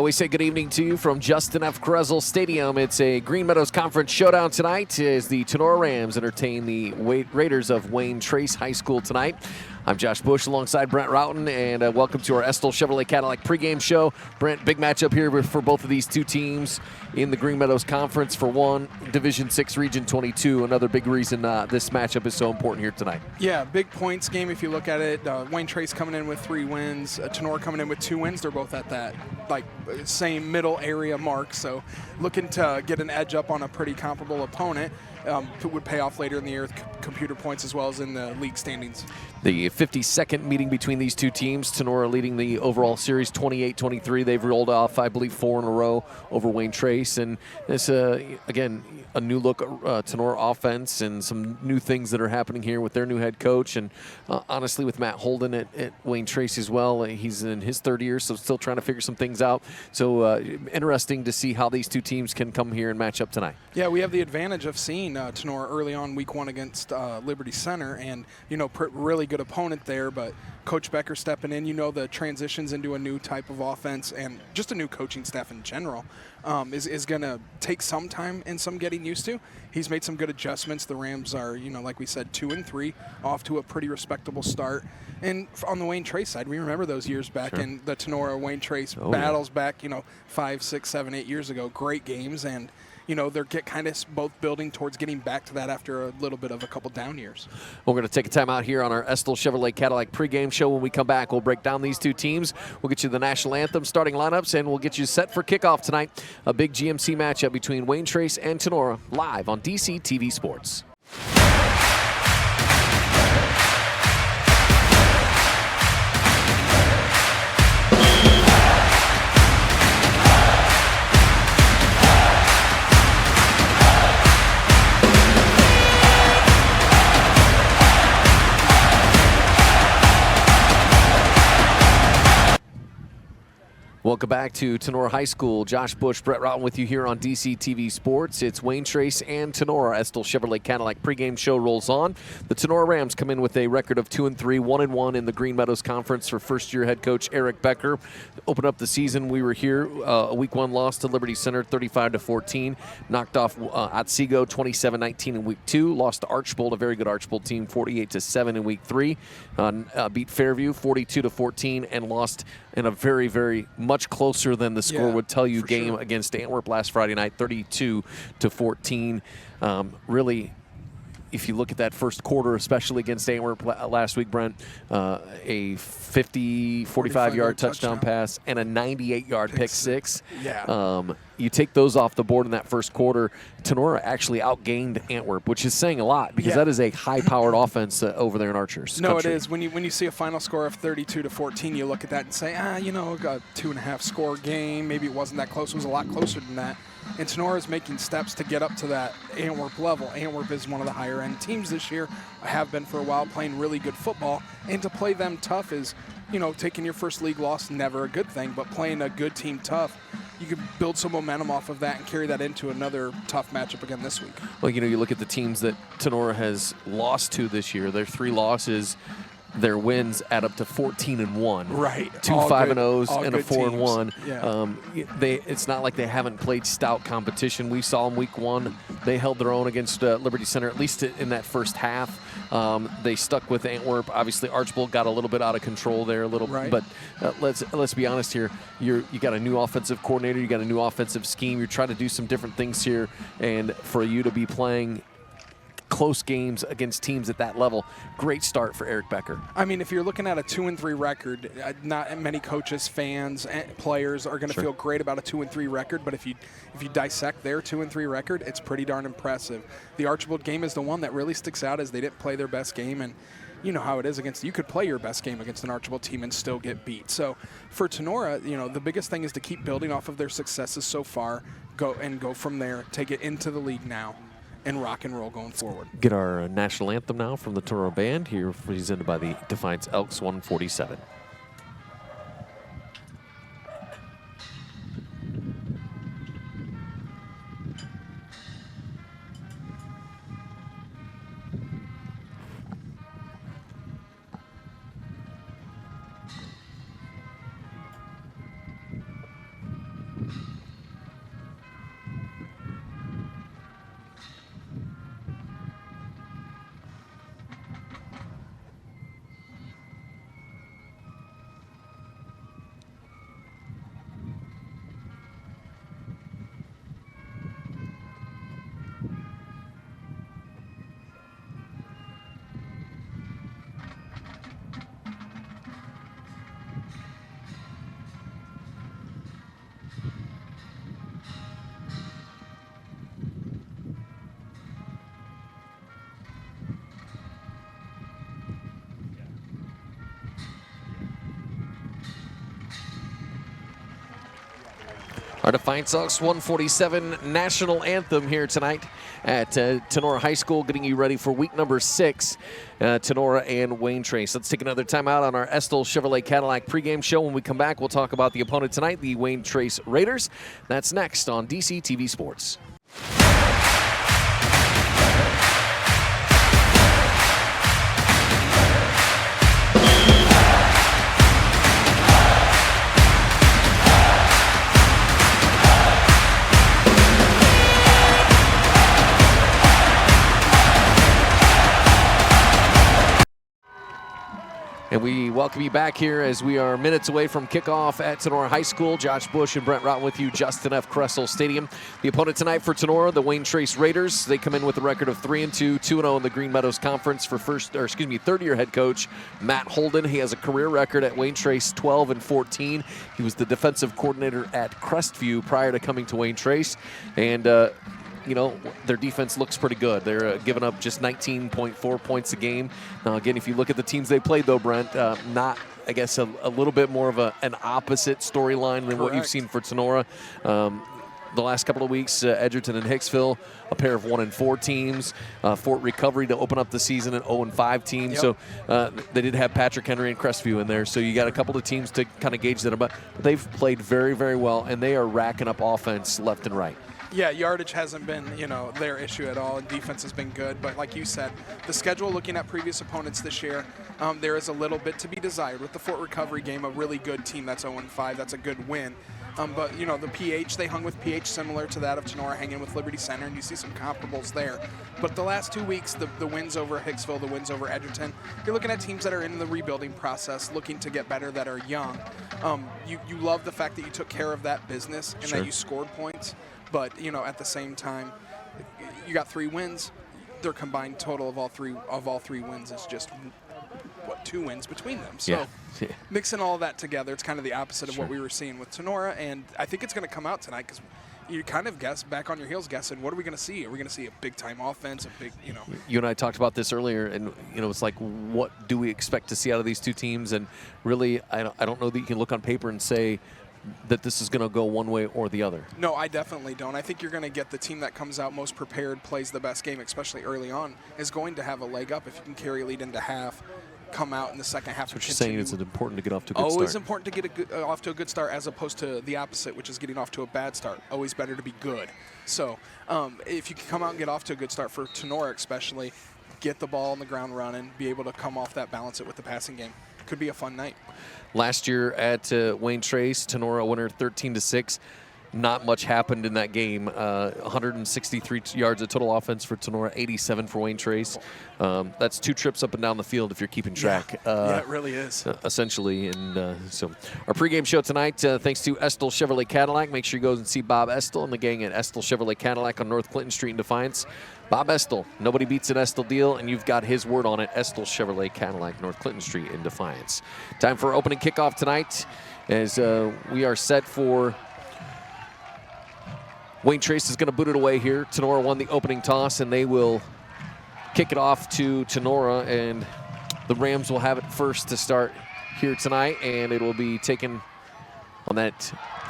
We say good evening to you from Justin F. Krezel Stadium. It's a Green Meadows Conference showdown tonight as the Tinora Rams entertain the Raiders of Wayne Trace High School tonight. I'm Josh Bush alongside Brent Routon, and welcome to our Estill Chevrolet Cadillac pregame show. Brent, big matchup here for both of these two teams in the Green Meadows Conference for one, Division 6, Region 22. Another big reason this matchup is so important here tonight. Yeah, big points game if you look at it. Wayne Trace coming in with 3 wins, Tinora coming in with 2 wins. They're both at that same middle area mark, so looking to get an edge up on a pretty comparable opponent. It would pay off later in the year with computer points as well as in the league standings. The 52nd meeting between these two teams. Tinora leading the overall series 28-23. They've rolled off, I believe, 4 in a row over Wayne Trace. And it's, again, a new look Tinora offense and some new things that are happening here with their new head coach. And honestly, with Matt Holden at Wayne Trace as well, he's in his 3rd year, so still trying to figure some things out. So interesting to see how these two teams can come here and match up tonight. Yeah, we have the advantage of seeing Tinora early on week 1 against Liberty Center, and really good opponent there, but Coach Becker stepping in, the transitions into a new type of offense and just a new coaching staff in general is going to take some time and some getting used to. He's made some good adjustments. The Rams are, like we said, 2-3, off to a pretty respectable start. And on the Wayne Trace side, we remember those years back in the Tinora Wayne Trace battles back, 5, 6, 7, 8 years ago. Great games, and they're kind of both building towards getting back to that after a little bit of a couple down years. We're going to take a time out here on our Estill Chevrolet Cadillac pregame show. When we come back, we'll break down these two teams. We'll get you the national anthem, starting lineups, and we'll get you set for kickoff tonight. A big GMC matchup between Wayne Trace and Tinora, live on DC TV Sports. Welcome back to Tinora High School. Josh Bush, Brett Routon with you here on DC TV Sports. It's Wayne Trace and Tinora. Estill Chevrolet Cadillac pregame show rolls on. The Tinora Rams come in with a record of 2-3, 1-1 in the Green Meadows Conference for first-year head coach Eric Becker. Open up the season, we were here. A week 1 loss to Liberty Center, 35-14. Knocked off Otsego, 27-19 in week 2. Lost to Archbold, a very good Archbold team, 48-7 in week 3. Beat Fairview, 42-14, and lost in a very, very much closer than the score would tell you game against Antwerp last Friday night, 32-14. Really, if you look at that first quarter, especially against Antwerp last week, Brent, a 45-yard touchdown pass and a 98-yard pick six. Yeah. You take those off the board in that first quarter, Tinora actually outgained Antwerp, which is saying a lot because that is a high-powered offense over there in Archers. No, it is. When you see a final score of 32-14, you look at that and say, a 2.5 score game. Maybe it wasn't that close. It was a lot closer than that. And Tinora is making steps to get up to that Antwerp level. Antwerp is one of the higher-end teams this year, have been for a while, playing really good football. And to play them tough is, taking your first league loss, never a good thing, but playing a good team tough, you can build some momentum off of that and carry that into another tough matchup again this week. Well, you look at the teams that Tinora has lost to this year. Their 3 losses, their wins add up to 14-1. Right. 2 5-0s and a 4-1. Yeah. It's not like they haven't played stout competition. We saw them week 1. They held their own against Liberty Center, at least in that first half. They stuck with Antwerp. Obviously, Archbold got a little bit out of control there, but let's be honest here. You got a new offensive coordinator. You got a new offensive scheme. You're trying to do some different things here, and for you to be playing close games against teams at that level, great start for Eric Becker. I mean, if you're looking at a 2-3 record, not many coaches, fans, and players are going to feel great about a 2-3 record, but if you dissect their 2-3 record, it's pretty darn impressive. The Archbold game is the one that really sticks out as they didn't play their best game, and you know how it is you could play your best game against an Archbold team and still get beat. So for Tinora, the biggest thing is to keep building off of their successes so far, go from there, take it into the league now, and rock and roll going forward. Get our national anthem now from the Tinora Band, here presented by the Defiance Elks 147. Our Defiance 147 national anthem here tonight at Tinora High School, getting you ready for week number 6, Tinora and Wayne Trace. Let's take another time out on our Estill Chevrolet Cadillac pregame show. When we come back, we'll talk about the opponent tonight, the Wayne Trace Raiders. That's next on DC TV Sports. And we welcome you back here as we are minutes away from kickoff at Tinora High School. Josh Bush and Brent Rotten with you, Justin F. Kressel Stadium. The opponent tonight for Tinora, the Wayne Trace Raiders. They come in with a record of 3-2, 2-0 in the Green Meadows Conference for third-year head coach Matt Holden. He has a career record at Wayne Trace, 12-14. He was the defensive coordinator at Crestview prior to coming to Wayne Trace, and you know, their defense looks pretty good. They're giving up just 19.4 points a game. Now, again, if you look at the teams they played, though, Brent, not, I guess, a little bit more of an opposite storyline than what you've seen for Tinora. The last couple of weeks, Edgerton and Hicksville, a pair of 1-4 teams. Fort Recovery to open up the season, an 0-5 team. Yep. So they did have Patrick Henry and Crestview in there. So you got a couple of teams to kind of gauge that. But they've played very, very well, and they are racking up offense left and right. Yeah, yardage hasn't been, their issue at all, and defense has been good. But like you said, the schedule, looking at previous opponents this year, there is a little bit to be desired. With the Fort Recovery game, a really good team that's 0-5, that's a good win. But, the PH, they hung with PH similar to that of Tinora, hanging with Liberty Center, and you see some comparables there. But the last 2 weeks, the wins over Hicksville, the wins over Edgerton, you're looking at teams that are in the rebuilding process, looking to get better, that are young. You love the fact that you took care of that business and that you scored points. But, at the same time, you got 3 wins. Their combined total of all three wins is just, 2 wins between them. So mixing all of that together, it's kind of the opposite of what we were seeing with Tinora. And I think it's going to come out tonight because you kind of guess, back on your heels guessing, what are we going to see? Are we going to see a big-time offense, a big, You and I talked about this earlier, and, it's like, what do we expect to see out of these two teams? And really, I don't know that you can look on paper and say that this is going to go one way or the other. No, I definitely don't. I think you're going to get the team that comes out most prepared, plays the best game, especially early on, is going to have a leg up if you can carry a lead into half, come out in the second half. So what you're saying is it's important to get off to a good start. Always important to get off to a good start, as opposed to the opposite, which is getting off to a bad start. Always better to be good. So if you can come out and get off to a good start for Tinora especially, get the ball on the ground running, be able to come off that, balance it with the passing game. Could be a fun night. Last year at Wayne Trace, Tinora winner 13-6. Not much happened in that game. 163 yards of total offense for Tinora, 87 for Wayne Trace. That's 2 trips up and down the field if you're keeping track. Yeah, it really is. Essentially. And so our pregame show tonight, thanks to Estill Chevrolet Cadillac. Make sure you go and see Bob Estill and the gang at Estill Chevrolet Cadillac on North Clinton Street in Defiance. Bob Estill, nobody beats an Estill deal, and you've got his word on it. Estill Chevrolet Cadillac, North Clinton Street in Defiance. Time for opening kickoff tonight as we are set for Wayne Trace is going to boot it away here. Tinora won the opening toss, and they will kick it off to Tinora, and the Rams will have it first to start here tonight, and it will be taken on that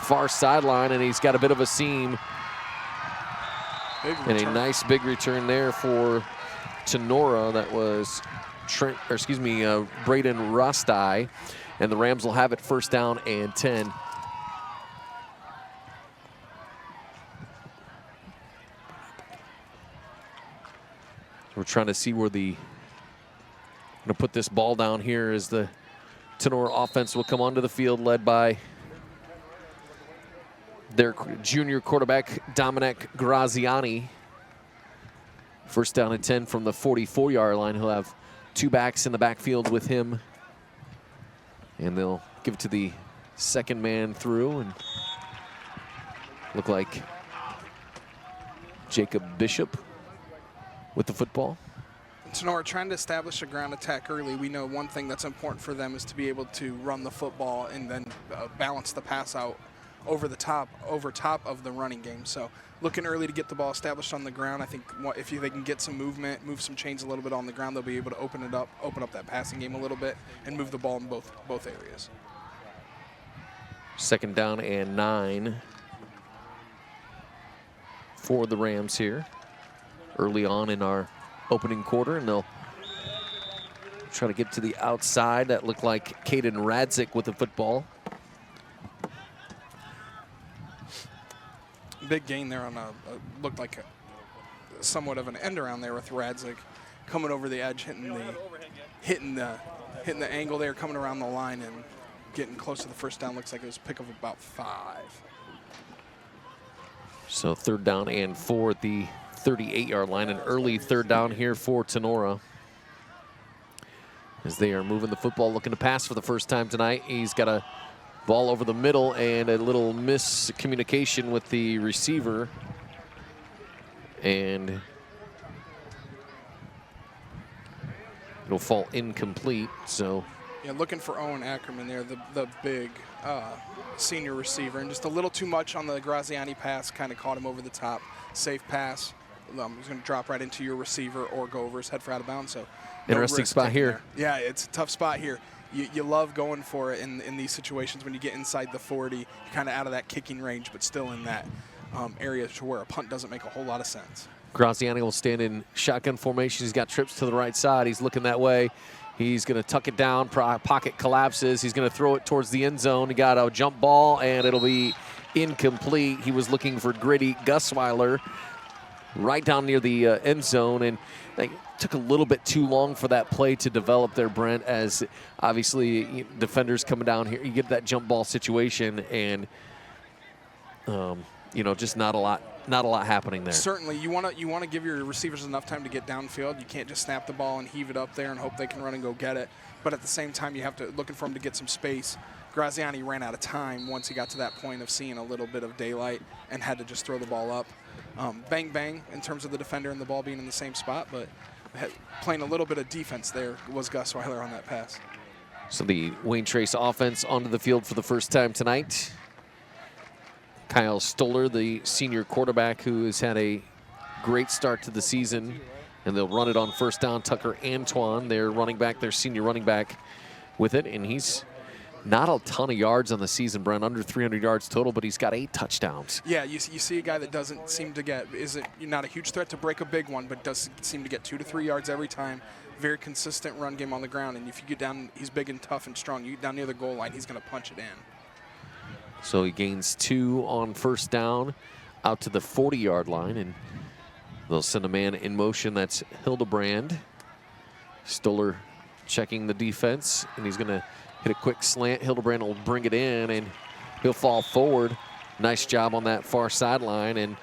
far sideline, and he's got a bit of a seam. And a nice big return there for Tinora. That was Braden Rostai, and the Rams will have it first down and 10. We're trying to see where going to put this ball down here as the Tinora offense will come onto the field, led by their junior quarterback, Dominic Graziani. First down and 10 from the 44-yard line. He'll have 2 backs in the backfield with him. And they'll give it to the second man through, and look like Jacob Bishop with the football. Tinora trying to establish a ground attack early. We know one thing that's important for them is to be able to run the football and then balance the pass out over top of the running game. So looking early to get the ball established on the ground. I think if they can get some movement, move some chains a little bit on the ground, they'll be able to open up that passing game a little bit and move the ball in both areas. Second down and 9 for the Rams here early on in our opening quarter, and they'll try to get to the outside. That looked like Caden Radzik with the football. Big gain there on looked like somewhat of an end around there with Radzik coming over the edge, hitting the angle there, coming around the line and getting close to the first down. Looks like it was a pick of about 5. So 3rd down and 4 at the 38-yard line. An early 3rd down here for Tinora, as they are moving the football, looking to pass for the first time tonight. He's got a ball over the middle and a little miscommunication with the receiver. And it'll fall incomplete. So yeah, looking for Owen Ackerman there, the big senior receiver, and just a little too much on the Graziani pass, kind of caught him over the top. Safe pass. He's going to drop right into your receiver or go over his head for out of bounds. So no interesting spot here. There. Yeah, it's a tough spot here. You love going for it in these situations when you get inside the 40, you're kind of out of that kicking range, but still in that area to where a punt doesn't make a whole lot of sense. Graziani will stand in shotgun formation. He's got trips to the right side. He's looking that way. He's going to tuck it down. Pocket collapses. He's going to throw it towards the end zone. He got a jump ball, and it'll be incomplete. He was looking for Gritty Gusweiler right down near the end zone, and it took a little bit too long for that play to develop there, Brent, as obviously defenders coming down here. You get that jump ball situation, and just not a lot happening there. Certainly, you want to give your receivers enough time to get downfield. You can't just snap the ball and heave it up there and hope they can run and go get it. But at the same time, you have to looking for them to get some space. Graziani ran out of time once he got to that point of seeing a little bit of daylight and had to just throw the ball up. Bang bang in terms of the defender and the ball being in the same spot, but playing a little bit of defense there was Gusweiler on that pass. So the Wayne Trace offense onto the field for the first time tonight. Kyle Stoller, the senior quarterback, who has had a great start to the season, and they'll run it on first down. Tucker Antoine, their running back, their senior running back, with it, and he's not a ton of yards on the season, Brent, under 300 yards total, but he's got 8 touchdowns. Yeah, you see a guy that doesn't seem to get, not a huge threat to break a big one, but does seem to get 2 to 3 yards every time. Very consistent run game on the ground, and if you get down, he's big and tough and strong. You get down near the goal line, he's going to punch it in. So he gains 2 on first down out to the 40-yard line, and they'll send a man in motion. That's Hildebrand. Stoller checking the defense, and he's going to hit a quick slant. Hildebrand will bring it in, and he'll fall forward. Nice job on that far sideline, and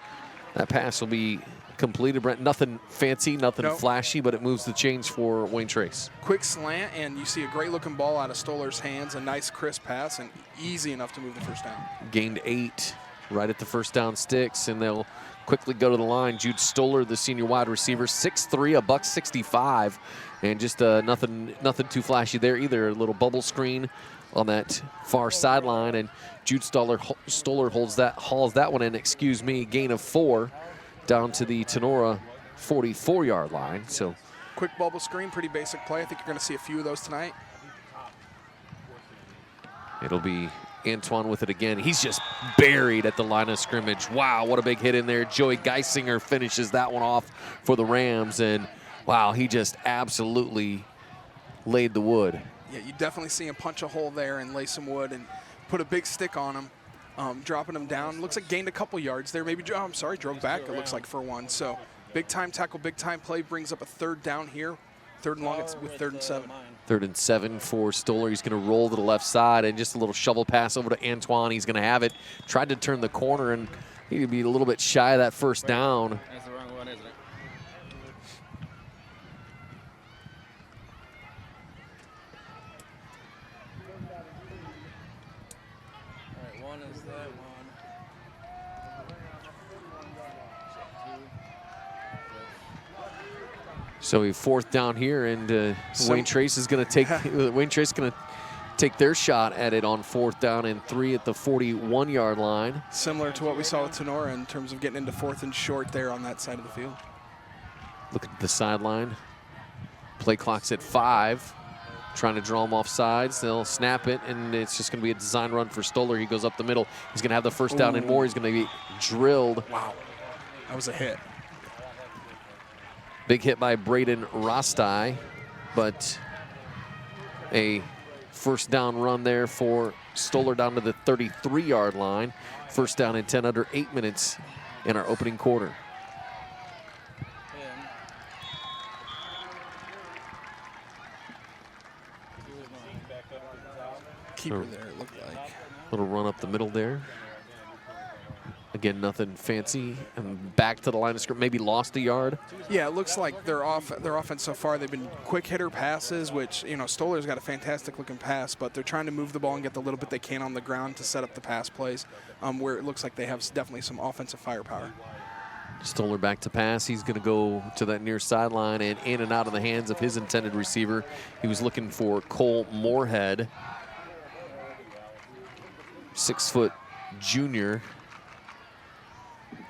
that pass will be completed, Brent. Nothing fancy, nothing flashy, but it moves the chains for Wayne Trace. Quick slant, and you see a great-looking ball out of Stoller's hands, a nice crisp pass, and easy enough to move the first down. Gained 8 right at the first down sticks, and they'll quickly go to the line. Jude Stoller, the senior wide receiver, 6'3", $165, and just nothing too flashy there either. A little bubble screen on that far sideline, and Jude Stoller hauls that one in. Gain of 4 down to the Tinora 44-yard line. So quick bubble screen, pretty basic play. I think you're going to see a few of those tonight. It'll be Antoine with it again. He's just buried at the line of scrimmage. Wow, what a big hit in there. Joey Geisinger finishes that one off for the Rams, and wow, he just absolutely laid the wood. Yeah, you definitely see him punch a hole there and lay some wood and put a big stick on him. Dropping him down. Looks like gained a couple yards there. Maybe, drove back, it looks like, for 1. So big time tackle, big time play, brings up a 3rd down here. 3rd and long, it's with 3rd and 7. 3rd and 7 for Stoller. He's going to roll to the left side, and just a little shovel pass over to Antoine. He's going to have it. Tried to turn the corner, and he'd be a little bit shy of that first down. That's the wrong one, isn't it? So a 4th down here, and Wayne Trace is going to take take their shot at it on 4th down and 3 at the 41-yard line. Similar to what we saw with Tinora in terms of getting into 4th and short there on that side of the field. Look at the sideline. Play clock's at 5. Trying to draw him off sides. They'll snap it, and it's just going to be a design run for Stoller. He goes up the middle. He's going to have the first down and more. He's going to be drilled. Wow. That was a hit. Big hit by Braden Rostai, but a first down run there for Stoller down to the 33-yard line. First down and 10 under 8 minutes in our opening quarter. Keeper there, it looked like. Little run up the middle there. Again, nothing fancy. And back to the line of scrimmage. Maybe lost a yard. Yeah, it looks like their offense so far, they've been quick hitter passes, which, you know, Stoller's got a fantastic looking pass, but they're trying to move the ball and get the little bit they can on the ground to set up the pass plays, where it looks like they have definitely some offensive firepower. Stoller back to pass. He's going to go to that near sideline and in and out of the hands of his intended receiver. He was looking for Cole Moorhead, 6-foot junior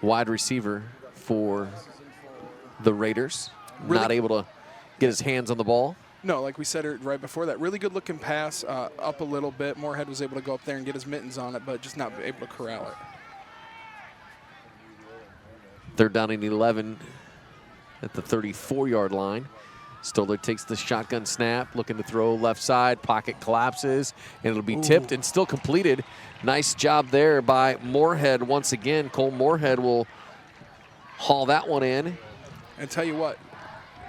wide receiver for the Raiders. Really? Not able to get his hands on the ball. No, like we said right before that, really good looking pass up a little bit. Moorhead was able to go up there and get his mittens on it, but just not able to corral it. Third down and 11 at the 34-yard line. Stoller takes the shotgun snap, looking to throw left side. Pocket collapses, and it'll be tipped and still completed. Nice job there by Moorhead once again. Cole Moorhead will haul that one in. And tell you what,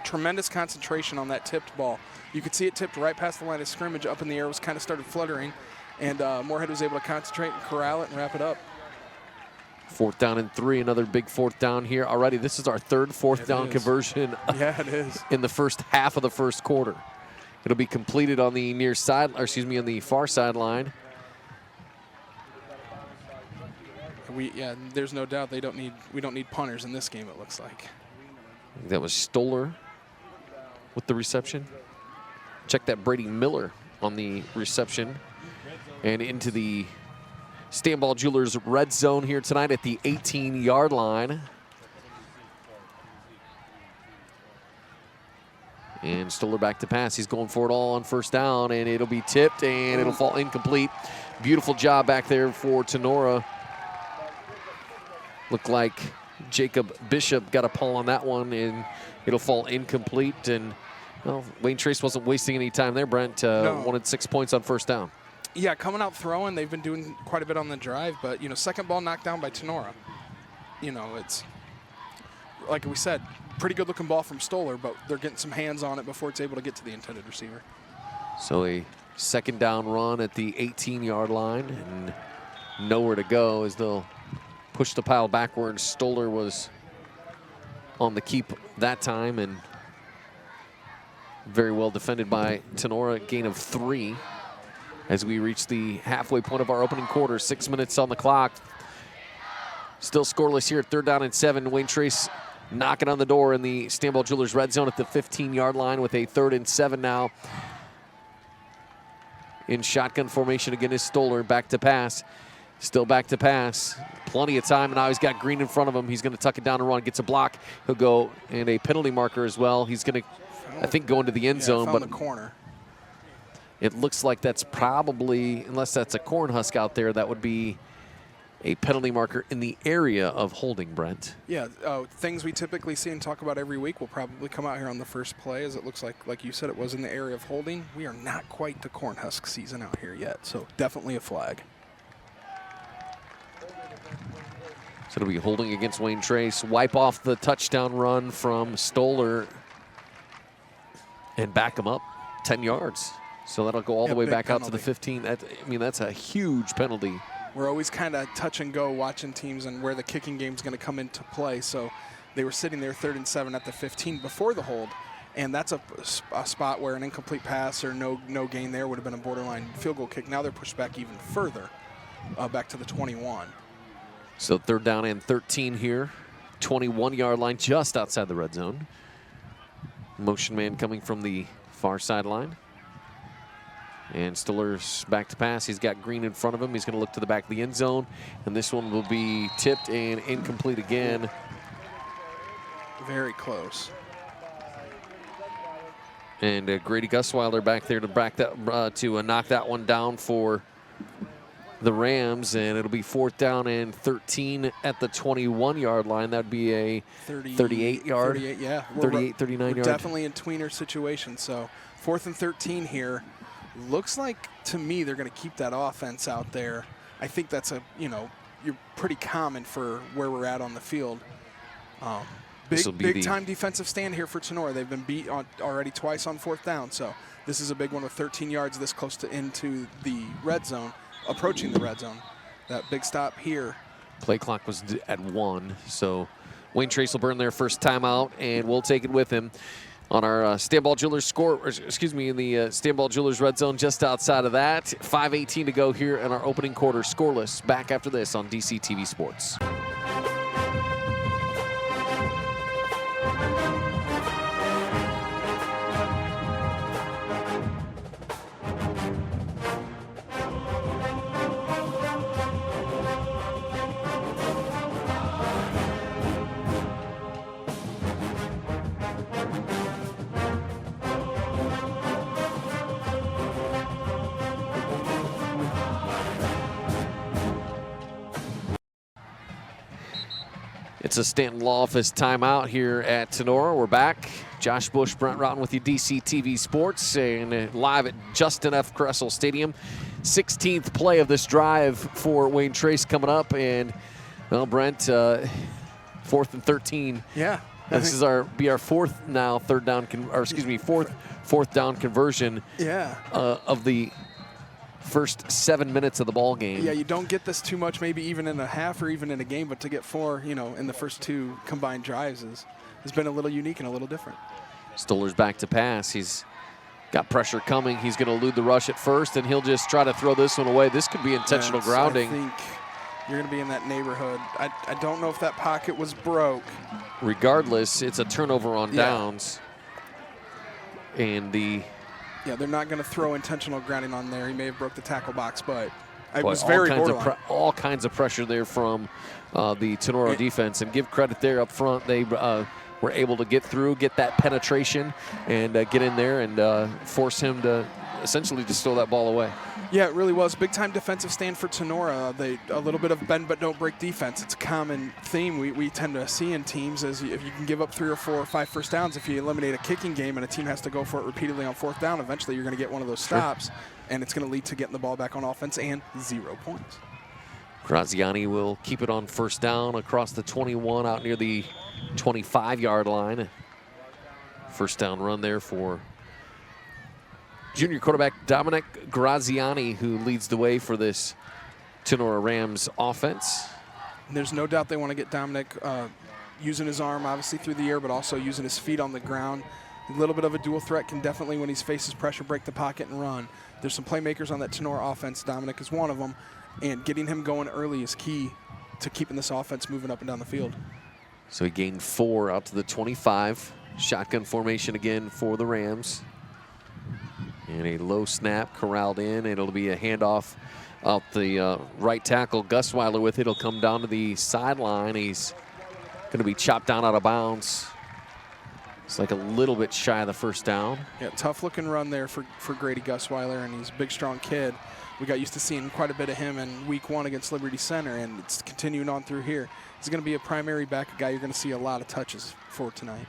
tremendous concentration on that tipped ball. You could see it tipped right past the line of scrimmage, up in the air, was kind of started fluttering, and Moorhead was able to concentrate and corral it and wrap it up. Fourth down and 3, another big fourth down here already. This is our third fourth down conversion yeah, it is. in the first half of the first quarter. It'll be completed on the near side, or excuse me, on the far sideline. There's no doubt we don't need punters in this game, it looks like. That was Stoller with the reception. Check that, Brady Miller on the reception. And into the Stanball Jewelers red zone here tonight at the 18-yard line. And Stoller back to pass. He's going for it all on first down, and it'll be tipped, and it'll fall incomplete. Beautiful job back there for Tinora. Looked like Jacob Bishop got a pull on that one, and it'll fall incomplete. And well, Wayne Trace wasn't wasting any time there, Brent. Wanted 6 points on first down. Yeah, coming out throwing, they've been doing quite a bit on the drive, but, you know, second ball knocked down by Tinora. You know, it's, like we said, pretty good looking ball from Stoller, but they're getting some hands on it before it's able to get to the intended receiver. So a second down run at the 18-yard line, and nowhere to go as they'll push the pile backwards. Stoller was on the keep that time, and very well defended by Tinora. Gain of 3 as we reach the halfway point of our opening quarter. 6 minutes on the clock. Still scoreless here at third down and 7. Wayne Trace knocking on the door in the Stanball Jewelers red zone at the 15-yard line with a 3rd and 7 now. In shotgun formation again is Stoller. Back to pass. Still back to pass. Plenty of time, and now he's got Green in front of him. He's going to tuck it down and run. Gets a block. He'll go, and a penalty marker as well. He's going to, I think, go into the end zone. Found but the corner. It looks like that's probably, unless that's a Cornhusk out there, that would be a penalty marker in the area of holding, Brent. Yeah, things we typically see and talk about every week will probably come out here on the first play, as it looks like you said, it was in the area of holding. We are not quite the Cornhusk season out here yet, so definitely a flag. So it'll be holding against Wayne Trace. Wipe off the touchdown run from Stoller and back him up 10 yards. So that'll go all the way back out to the 15. That's a huge penalty. We're always kind of touch and go watching teams and where the kicking game is going to come into play. So they were sitting there 3rd and 7 at the 15 before the hold. And that's a spot where an incomplete pass or no gain there would have been a borderline field goal kick. Now they're pushed back even further, back to the 21. So 3rd down and 13 here. 21-yard line just outside the red zone. Motion man coming from the far sideline. And Stoller's back to pass. He's got Green in front of him. He's going to look to the back of the end zone. And this one will be tipped and incomplete again. Very close. And Grady Gusweiler back there to knock that one down for the Rams, and it'll be 4th down and 13 at the 21-yard line. That'd be a 38-yard. 38, yeah. 38, 39 yard. Definitely in tweener situation. So 4th and 13 here. Looks like to me they're going to keep that offense out there. I think that's you're pretty common for where we're at on the field. Big time defensive stand here for Tinora. They've been beat already twice on 4th down. So this is a big one with 13 yards this close to into the red zone. Approaching the red zone. That big stop here. Play clock was at 1, so Wayne Trace will burn their first timeout, and we'll take it with him on our Stanball Jewelers in the Stanball Jewelers red zone just outside of that. 5:18 to go here in our opening quarter. Scoreless. Back after this on DCTV Sports. It's a Stanton Law Office timeout here at Tinora. We're back. Josh Bush, Brent Rotten with you, DCTV Sports, and live at Justin F. Kressel Stadium. 16th play of this drive for Wayne Trace coming up, and well, Brent, 4th and 13. Yeah. This is our fourth down conversion. Yeah. Of the first 7 minutes of the ball game. Yeah, you don't get this too much, maybe even in a half or even in a game, but to get 4, in the first 2 combined drives has been a little unique and a little different. Stoller's back to pass. He's got pressure coming. He's going to elude the rush at first, and he'll just try to throw this one away. This could be intentional grounding. I think you're going to be in that neighborhood. I don't know if that pocket was broke. Regardless, it's a turnover on downs. And yeah, they're not going to throw intentional grounding on there. He may have broke the tackle box, but it was very borderline. All kinds of pressure there from the Tinora defense. And give credit there up front. They were able to get through, get that penetration, and get in there and force him to essentially just throw that ball away. Yeah, it really was. Big-time defensive stand for Tinora. A little bit of bend but don't break defense. It's a common theme we tend to see in teams is if you can give up 3 or 4 or 5 first downs, if you eliminate a kicking game and a team has to go for it repeatedly on 4th down, eventually you're going to get one of those stops, and it's going to lead to getting the ball back on offense and 0 points. Graziani will keep it on 1st down across the 21 out near the 25-yard line. 1st down run there for junior quarterback Dominic Graziani, who leads the way for this Tinora Rams offense. And there's no doubt they want to get Dominic using his arm, obviously, through the air, but also using his feet on the ground. A little bit of a dual threat can definitely, when he faces pressure, break the pocket and run. There's some playmakers on that Tinora offense. Dominic is one of them, and getting him going early is key to keeping this offense moving up and down the field. So he gained 4 out to the 25. Shotgun formation again for the Rams. And a low snap corralled in. It'll be a handoff out the right tackle. Gusweiler with it. He'll come down to the sideline. He's going to be chopped down out of bounds. It's like a little bit shy of the 1st down. Yeah, tough looking run there for Grady Gusweiler, and he's a big, strong kid. We got used to seeing quite a bit of him in week 1 against Liberty Center, and it's continuing on through here. He's going to be a primary back, a guy you're going to see a lot of touches for tonight.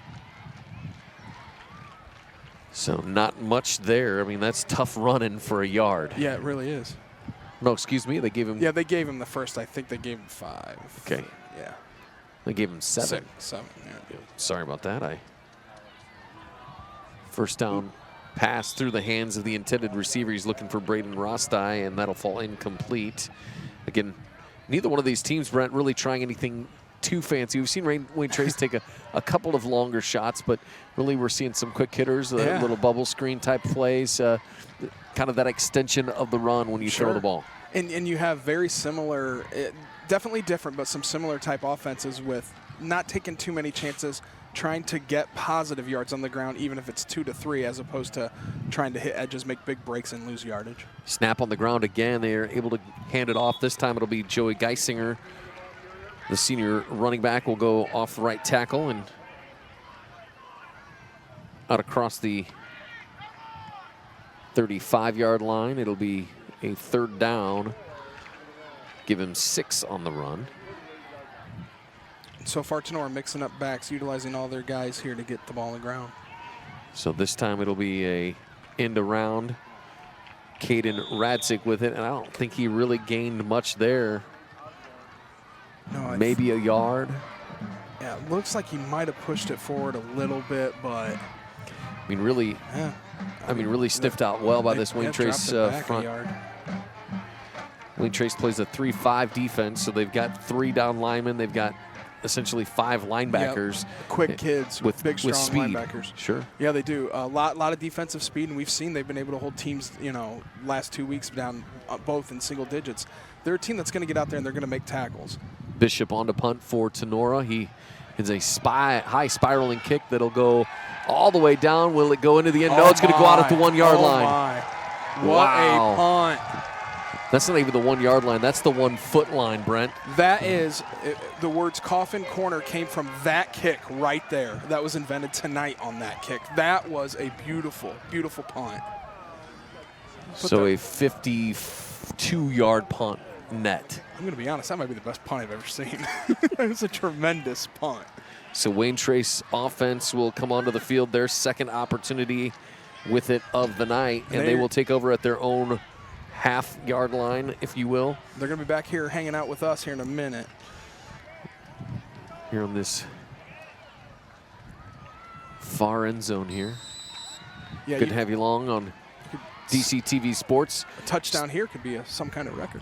So not much there. I mean, that's tough running for a yard. Yeah, it really is. No, excuse me. They gave him. Yeah, they gave him the first. I think they gave him 5. Okay. Yeah. They gave him 7. 7. Yeah. Sorry about that. 1st down pass through the hands of the intended receiver. He's looking for Braden Rostai, and that'll fall incomplete. Again, neither one of these teams, Brent, really trying anything too fancy. We've seen Wayne Trace take a couple of longer shots, but really we're seeing some quick hitters, little bubble screen type plays, kind of that extension of the run when you throw the ball. And you have very similar, definitely different, but some similar type offenses with not taking too many chances, trying to get positive yards on the ground, even if it's 2 to 3, as opposed to trying to hit edges, make big breaks, and lose yardage. Snap on the ground again. They're able to hand it off. This time it'll be Joey Geisinger. The senior running back will go off the right tackle and out across the 35-yard line. It'll be a 3rd down give him 6 on the run. So far, Tinora mixing up backs, utilizing all their guys here to get the ball on the ground. So this time it'll be a end around. Caden Radzik with it, and I don't think he really gained much there. No, maybe a yard. Yeah, it looks like he might have pushed it forward a little bit, but I mean, really, yeah. I mean, really sniffed out well by this Wayne Trace front. Wayne Trace plays a 3-5 defense, so they've got 3 down linemen. They've got essentially 5 linebackers. Yep. Quick kids with big, strong speed. linebackers. Sure. Yeah, they do. A lot of defensive speed, and we've seen they've been able to hold teams, last 2 weeks down both in single digits. They're a team that's going to get out there and they're going to make tackles. Bishop on to punt for Tinora. He is a high spiraling kick that'll go all the way down. Will it go into the end? No, it's going to go out at the 1-yard line. My. What a punt. That's not even the 1-yard line. That's the 1-foot line, Brent. That is, the words coffin corner came from that kick right there. That was invented tonight on that kick. That was a beautiful, beautiful punt. So a 52-yard punt net. I'm going to be honest, that might be the best punt I've ever seen. It was a tremendous punt. So Wayne Trace offense will come onto the field, their second opportunity with it of the night, and they will take over at their own half-yard line, if you will. They're going to be back here hanging out with us here in a minute. Here on this far end zone here. Yeah, good to have you along on DCTV Sports. A touchdown here could be some kind of record.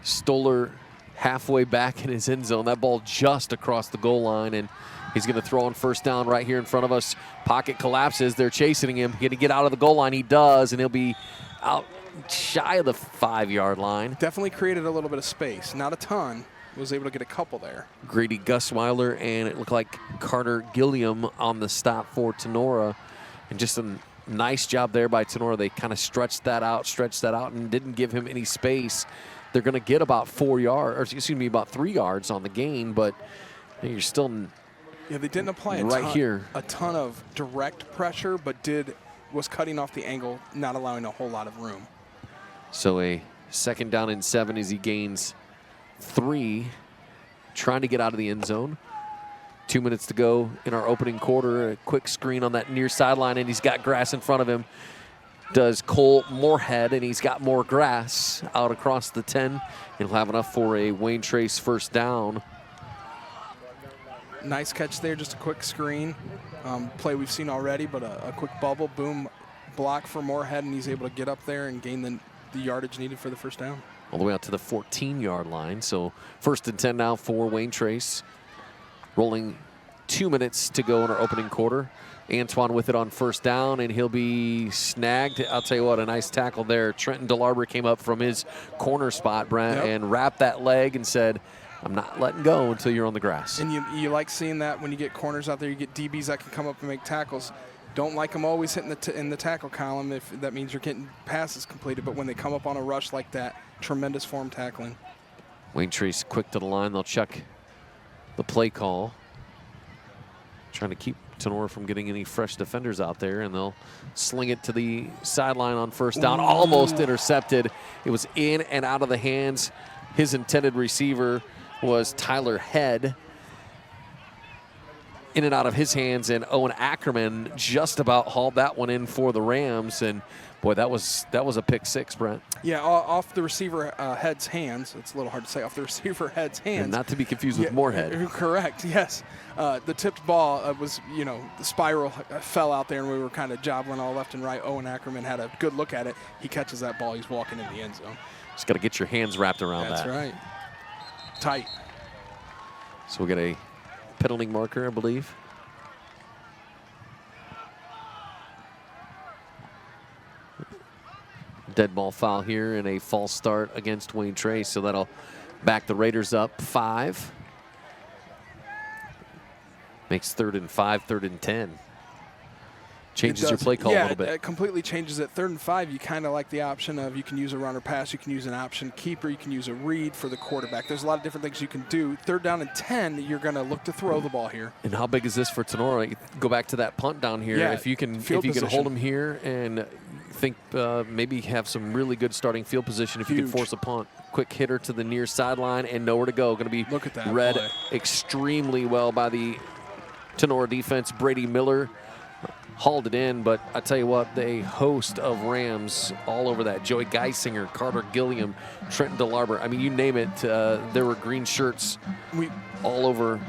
Stoller halfway back in his end zone. That ball just across the goal line, and he's going to throw on first down right here in front of us. Pocket collapses. They're chasing him. Going to get out of the goal line. He does, and he'll be out shy of the 5-yard line. Definitely created a little bit of space. Not a ton. Was able to get a couple there. Grady Gusweiler and it looked like Carter Gilliam on the stop for Tinora. And just a nice job there by Tinora. They kind of stretched that out, and didn't give him any space. They're going to get about 4 yards, or excuse me, about 3 yards on the gain, but you're still yeah, they didn't apply a ton of direct pressure, but was cutting off the angle, not allowing a whole lot of room. So a 2nd down and 7 as he gains 3, trying to get out of the end zone. 2 minutes to go in our opening quarter. A quick screen on that near sideline, and he's got grass in front of him. Does Cole Moorhead, and he's got more grass out across the 10. He'll have enough for a Wayne Trace first down. Nice catch there, just a quick screen. Play we've seen already, but a quick bubble, boom, block for Moorhead, and he's able to get up there and gain the yardage needed for the first down. All the way out to the 14-yard line. So 1st and 10 now for Wayne Trace. Rolling 2 minutes to go in our opening quarter. Antoine with it on first down, and he'll be snagged. I'll tell you what, a nice tackle there. Trenton DeLarber came up from his corner spot, Brent, and wrapped that leg and said, I'm not letting go until you're on the grass. And you like seeing that when you get corners out there, you get DBs that can come up and make tackles. Don't like them always hitting in the tackle column if that means you're getting passes completed, but when they come up on a rush like that, tremendous form tackling. Wayne Trace quick to the line. They'll check the play call. Trying to keep Tinora from getting any fresh defenders out there, and they'll sling it to the sideline on first down. Ooh. Almost intercepted. It was in and out of the hands. His intended receiver was Tyler Head. In and out of his hands, and Owen Ackerman just about hauled that one in for the Rams. And boy, that was a pick 6, Brent. Yeah, off the receiver Head's hands. It's a little hard to say, off the receiver Head's hands. And not to be confused with Moorhead. Correct, yes. The tipped ball was, the spiral fell out there, and we were kind of jobbling all left and right. Owen Ackerman had a good look at it. He catches that ball. He's walking in the end zone. Just got to get your hands wrapped around that. That's right. Tight. So we get a penalty marker, I believe. Dead ball foul here and a false start against Wayne Trace, so that'll back the Raiders up 5. Makes 3rd and 5, 3rd and 10. Changes your play call a little bit. Yeah, it completely changes it. 3rd and 5, you kind of like the option of you can use a run or pass, you can use an option keeper, you can use a read for the quarterback. There's a lot of different things you can do. 3rd down and 10, you're going to look to throw the ball here. And how big is this for Tinora? Go back to that punt down here. Yeah, if you can hold them here and think maybe have some really good starting field position if you can force a punt. quick hitter to the near sideline and nowhere to go. Going to be Look at that read play. extremely well by the Tinora defense. Brady Miller hauled it in, but I tell you what, a host of Rams all over that. Joey Geisinger, Carter Gilliam, Trenton DeLarber. I mean, you name it. There were green shirts all over.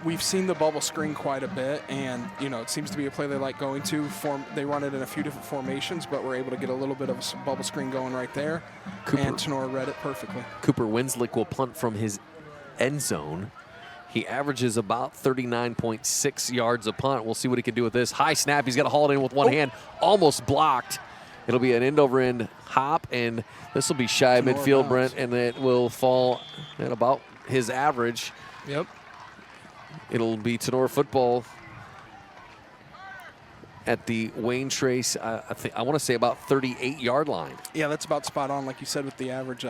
We've seen the bubble screen quite a bit, and it seems to be a play they like going to. They run it in a few different formations, but we're able to get a little bit of a bubble screen going right there. And Tinora read it perfectly. Cooper Winslick will punt from his end zone. He averages about 39.6 yards a punt. We'll see what he can do with this. High snap. He's got to haul it in with one hand. Almost blocked. It'll be an end-over-end hop, and this will be shy of midfield, Brent, and it will fall at about his average. Yep. It'll be Tinora football at the Wayne Trace, I want to say about 38-yard line. Yeah, that's about spot on, like you said, with the average.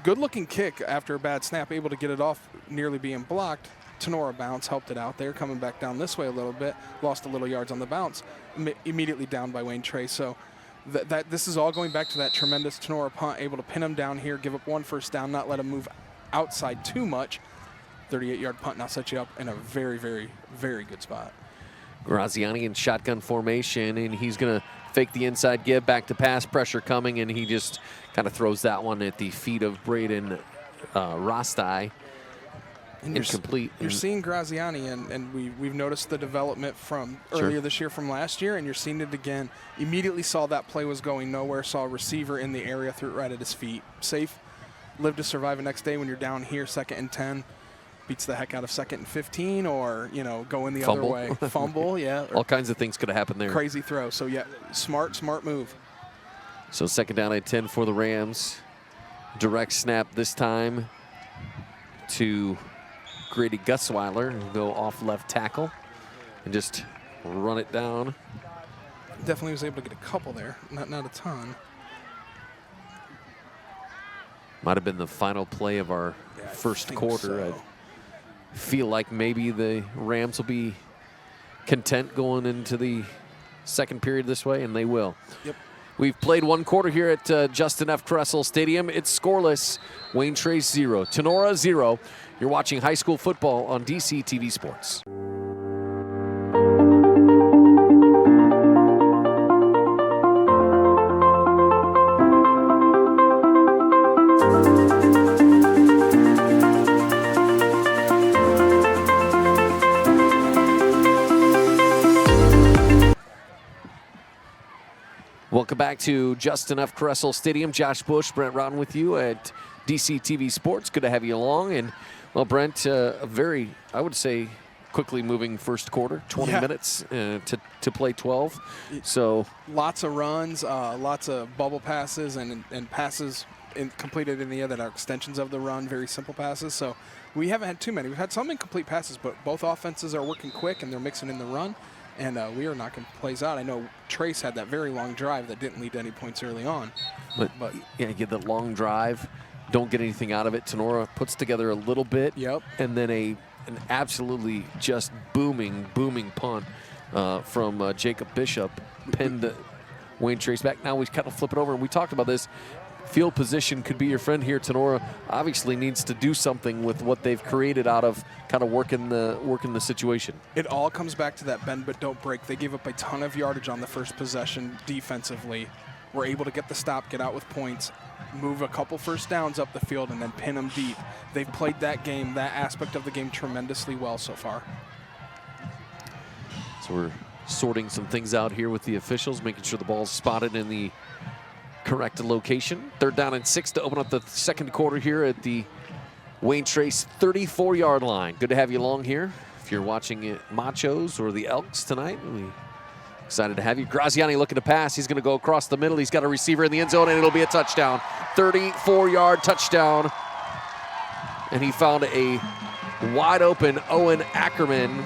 Good-looking kick after a bad snap, able to get it off, nearly being blocked. Tinora bounce, helped it out there, coming back down this way a little bit, lost a little yards on the bounce, immediately down by Wayne Trace. So this is all going back to that tremendous Tinora punt, able to pin him down here, give up one first down, not let him move outside too much. 38-yard punt now sets you up in a very, very, very good spot. Graziani in shotgun formation, and he's going to fake the inside give, back to pass, pressure coming, and he just kind of throws that one at the feet of Braden Rostai. Incomplete. You're seeing Graziani, and we've noticed the development from earlier this year from last year, and you're seeing it again. Immediately saw that play was going nowhere, saw a receiver in the area, threw it right at his feet. Safe, live to survive the next day when you're down here, 2nd and 10. Beats the heck out of 2nd and 15, or going the other way. Fumble, yeah. All kinds of things could have happened there. Crazy throw. So yeah, smart move. So 2nd down and 10 for the Rams. Direct snap this time to Grady Gussweiler, who'll go off left tackle and just run it down. Definitely was able to get a couple there, not a ton. Might have been the final play of our first quarter. So. I feel like maybe the Rams will be content going into the second period this way, and they will. Yep. We've played one quarter here at Justin F. Kressel Stadium. It's scoreless. Wayne Trace 0, Tinora 0. You're watching high school football on DC TV Sports. Welcome back to Justin F. Kressel Stadium. Josh Bush, Brent Rotten with you at DC TV Sports. Good to have you along. And, well, Brent, a very, I would say, quickly moving first quarter, 20 minutes to play 12. So lots of runs, lots of bubble passes and passes completed in the air that are extensions of the run, very simple passes. So we haven't had too many. We've had some incomplete passes, but both offenses are working quick and they're mixing in the run. And we are knocking plays out. I know Trace had that very long drive that didn't lead to any points early on. But yeah, you get the long drive, don't get anything out of it. Tinora puts together a little bit. Yep. And then an absolutely just booming punt from Jacob Bishop pinned Wayne Trace back. Now we kind of flip it over, and we talked about this. Field position could be your friend here. Tinora obviously needs to do something with what they've created out of kind of working the situation. It all comes back to that bend but don't break. They gave up a ton of yardage on the first possession defensively. We're able to get the stop, get out with points, move a couple first downs up the field, and then pin them deep. They've played that game, that aspect of the game, tremendously well so far. So we're sorting some things out here with the officials, making sure the ball's spotted in the correct location. 3rd down and 6 to open up the second quarter here at the Wayne Trace 34-yard line. Good to have you along here. If you're watching Machos or the Elks tonight, we're excited to have you. Graziani looking to pass. He's going to go across the middle. He's got a receiver in the end zone, and it'll be a touchdown. 34-yard touchdown. And he found a wide-open Owen Ackerman.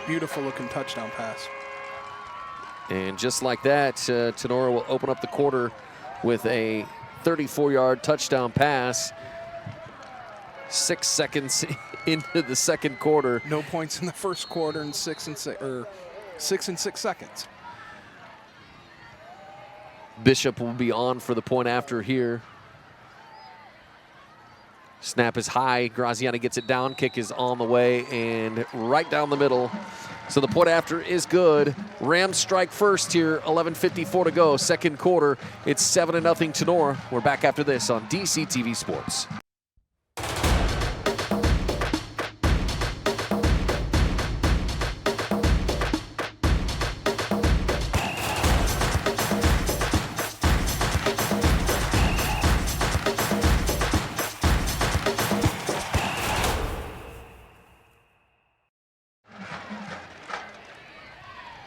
Beautiful-looking touchdown pass. And just like that, Tinora will open up the quarter with a 34-yard touchdown pass. 6 seconds into the second quarter. No points in the first quarter and 6 and 6 seconds. Bishop will be on for the point after here. Snap is high. Graziani gets it down. Kick is on the way and right down the middle. So the point after is good. Rams strike first here. 11:54 to go. Second quarter. It's 7-0 Tinora. We're back after this on DCTV Sports.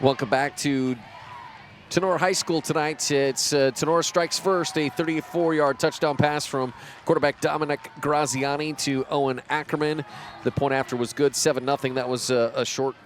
Welcome back to Tinora High School tonight. It's Tinora strikes first, a 34-yard touchdown pass from quarterback Dominic Graziani to Owen Ackerman. The point after was good, 7-0. That was a short,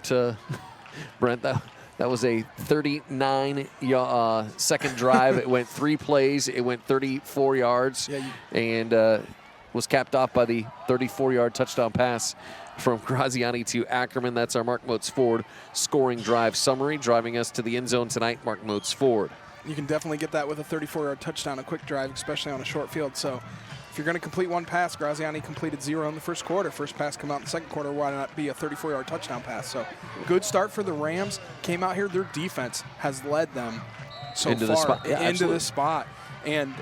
Brent, that was a 39-second drive. It went 3 plays. It went 34 yards and was capped off by the 34-yard touchdown pass from Graziani to Ackerman. That's our Mark Moats Ford scoring drive summary. Driving us to the end zone tonight, Mark Moats Ford. You can definitely get that with a 34-yard touchdown, a quick drive, especially on a short field. So if you're going to complete one pass, Graziani completed 0 in the first quarter. First pass come out in the second quarter. Why not be a 34-yard touchdown pass? So good start for the Rams. Came out here. Their defense has led them so into far the spot. Yeah, into this spot. And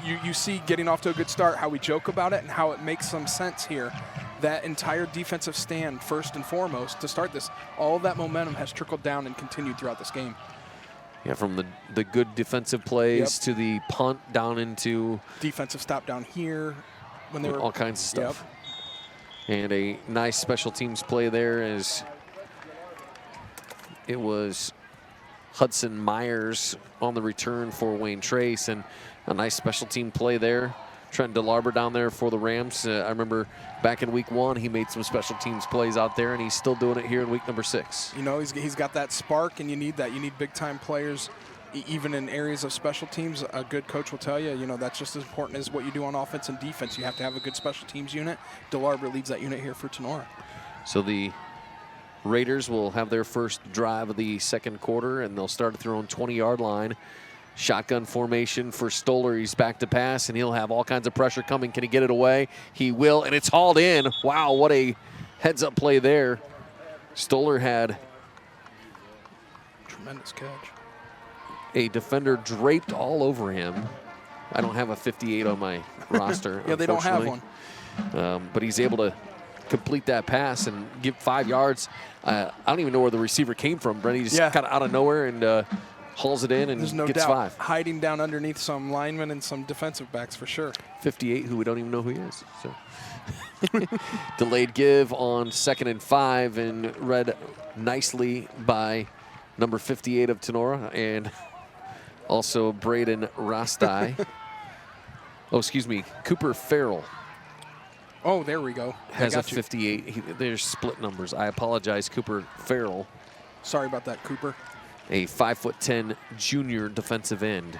you see getting off to a good start, how we joke about it and how it makes some sense here. That entire defensive stand, first and foremost, to start this, all of that momentum has trickled down and continued throughout this game. Yeah, from the good defensive plays to the punt down into defensive stop down here when they were all kinds of stuff. And a nice special teams play there as it was Hudson Myers on the return for Wayne Trace, and a nice special team play there. Trent DeLarber down there for the Rams. I remember back in week 1, he made some special teams plays out there, and he's still doing it here in week number 6. You know, he's got that spark, and you need that. You need big-time players, even in areas of special teams. A good coach will tell you, you know, that's just as important as what you do on offense and defense. You have to have a good special teams unit. DeLarber leads that unit here for Tinora. So the Raiders will have their first drive of the second quarter, and they'll start at their own 20-yard line. Shotgun formation for Stoller. He's back to pass, and he'll have all kinds of pressure coming. Can he get it away? He will, and it's hauled in. Wow, what a heads-up play there. Stoller had tremendous catch. A defender draped all over him. I don't have a 58 on my roster. Yeah, they don't have one. But he's able to complete that pass and give 5 yards. I don't even know where the receiver came from, Brent. He just kind of out of nowhere and hauls it in and There's no gets doubt 5. Hiding down underneath some linemen and some defensive backs for sure. 58, who we don't even know who he is. So delayed give on 2nd and 5, and read nicely by number 58 of Tinora and also Braden Rastai. Cooper Farrell. Oh, there we go. Has a 58. There's split numbers. I apologize, Cooper Farrell. Sorry about that, Cooper. A 5'10" junior defensive end.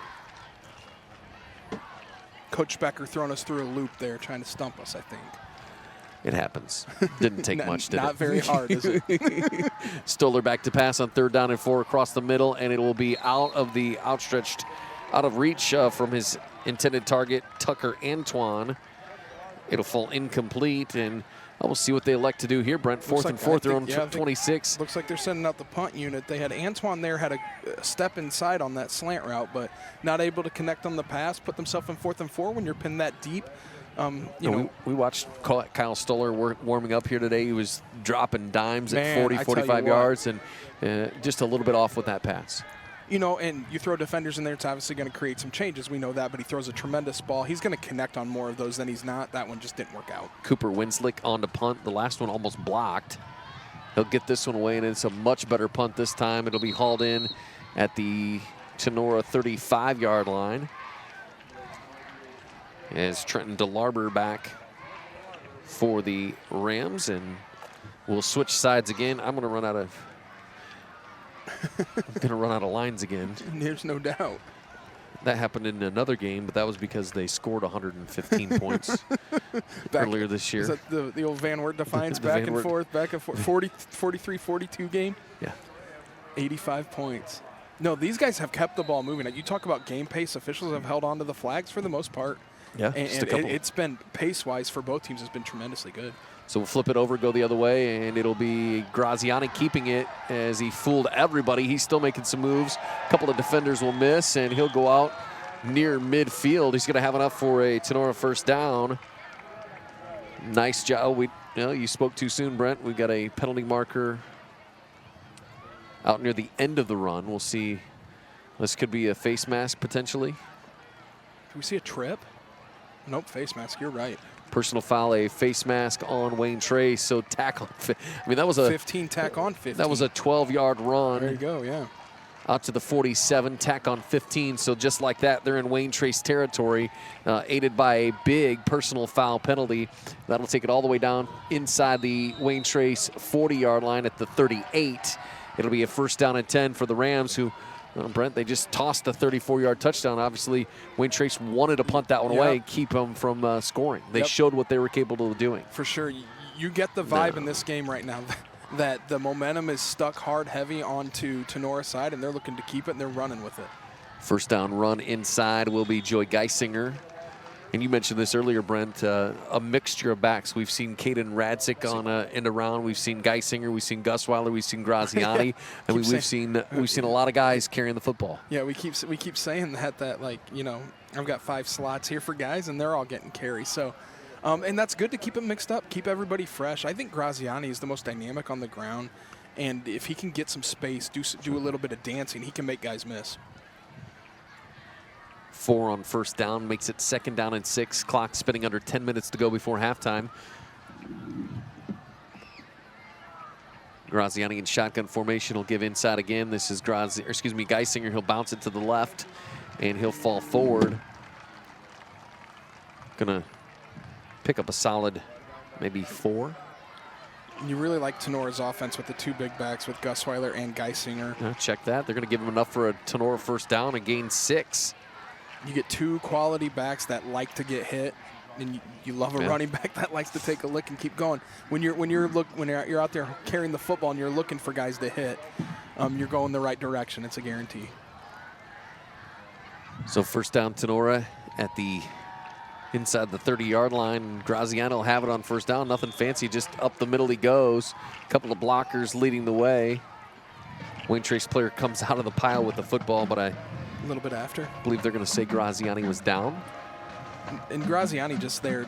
Coach Becker throwing us through a loop there, trying to stump us, I think. It happens. Didn't take much, did it? Not very hard, is it? Stoller back to pass on 3rd down and 4 across the middle, and it will be out of reach from his intended target, Tucker Antoine. It'll fall incomplete, and we'll see what they elect to do here, Brent. 4th and 4, they're on 26. Looks like they're sending out the punt unit. They had Antoine there, had a step inside on that slant route, but not able to connect on the pass, put themselves in 4th and 4 when you're pinned that deep. We watched Kyle Stoller warming up here today. He was dropping dimes at 40, 45 yards, and just a little bit off with that pass. You know, and you throw defenders in there, it's obviously going to create some changes. We know that, but he throws a tremendous ball. He's going to connect on more of those than he's not. That one just didn't work out. Cooper Winslick on to punt. The last one almost blocked. He'll get this one away, and it's a much better punt this time. It'll be hauled in at the Tinora 35-yard line. As Trenton DeLarber back for the Rams, and we'll switch sides again. I'm going to run out of lines again. There's no doubt. That happened in another game, but that was because they scored 115 points earlier this year. Is that the old Van Wert Defiance back and forth, 43-42 game? Yeah. 85 points. No, these guys have kept the ball moving. You talk about game pace. Officials have held on to the flags for the most part. Yeah, and it's been pace-wise for both teams. It's been tremendously good. So we'll flip it over, go the other way, and it'll be Graziani keeping it as he fooled everybody. He's still making some moves. A couple of defenders will miss, and he'll go out near midfield. He's going to have enough for a Tinora first down. Nice job. You spoke too soon, Brent. We've got a penalty marker out near the end of the run. We'll see. This could be a face mask potentially. Do we see a trip? Nope, face mask. You're right. Personal foul, a face mask on Wayne Trace. So tackle. I mean, that was a 15 tack on 15. That was a 12-yard run. There you go. Yeah. Out to the 47, tack on 15. So just like that, they're in Wayne Trace territory, aided by a big personal foul penalty. That'll take it all the way down inside the Wayne Trace 40-yard line at the 38. It'll be a first down and 10 for the Rams, who, Brent, they just tossed the 34-yard touchdown. Obviously, Wayne Trace wanted to punt that one away, keep them from scoring. They showed what they were capable of doing. For sure. You get the vibe in this game right now that the momentum is stuck hard, heavy onto Tenora's side, and they're looking to keep it, and they're running with it. First down run inside will be Joey Geisinger. And you mentioned this earlier, Brent, a mixture of backs. We've seen Caden Radzik on end around. We've seen Geisinger. We've seen Gusweiler. We've seen Graziani. I mean, we've seen a lot of guys carrying the football. Yeah, we keep saying that like, you know, I've got 5 slots here for guys, and they're all getting carries. So, and that's good to keep it mixed up, keep everybody fresh. I think Graziani is the most dynamic on the ground, and if he can get some space, do a little bit of dancing, he can make guys miss. 4 on first down, makes it 2nd down and 6. Clock spinning under 10 minutes to go before halftime. Graziani in shotgun formation will give inside again. This is Geisinger. He'll bounce it to the left, and he'll fall forward. Gonna pick up a solid maybe 4. You really like Tenora's offense with the 2 big backs with Gusweiler and Geisinger. Check that. They're gonna give him enough for a Tinora first down and gain 6. You get 2 quality backs that like to get hit, and you love a running back that likes to take a lick and keep going. When you're out there carrying the football and you're looking for guys to hit, you're going the right direction. It's a guarantee. So first down, Tinora at the inside the 30-yard line. Graziano will have it on first down. Nothing fancy, just up the middle he goes. A couple of blockers leading the way. Wayne Trace player comes out of the pile with the football, but a little bit after. I believe they're going to say Graziani was down. And Graziani just there,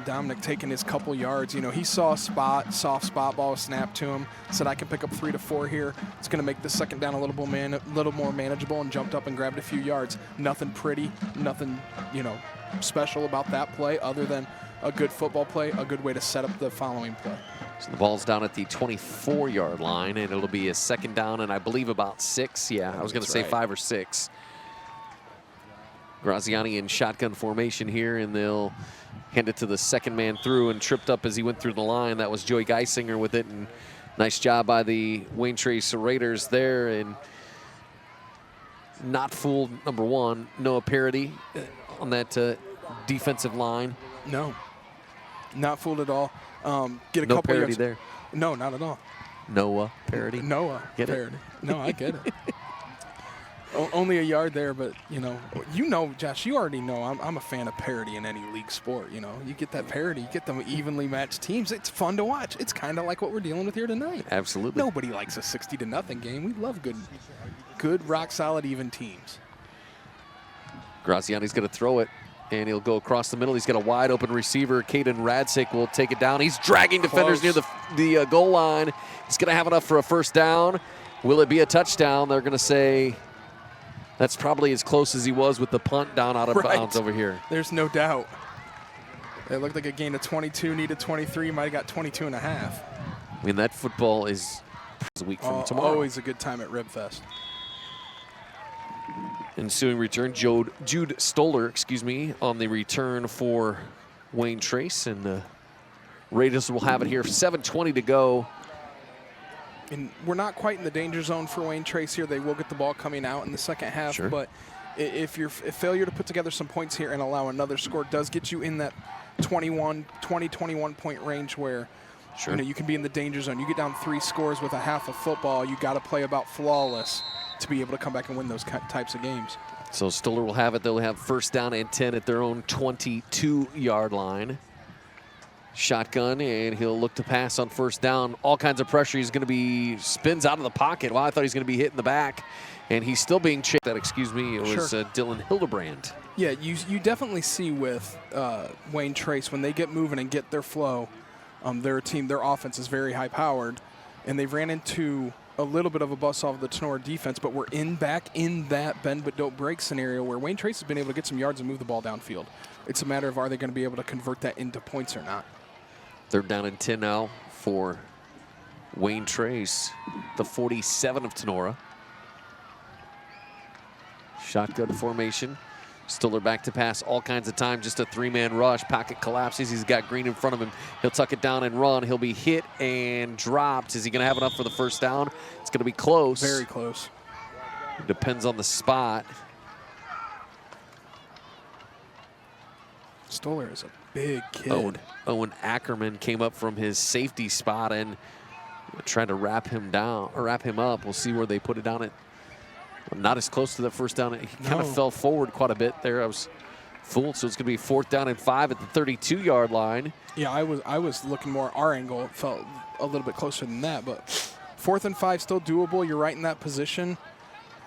Dominic taking his couple yards. You know, he saw a soft spot ball snapped to him, said I can pick up 3 to 4 here. It's going to make the second down a little more manageable, and jumped up and grabbed a few yards. Nothing pretty, nothing, you know, special about that play other than a good football play, a good way to set up the following play. So the ball's down at the 24-yard line, and it'll be a 2nd down and I believe about 6. Yeah, I was going to say 5 or 6. Graziani in shotgun formation here, and they'll hand it to the second man through, and tripped up as he went through the line. That was Joey Geisinger with it, and nice job by the Wayne Trace Raiders there. And not fooled, number 1, Noah Parody on that defensive line. No, not fooled at all. Get a no couple Parody yards. there. No, not at all. Noah Parody. Noah get Parody. It? No, I get it. Only a yard there, but you know, Josh, you already know I'm a fan of parity in any league sport. You know, you get that parity, you get them evenly matched teams. It's fun to watch. It's kind of like what we're dealing with here tonight. Absolutely. Nobody likes a 60-0 game. We love good, rock solid, even teams. Graziani's going to throw it, and he'll go across the middle. He's got a wide open receiver. Caden Radzik will take it down. He's dragging defenders near the goal line. He's going to have enough for a first down. Will it be a touchdown? They're going to say that's probably as close as he was with the punt down out of bounds over here. There's no doubt. It looked like a gain of 22, needed 23, might have got 22 and a half. I mean, that football is a week from tomorrow. Always a good time at Ribfest. Ensuing return, Jude Stoller, on the return for Wayne Trace, and the Raiders will have it here. 7:20 to go. And we're not quite in the danger zone for Wayne Trace here. They will get the ball coming out in the second half, sure. But if failure to put together some points here and allow another score does get you in that 21 point range where sure. You can be in the danger zone. You get down 3 scores with a half of football, you got to play about flawless to be able to come back and win those types of games. So Stoller will have it. They'll have first down and 10 at their own 22-yard line. Shotgun, and he'll look to pass on first down. All kinds of pressure. He's going to be spins out of the pocket. Well, I thought he was going to be hit in the back, and he's still being chased. It was Dylan Hildebrand. Yeah, you definitely see with Wayne Trace, when they get moving and get their flow, their offense is very high-powered, and they've ran into a little bit of a bust off of the Tinora defense, but we're back in that bend but don't break scenario where Wayne Trace has been able to get some yards and move the ball downfield. It's a matter of, are they going to be able to convert that into points or not? Third down and 10 now for Wayne Trace, the 47 of Tinora. Shotgun formation. Stoller back to pass all kinds of time, just a three-man rush. Pocket collapses. He's got Green in front of him. He'll tuck it down and run. He'll be hit and dropped. Is he going to have enough for the first down? It's going to be close. Very close. It depends on the spot. Stoller is a big kid. Owen Ackerman came up from his safety spot and tried to wrap him up. We'll see where they put it down at. Not as close to the first down. He kind of fell forward quite a bit there. I was fooled. So it's going to be 4th down and 5 at the 32-yard line. Yeah, I was looking more our angle. It felt a little bit closer than that, but 4th and 5 still doable. You're right in that position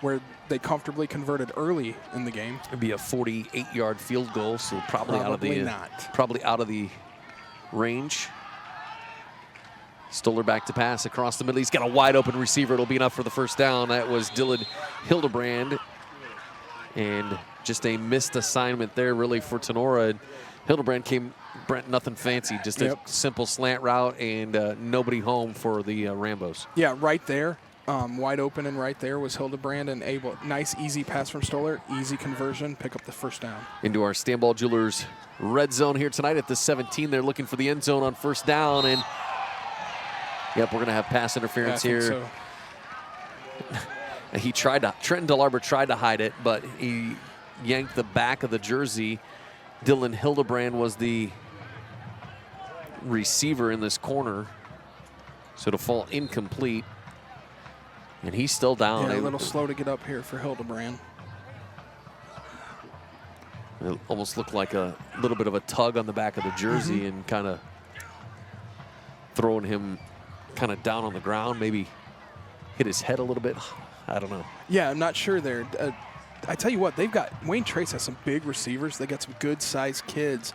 where they comfortably converted early in the game. It'd be a 48-yard field goal, so probably out of the range. Stoller back to pass across the middle. He's got a wide open receiver. It'll be enough for the first down. That was Dylan Hildebrand. And just a missed assignment there really for Tinora. Hildebrand came, nothing fancy, just a simple slant route and nobody home for the Rambos. Yeah, right there. Wide open and right there was Hildebrand, and nice easy pass from Stoller, easy conversion, pick up the first down. Into our Stanball Jewelers red zone here tonight at the 17. They're looking for the end zone on first down, and yep, we're going to have pass interference here. So. Trenton DeLarber tried to hide it, but he yanked the back of the jersey. Dylan Hildebrand was the receiver in this corner, so it'll fall incomplete. And he's still down. Yeah, a little slow to get up here for Hildebrand. It almost looked like a little bit of a tug on the back of the jersey and kind of throwing him kind of down on the ground, maybe hit his head a little bit. I don't know. Yeah, I'm not sure there. I tell you what, Wayne Trace has some big receivers. They got some good-sized kids.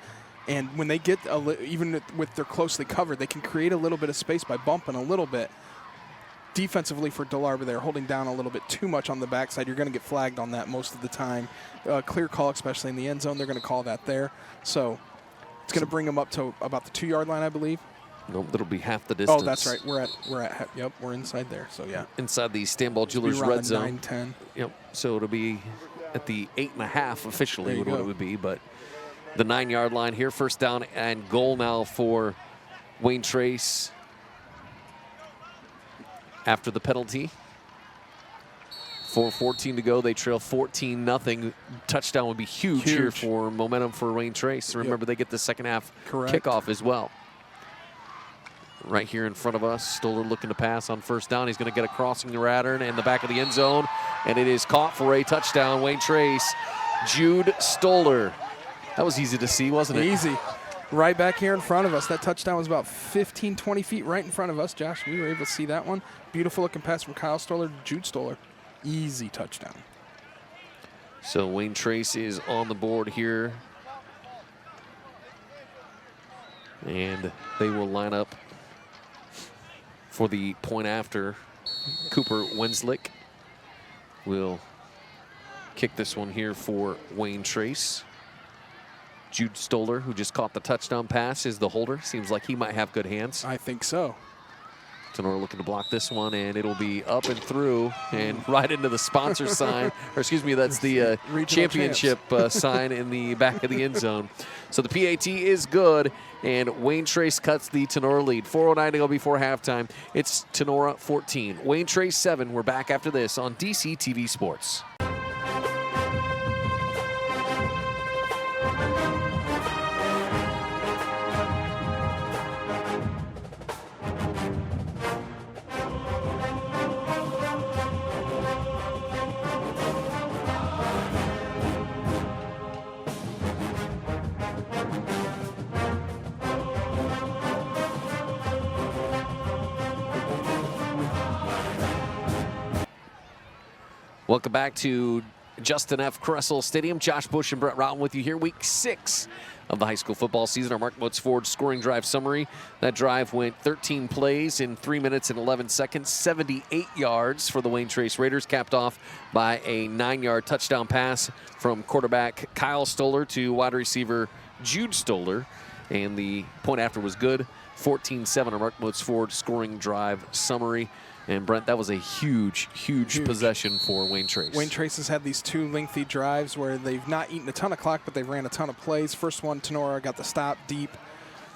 And when they get, even with their closely covered, they can create a little bit of space by bumping a little bit. Defensively for DeLarber, they're holding down a little bit too much on the backside. You're going to get flagged on that most of the time. Clear call, especially in the end zone. They're going to call that there. So it's going to bring them up to about the 2-yard line, I believe. Nope, that'll be half the distance. Oh, that's right. We're inside there. So yeah. Inside the Stanball Jewelers red zone. 9-10. Yep. So it'll be at the 8.5 officially what it would be, but the 9-yard line here, first down and goal now for Wayne Trace. After the penalty, 4:14 to go, they trail 14-0. Touchdown would be huge here for momentum for Wayne Trace. Remember, they get the second half kickoff as well. Right here in front of us, Stoller looking to pass on first down. He's going to get a crossing the Rattern and the back of the end zone, and it is caught for a touchdown. Wayne Trace, Jude Stoller. That was easy to see, wasn't it? Easy. Right back here in front of us. That touchdown was about 15, 20 feet right in front of us, Josh. We were able to see that one. Beautiful looking pass from Kyle Stoller to Jude Stoller. Easy touchdown. So Wayne Trace is on the board here. And they will line up for the point after. Cooper Wenslick will kick this one here for Wayne Trace. Jude Stoller, who just caught the touchdown pass, is the holder. Seems like he might have good hands. I think so. Tinora looking to block this one, and it'll be up and through and right into the sponsor sign. Or excuse me, that's the championship sign in the back of the end zone. So the PAT is good, and Wayne Trace cuts the Tinora lead. 4:09 to go before halftime. It's Tinora 14. Wayne Trace 7. We're back after this on DC TV Sports. Welcome back to Justin F. Kressel Stadium. Josh Bush and Brett Routon with you here. Week 6 of the high school football season. Our Mark Motes Ford scoring drive summary. That drive went 13 plays in 3 minutes and 11 seconds, 78 yards for the Wayne Trace Raiders, capped off by a 9-yard touchdown pass from quarterback Kyle Stoller to wide receiver Jude Stoller. And the point after was good. 14-7, our Mark Motes Ford scoring drive summary. And Brent, that was a huge possession for Wayne Trace. Wayne Trace has had these 2 lengthy drives where they've not eaten a ton of clock, but they've ran a ton of plays. First one, Tinora got the stop deep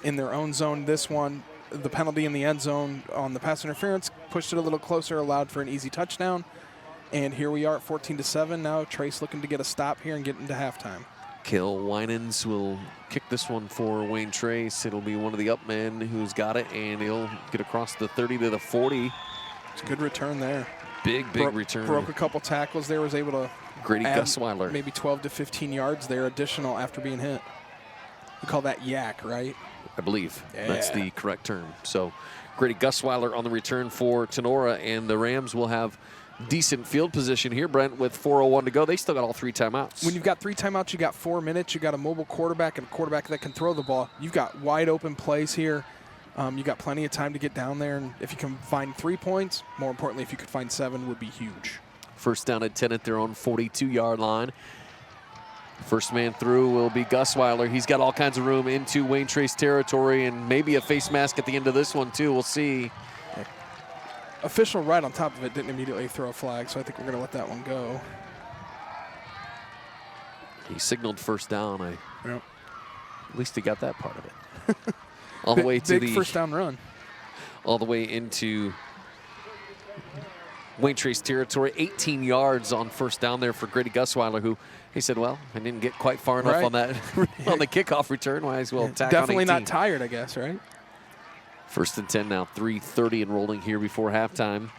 in their own zone. This one, the penalty in the end zone on the pass interference, pushed it a little closer, allowed for an easy touchdown. And here we are at 14-7. Now Trace looking to get a stop here and get into halftime. Kale Winans will kick this one for Wayne Trace. It'll be one of the up men who's got it, and he'll get across the 30 to the 40. It's a good return there. Big return. Broke a couple tackles there, was able to Grady Gusweiler. Maybe 12 to 15 yards there additional after being hit. We call that yak, right? I believe yeah. That's the correct term. So Grady Gusweiler on the return for Tinora, and the Rams will have decent field position here, Brent, with 4:01 to go. They still got all 3 timeouts. When you've got 3 timeouts, you got 4 minutes. You got a mobile quarterback and a quarterback that can throw the ball. You've got wide open plays here. You got plenty of time to get down there, and if you can find 3 points, more importantly, if you could find 7, would be huge. First down at 10 at their own 42-yard line. First man through will be Gusweiler. He's got all kinds of room into Wayne Trace territory, and maybe a face mask at the end of this one too. We'll see. Official right on top of it didn't immediately throw a flag, so I think we're going to let that one go. He signaled first down. Yep. At least he got that part of it. All the way to big first down run. All the way into Wayne Trace territory. 18 yards on first down there for Grady Gusweiler, who he said, well, I didn't get quite far enough on that on the kickoff return. Might as well tack definitely on 18. Not tired, I guess, right? First and 10 now, 3:30 and rolling here before halftime.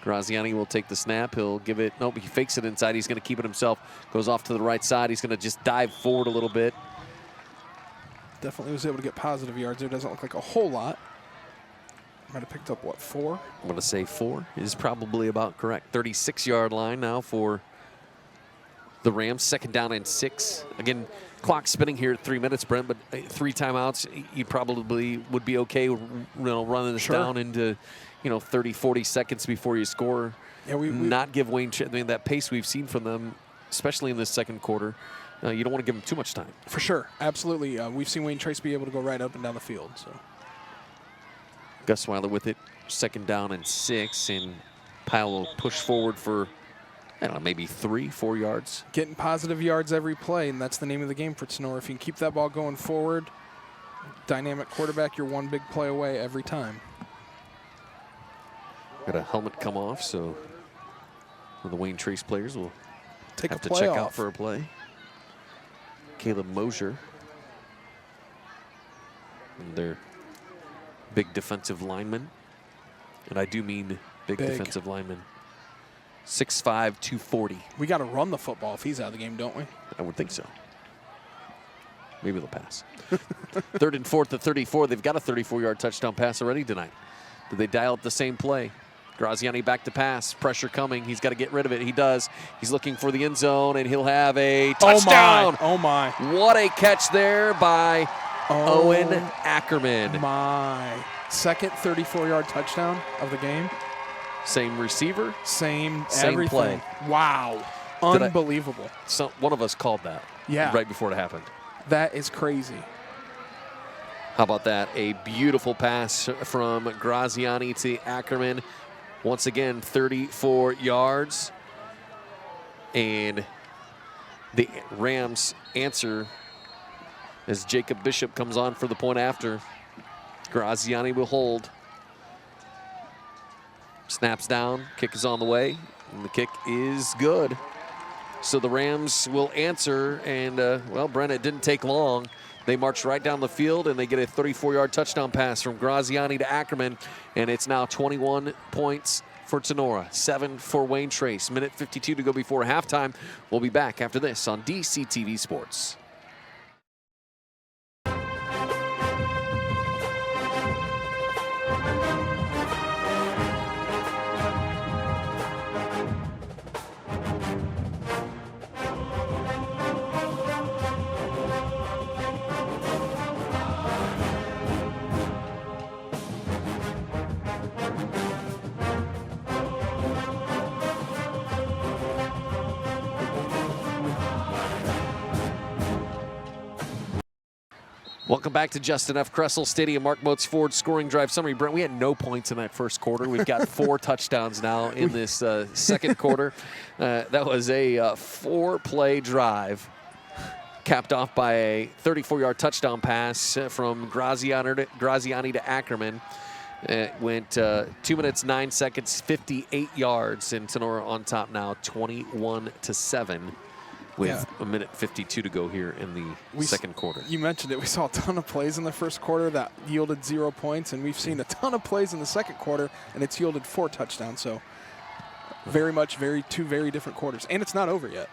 Graziani will take the snap. He'll give it, nope, he fakes it inside. He's going to keep it himself. Goes off to the right side. He's going to just dive forward a little bit. Definitely was able to get positive yards there. Doesn't look like a whole lot. Might have picked up, what, 4? I'm going to say 4 is probably about correct. 36-yard line now for the Rams. Second down and 6. Again, clock spinning here at 3 minutes, Brent, but 3 timeouts, you probably would be okay running this down into 30, 40 seconds before you score. Yeah, we not give Wayne, that pace we've seen from them, especially in this second quarter. You don't want to give them too much time. For sure, absolutely. We've seen Wayne Trace be able to go right up and down the field. So Gusweiler with it, second down and 6, and Pyle will push forward for, I don't know, maybe 3, 4 yards. Getting positive yards every play, and that's the name of the game for Tinora. If you can keep that ball going forward, dynamic quarterback, you're one big play away every time. Got a helmet come off, so the Wayne Trace players will have to check out for a play. Caleb Mosier, their big defensive lineman, and I do mean big defensive lineman. 6'5", 240. We got to run the football if he's out of the game, don't we? I would think so. Maybe they'll pass. Third and 4 to 34. They've got a 34-yard touchdown pass already tonight. Did they dial up the same play? Graziani back to pass. Pressure coming. He's got to get rid of it. He does. He's looking for the end zone, and he'll have a touchdown. Oh, my. What a catch there by Owen Ackerman. My. Second 34-yard touchdown of the game. Same receiver. Same everything. Play. Wow. Unbelievable. One of us called that right before it happened. That is crazy. How about that? A beautiful pass from Graziani to Ackerman. Once again, 34 yards. And the Rams answer as Jacob Bishop comes on for the point after. Graziani will hold. Snaps down, kick is on the way, and the kick is good. So the Rams will answer, and, well, Brent, it didn't take long. They march right down the field, and they get a 34-yard touchdown pass from Graziani to Ackerman, and it's now 21 points for Tinora, 7 for Wayne Trace. Minute 52 to go before halftime. We'll be back after this on DCTV Sports. Welcome back to Justin F. Kressel Stadium, Mark Moats Ford scoring drive summary. Brent, we had no points in that first quarter. We've got 4 touchdowns now in this second quarter. That was a 4-play drive, capped off by a 34-yard touchdown pass from Graziani to Ackerman. It went 2 minutes, 9 seconds, 58 yards, and Tinora on top now, 21-7. With a minute 52 to go here in the second quarter. You mentioned it. We saw a ton of plays in the first quarter that yielded 0 points, and we've seen a ton of plays in the second quarter, and it's yielded 4 touchdowns. So very much two very different quarters, and it's not over yet.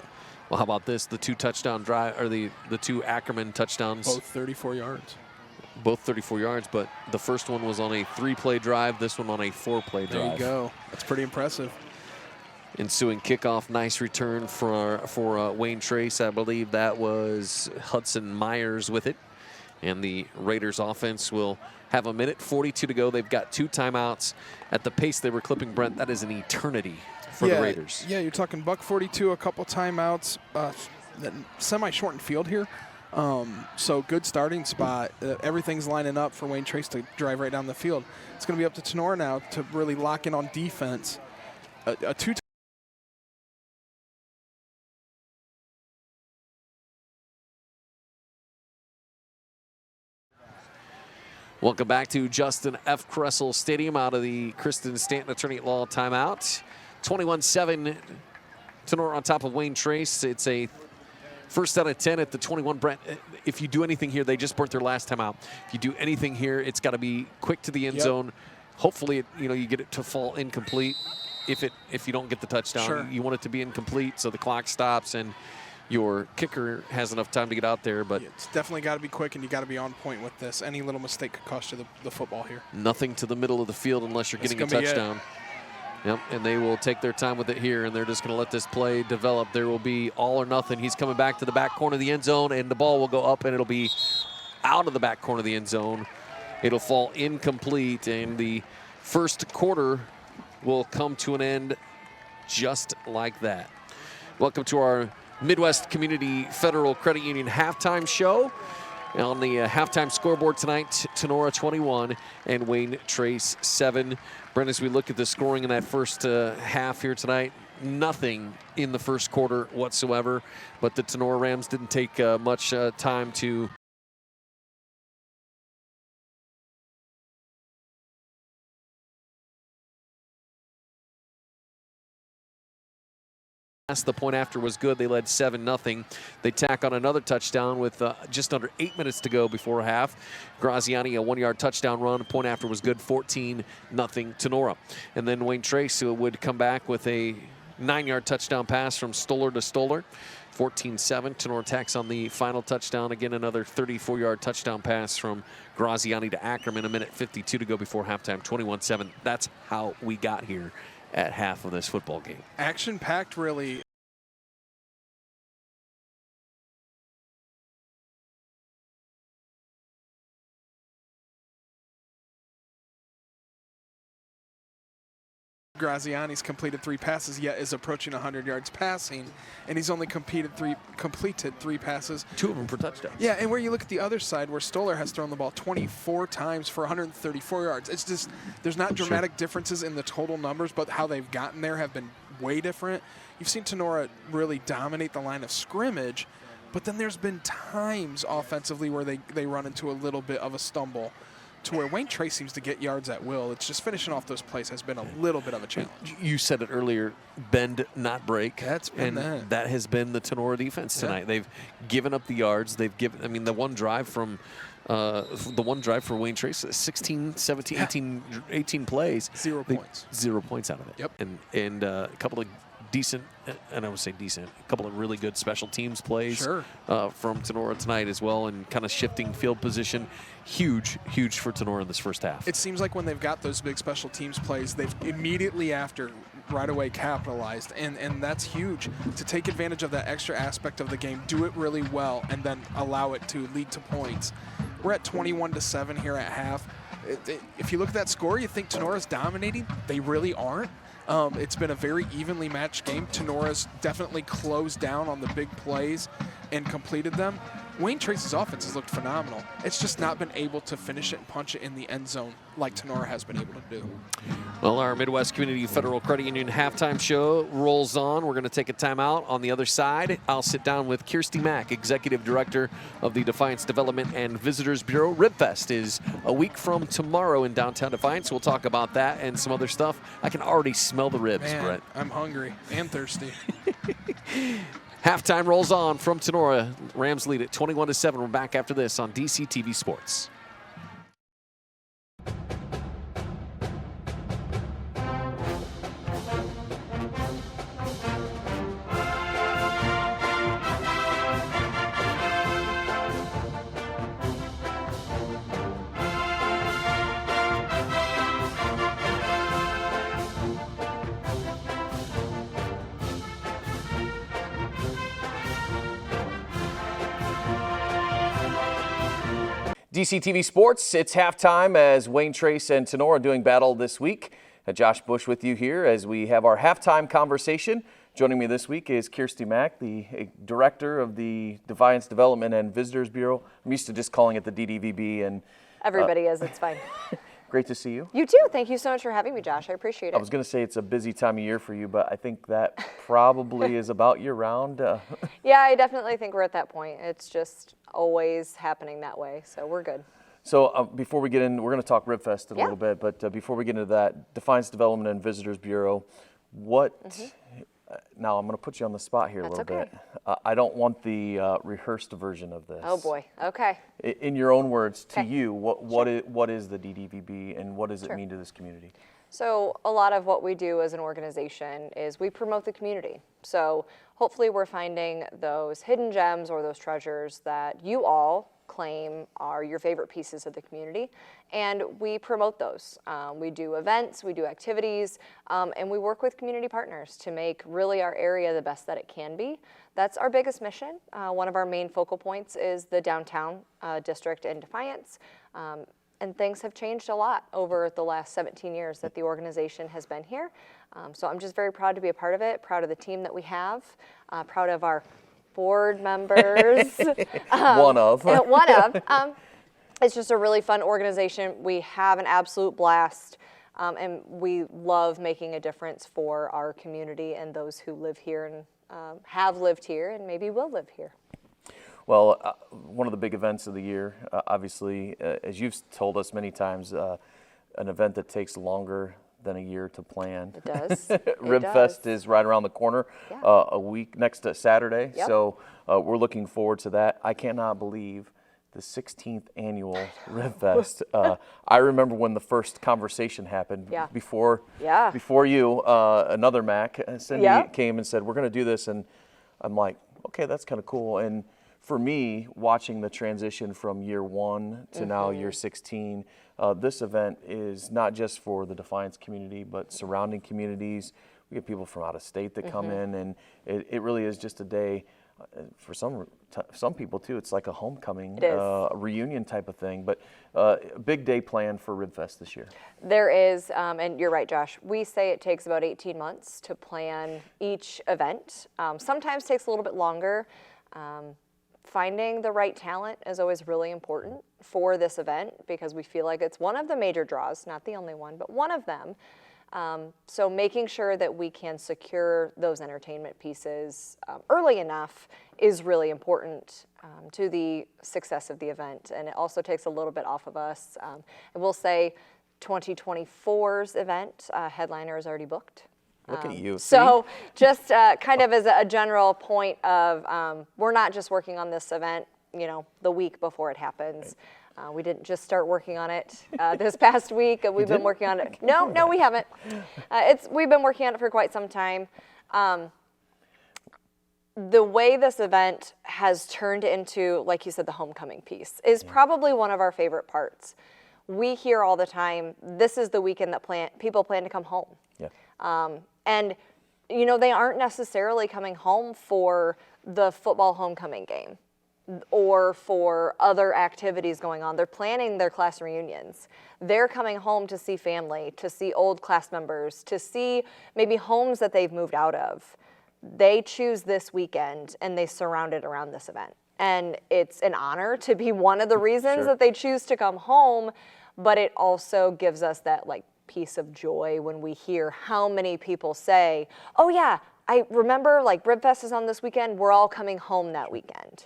Well, how about this? The 2 touchdown drive, or the 2 Ackerman touchdowns. Both 34 yards. Both 34 yards, but the first one was on a 3-play drive, this one on a 4-play drive. There you go. That's pretty impressive. Ensuing kickoff, nice return for Wayne Trace. I believe that was Hudson Myers with it. And the Raiders offense will have a minute 42 to go. They've got 2 timeouts. At the pace they were clipping, Brent, that is an eternity for the Raiders. Yeah, you're talking buck 42, a couple timeouts, semi-shortened field here. So good starting spot. Everything's lining up for Wayne Trace to drive right down the field. It's going to be up to Tinora now to really lock in on defense. A 2 Welcome back to Justin F. Kressel Stadium out of the Kristen Stanton Attorney at Law timeout. 21-7, Tinora on top of Wayne Trace. It's a first out of 10 at the 21. Brent, if you do anything here, they just burnt their last time out. If you do anything here, it's got to be quick to the end zone. Hopefully, you get it to fall incomplete. If you don't get the touchdown, you want it to be incomplete so the clock stops and your kicker has enough time to get out there. But it's definitely got to be quick, and you got to be on point with this. Any little mistake could cost you the football here. Nothing to the middle of the field unless you're getting a touchdown. Yep, and they will take their time with it here, and they're just going to let this play develop. There will be all or nothing. He's coming back to the back corner of the end zone, and the ball will go up, and it'll be out of the back corner of the end zone. It'll fall incomplete, and the first quarter will come to an end just like that. Welcome to our Midwest Community Federal Credit Union halftime show. On the halftime scoreboard tonight, Tinora 21 and Wayne Trace 7. Brent, as we look at the scoring in that first half here tonight, nothing in the first quarter whatsoever, but the Tinora Rams didn't take much time to the point after was good. They led 7-0. They tack on another touchdown with just under 8 minutes to go before half. Graziani, a 1-yard touchdown run. Point after was good, 14-0 Tinora. And then Wayne Trace would come back with a 9-yard touchdown pass from Stoller to Stoller. 14-7. Tinora tacks on the final touchdown. Again, another 34-yard touchdown pass from Graziani to Ackerman. A minute 52 to go before halftime, 21-7. That's how we got here at half of this football game. Action-packed, really. Graziani's completed 3 passes, yet is approaching 100 yards passing, and he's only completed 3 passes. 2 of them for touchdowns. Yeah, and where you look at the other side, where Stoller has thrown the ball 24 times for 134 yards, it's just there's not dramatic differences in the total numbers, but how they've gotten there have been way different. You've seen Tinora really dominate the line of scrimmage, but then there's been times offensively where they run into a little bit of a stumble, to where Wayne Trace seems to get yards at will. It's just finishing off those plays has been a little bit of a challenge. You said it earlier, bend, not break. That's been that has been the Tinora defense tonight. They've given up the yards. They've given, I mean, the one drive for Wayne Trace, 16, 17, 18 plays. 0 points. 0 points out of it. Yep. And a couple of decent, and I would say decent, a couple of really good special teams plays from Tinora tonight as well, and kind of shifting field position. Huge for Tinora in this first half. It seems like when they've got those big special teams plays, they've immediately after right away capitalized, and that's huge. To take advantage of that extra aspect of the game, do it really well, and then allow it to lead to points. We're at 21-7 here at half. If you look at that score, you think Tinora's dominating. They really aren't. It's been a very evenly matched game. Tinora's definitely closed down on the big plays. and completed them. Wayne Trace's offense has looked phenomenal. It's just not been able to finish it and punch it in the end zone like Tinora has been able to do. Well, our Midwest Community Federal Credit Union halftime show rolls on. We're going to take a timeout. On the other side, I'll sit down with Kirsty Mack, Executive Director of the Defiance Development and Visitors Bureau. Ribfest is a week from tomorrow in downtown Defiance. We'll talk about that and some other stuff. I can already smell the ribs, Man, Brett. I'm hungry and thirsty. Halftime rolls on from Tinora. Rams lead it 21-7. We're back after this on DCTV Sports. DCTV Sports, it's halftime as Wayne Trace and Tinora doing battle this week. Josh Bush with you here as we have our halftime conversation. Joining me this week is Kirsty Mack, the director of the Defiance Development and Visitors Bureau. I'm used to just calling it the DDVB. And everybody is, it's fine. Great to see you. You too. Thank you so much for having me, Josh. I appreciate it. I was going to say it's a busy time of year for you, but I think that probably is about year-round. Yeah, I definitely think we're at that point. It's just always happening that way, so we're good. So before we get in, we're going to talk Ribfest in a little bit, but before we get into that, Defiance Development and Visitors Bureau, what, now I'm going to put you on the spot here a little bit. I don't want the rehearsed version of this. Oh boy, okay. In your own words, to you, what is the DDVB and what does it mean to this community? So a lot of what we do as an organization is we promote the community. So hopefully we're finding those hidden gems or those treasures that you all claim are your favorite pieces of the community, and we promote those. We do events, we do activities, and we work with community partners to make really our area the best that it can be. That's our biggest mission. One of our main focal points is the downtown district in Defiance, and things have changed a lot over the last 17 years that the organization has been here. So I'm just very proud to be a part of it, proud of the team that we have, proud of our board members. One of. It's just a really fun organization. We have an absolute blast, and we love making a difference for our community and those who live here and have lived here and maybe will live here. Well, one of the big events of the year, obviously, as you've told us many times, an event that takes longer than a year to plan. It does. Ribfest is right around the corner, a week next to Saturday. Yep. So we're looking forward to that. I cannot believe the 16th annual Ribfest. I remember when the first conversation happened before you, another Mac, Cindy came and said, we're going to do this. And I'm like, okay, that's kind of cool. And for me, watching the transition from year 1 to now year 16, this event is not just for the Defiance community, but surrounding communities. We get people from out of state that come in, and it really is just a day. For some people too, it's like a homecoming, a reunion type of thing. But a big day planned for Ribfest this year. There is, and you're right, Josh. We say it takes about 18 months to plan each event. Sometimes takes a little bit longer. Finding the right talent is always really important for this event because we feel like it's one of the major draws, not the only one, but one of them. So making sure that we can secure those entertainment pieces early enough is really important to the success of the event. And it also takes a little bit off of us. And we'll say 2024's event, headliner is already booked. Look at you. So just kind of as a general point of we're not just working on this event, the week before it happens. We didn't just start working on it this past week. We've been working on it. No, we haven't. We've been working on it for quite some time. The way this event has turned into, like you said, the homecoming piece is probably one of our favorite parts. We hear all the time, this is the weekend that people plan to come home. Yeah. And, they aren't necessarily coming home for the football homecoming game or for other activities going on. They're planning their class reunions. They're coming home to see family, to see old class members, to see maybe homes that they've moved out of. they choose this weekend and they surround it around this event. And it's an honor to be one of the reasons that they choose to come home, but it also gives us that like piece of joy when we hear how many people say, oh yeah, I remember like RibFest is on this weekend, we're all coming home that weekend.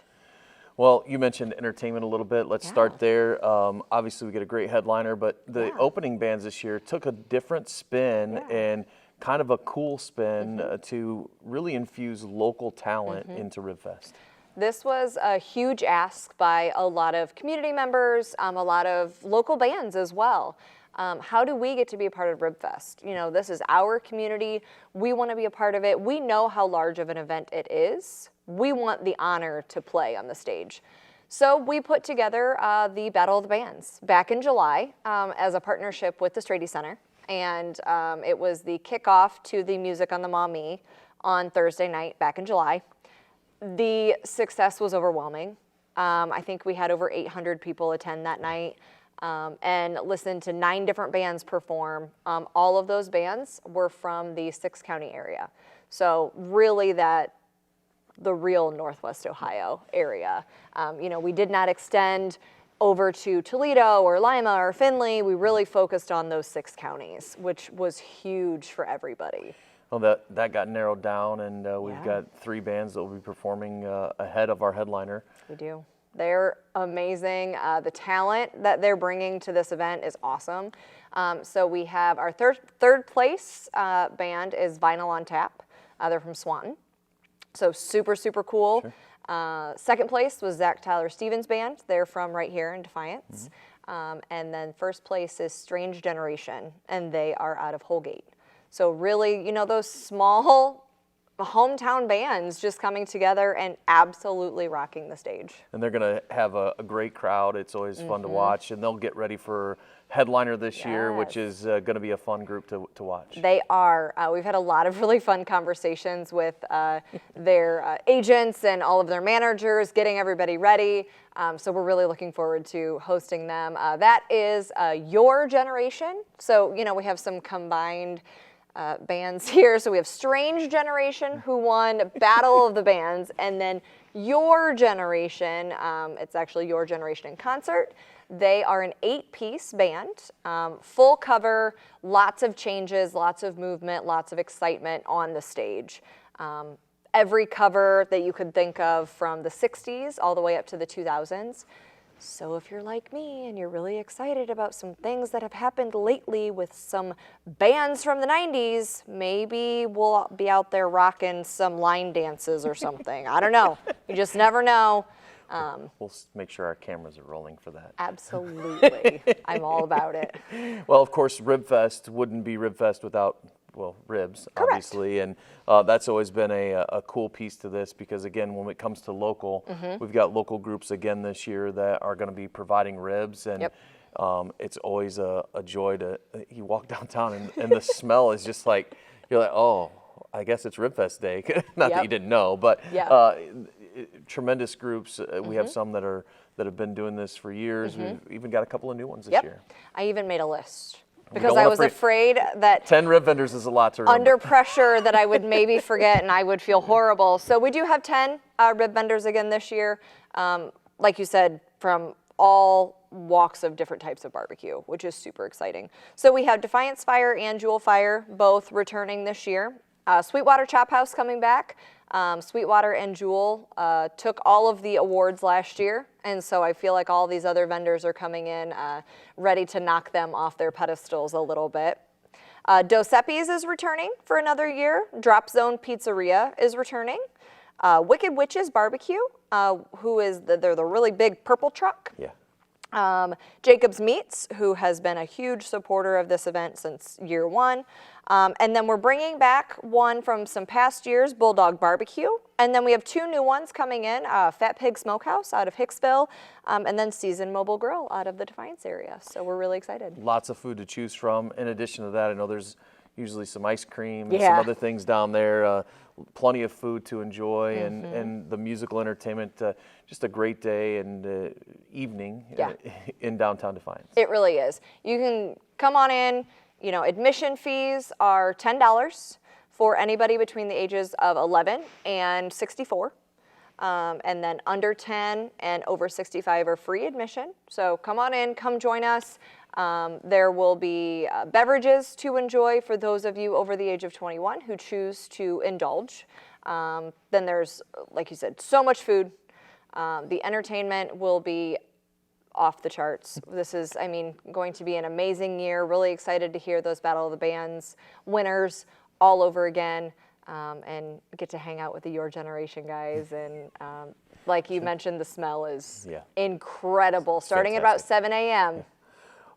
Well, you mentioned entertainment a little bit. Let's start there. Obviously, we get a great headliner, but the opening bands this year took a different spin and kind of a cool spin to really infuse local talent into RibFest. This was a huge ask by a lot of community members, a lot of local bands as well. How do we get to be a part of RibFest? You know, this is our community. We want to be a part of it. We know how large of an event it is. We want the honor to play on the stage. So we put together the Battle of the Bands back in July as a partnership with the Strady Center. And it was the kickoff to the Music on the Maumee on Thursday night back in July. The success was overwhelming. I think we had over 800 people attend that night and listen to 9 different bands perform. All of those bands were from the 6-county area. So really the real Northwest Ohio area. You know, we did not extend over to Toledo or Lima or Findlay. We really focused on those 6 counties, which was huge for everybody. Well, that got narrowed down, and we've got 3 bands that will be performing ahead of our headliner. We do. They're amazing. The talent that they're bringing to this event is awesome. So we have our third place band is Vinyl on Tap. They're from Swanton. So super, super cool. Sure. Second place was Zach Tyler Stevens Band. They're from right here in Defiance. And then first place is Strange Generation, and they are out of Holgate. So really, you know, those small hometown bands just coming together and absolutely rocking the stage. And they're going to have a great crowd. It's always fun to watch, and they'll get ready for headliner this year, which is going to be a fun group to watch. They are. We've had a lot of really fun conversations with their agents and all of their managers, getting everybody ready. So we're really looking forward to hosting them. That is Your Generation. So, you know, we have some combined bands here. So we have Strange Generation, who won Battle of the Bands, and then Your Generation. It's actually Your Generation in Concert. They are an 8-piece band, full cover, lots of changes, lots of movement, lots of excitement on the stage. Every cover that you could think of from the 60s all the way up to the 2000s. So if you're like me and you're really excited about some things that have happened lately with some bands from the 90s, maybe we'll be out there rocking some line dances or something. I don't know. You just never know. We'll make sure our cameras are rolling for that. Absolutely. I'm all about it. Well, of course, RibFest wouldn't be RibFest without, well, ribs, Correct. Obviously. And that's always been a cool piece to this because, again, when it comes to local, we've got local groups again this year that are going to be providing ribs. And it's always a joy to, you walk downtown and the smell is just like, you're like, oh, I guess it's RibFest day. Not that you didn't know, but tremendous groups. We have some that have been doing this for years. We've even got a couple of new ones this year. I even made a list because I was afraid that 10 rib vendors is a lot to remember. Under pressure that I would maybe forget and I would feel horrible. So we do have 10 rib vendors again this year. Like you said, from all walks of different types of barbecue, which is super exciting. So we have Defiance Fire and Jewel Fire both returning this year. Sweetwater Chop House coming back. Sweetwater and Jewel took all of the awards last year, and so I feel like all these other vendors are coming in ready to knock them off their pedestals a little bit. Dos Equis is returning for another year. Drop Zone Pizzeria is returning. Wicked Witches Barbecue, they're the really big purple truck. Jacob's Meats, who has been a huge supporter of this event since year 1. And then we're bringing back one from some past years, Bulldog Barbecue. And then we have 2 new ones coming in, Fat Pig Smokehouse out of Hicksville, and then Seasoned Mobile Grill out of the Defiance area. So we're really excited. Lots of food to choose from. In addition to that, I know there's usually some ice cream and some other things down there. Plenty of food to enjoy and the musical entertainment. Just a great day and evening in downtown Defiance. It really is. You can come on in. You know, admission fees are $10 for anybody between the ages of 11 and 64. And then under 10 and over 65 are free admission. So come on in, come join us. There will be beverages to enjoy for those of you over the age of 21 who choose to indulge. Then there's, like you said, so much food. The entertainment will be off the charts. This is, I mean, going to be an amazing year. Really excited to hear those Battle of the Bands winners all over again, and get to hang out with the Your Generation guys. And like you mentioned, the smell is incredible, starting at about 7 a.m.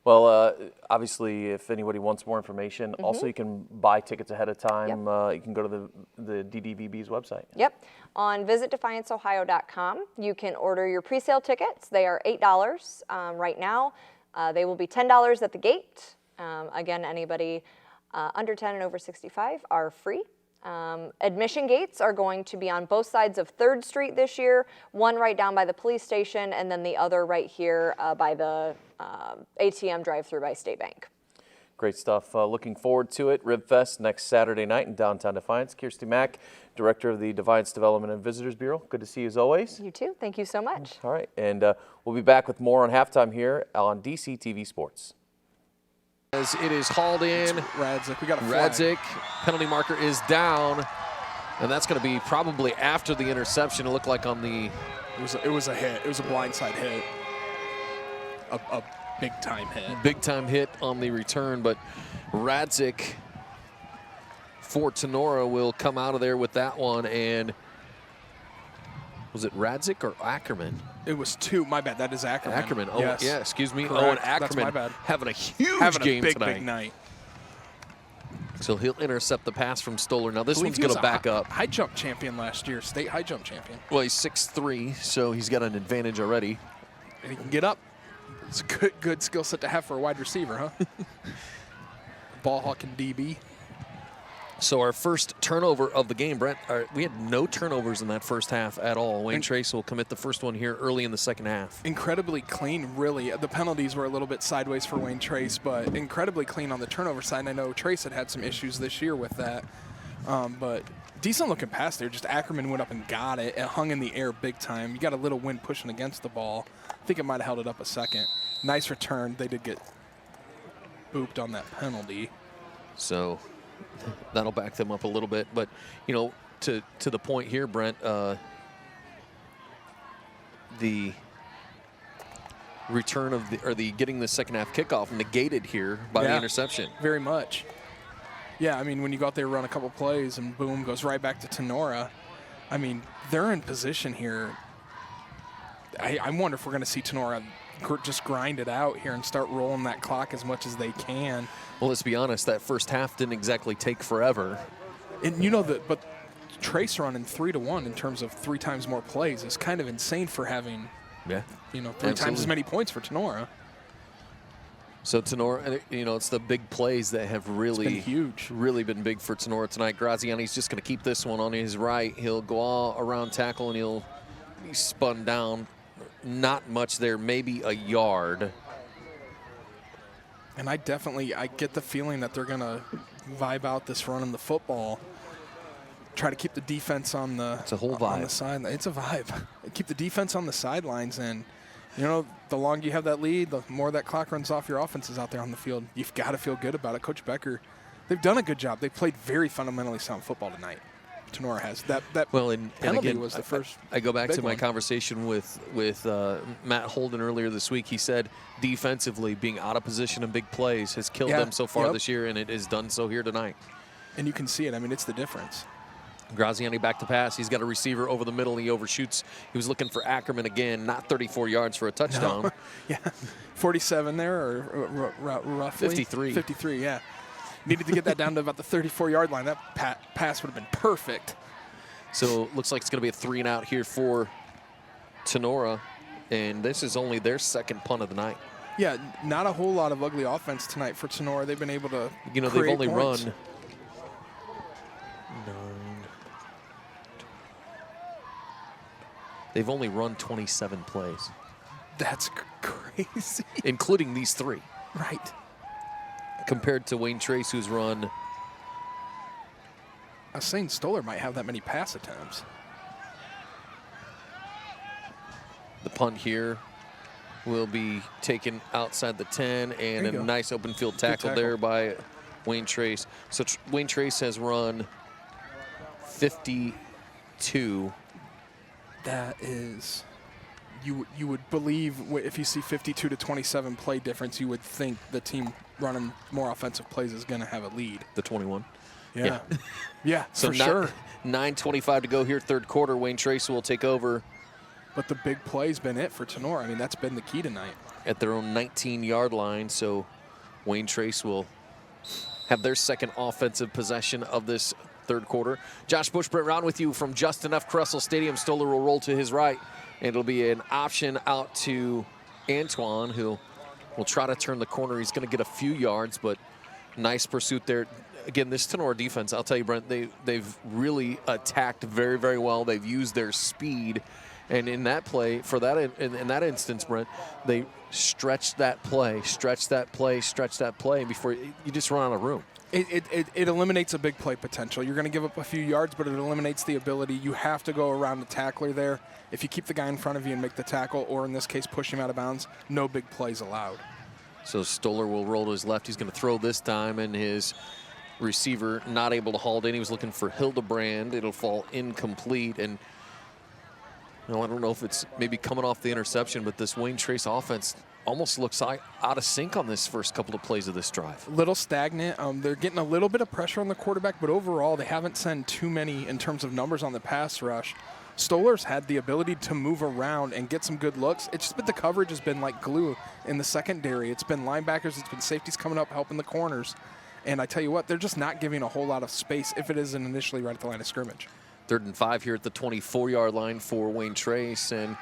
Well, obviously, if anybody wants more information, also you can buy tickets ahead of time. You can go to the DDVB's website. Yep. On visitdefianceohio.com, you can order your pre-sale tickets. They are $8 right now. They will be $10 at the gate. Again, anybody under 10 and over 65 are free. Admission gates are going to be on both sides of 3rd Street this year, one right down by the police station, and then the other right here by the ATM drive-through by State Bank. Great stuff. Looking forward to it. RibFest next Saturday night in downtown Defiance. Kirsty Mack, Director of the Defiance Development and Visitors Bureau. Good to see you as always. You too. Thank you so much. All right. And we'll be back with more on halftime here on DCTV Sports. As it is hauled in. Radzik, we got a flag. Radzik, penalty marker is down. And that's going to be probably after the interception. It looked like on the... It was a hit. It was a blindside hit. A big-time hit. Big-time hit on the return, but Radzik for Tinora will come out of there with that one. And was it Radzik or Ackerman? It was two. My bad. That is Ackerman. Ackerman. Oh, yes. Yeah, excuse me. Correct. Oh, and Ackerman That's my bad. having a huge game big, tonight. Big night. So he'll intercept the pass from Stoller. Now this one's going to back up. High jump champion last year, state high jump champion. Well, he's 6'3", so he's got an advantage already. And he can get up. It's a good skill set to have for a wide receiver, huh? Ball hawking DB. So our first turnover of the game, Brent, we had no turnovers in that first half at all. Wayne Trace will commit the first one here early in the second half. Incredibly clean, really. The penalties were a little bit sideways for Wayne Trace, but incredibly clean on the turnover side. And I know Trace had some issues this year with that, but decent looking pass there. Just Ackerman went up and got it. It hung in the air big time. You got a little wind pushing against the ball. I think it might have held it up a second. Nice return. They did get booped on that penalty. So that'll back them up a little bit. But, you know, to the point here, Brent, the return of the getting the second half kickoff negated here by the interception. Very much. Yeah, I mean, when you go out there, run a couple plays, and boom, goes right back to Tinora. I mean, they're in position here. I wonder if we're going to see Tinora just grind it out here and start rolling that clock as much as they can. Well, let's be honest, that first half didn't exactly take forever. And you know that, but Trace running 3-1 in terms of 3 times more plays is kind of insane for having, you know, 3 times as many points for Tinora. So Tinora, you know, it's the big plays that have really really been big for Tinora tonight. Graziani's just going to keep this one on his right. He'll go all around tackle and he'll be spun down. Not much there, maybe a yard. And I get the feeling that they're going to vibe out this run in the football. Try to keep the defense on the, it's a whole vibe. On the side. It's a vibe. Keep the defense on the sidelines, and you know, the longer you have that lead, the more that clock runs off your offenses out there on the field. You've got to feel good about it. Coach Becker, they've done a good job. They played very fundamentally sound football tonight. Tinora has. That penalty was the first. I go back to my one. conversation with Matt Holden earlier this week. He said defensively being out of position in big plays has killed them so far this year, and it has done so here tonight. And you can see it. I mean, it's the difference. Graziani back to pass. He's got a receiver over the middle, and he overshoots. He was looking for Ackerman again, not 34 yards for a touchdown. No. Yeah, 47 there, or roughly? 53. 53, yeah. Needed to get that down to about the 34-yard line. That pass would have been perfect. So looks like it's going to be a 3-and-out here for Tinora, and this is only their second punt of the night. Yeah, not a whole lot of ugly offense tonight for Tinora. They've been able to they've only points. run They've only run 27 plays. That's crazy. Including these 3. Right. Compared to Wayne Trace, who's run was saying Stoller might have that many pass attempts. The punt here will be taken outside the 10, and a nice open field tackle there by Wayne Trace. So Wayne Trace has run 52. That is, you would believe if you see 52 to 27 play difference, you would think the team running more offensive plays is going to have a lead. The 21. Yeah. Yeah, so for sure. 9:25 to go here, third quarter. Wayne Trace will take over. But the big play's been it for Tinora. I mean, that's been the key tonight. At their own 19-yard line, so Wayne Trace will have their second offensive possession of this third quarter. Josh Bush, Brett Round with you from Justin F. Kressel Stadium. Stoller will roll to his right, and it'll be an option out to Antoine, who will try to turn the corner. He's going to get a few yards, but nice pursuit there. Again, this Tinora defense, I'll tell you, Brent, they've really attacked very, very well. They've used their speed. And in that play, for that in that instance, Brent, they stretched that play, and before you just run out of room. It eliminates a big play potential. You're going to give up a few yards, but it eliminates the ability. You have to go around the tackler there. If you keep the guy in front of you and make the tackle, or in this case, push him out of bounds, no big plays allowed. So Stoller will roll to his left. He's going to throw this time, and his receiver not able to haul it in. He was looking for Hildebrand. It'll fall incomplete, and I don't know if it's maybe coming off the interception, but this Wayne Trace offense almost looks out of sync on this first couple of plays of this drive. A little stagnant. They're getting a little bit of pressure on the quarterback, but overall they haven't sent too many in terms of numbers on the pass rush. Stoller's had the ability to move around and get some good looks. It's just been the coverage has been like glue in the secondary. It's been linebackers, it's been safeties coming up, helping the corners. And I tell you what, they're just not giving a whole lot of space if it isn't initially right at the line of scrimmage. 3rd and 5 here at the 24-yard line for Wayne Trace, and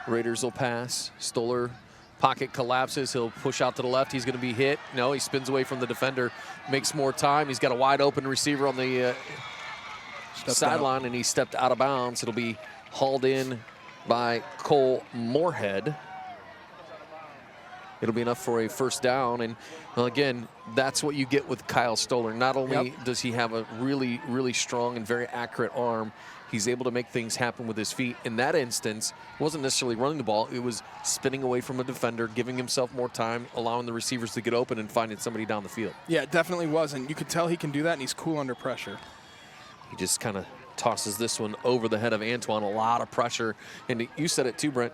Raiders will pass. Stoller, pocket collapses. He'll push out to the left. He's going to be hit. No, he spins away from the defender, makes more time. He's got a wide open receiver on the sideline, and he stepped out of bounds. It'll be hauled in by Cole Moorhead. It'll be enough for a first down. And, well, again, that's what you get with Kyle Stoller. Not only does he have a really, really strong and very accurate arm, he's able to make things happen with his feet. In that instance, it wasn't necessarily running the ball. It was spinning away from a defender, giving himself more time, allowing the receivers to get open and finding somebody down the field. Yeah, it definitely was. And you could tell he can do that, and he's cool under pressure. He just kind of tosses this one over the head of Antoine. A lot of pressure. And you said it too, Brent.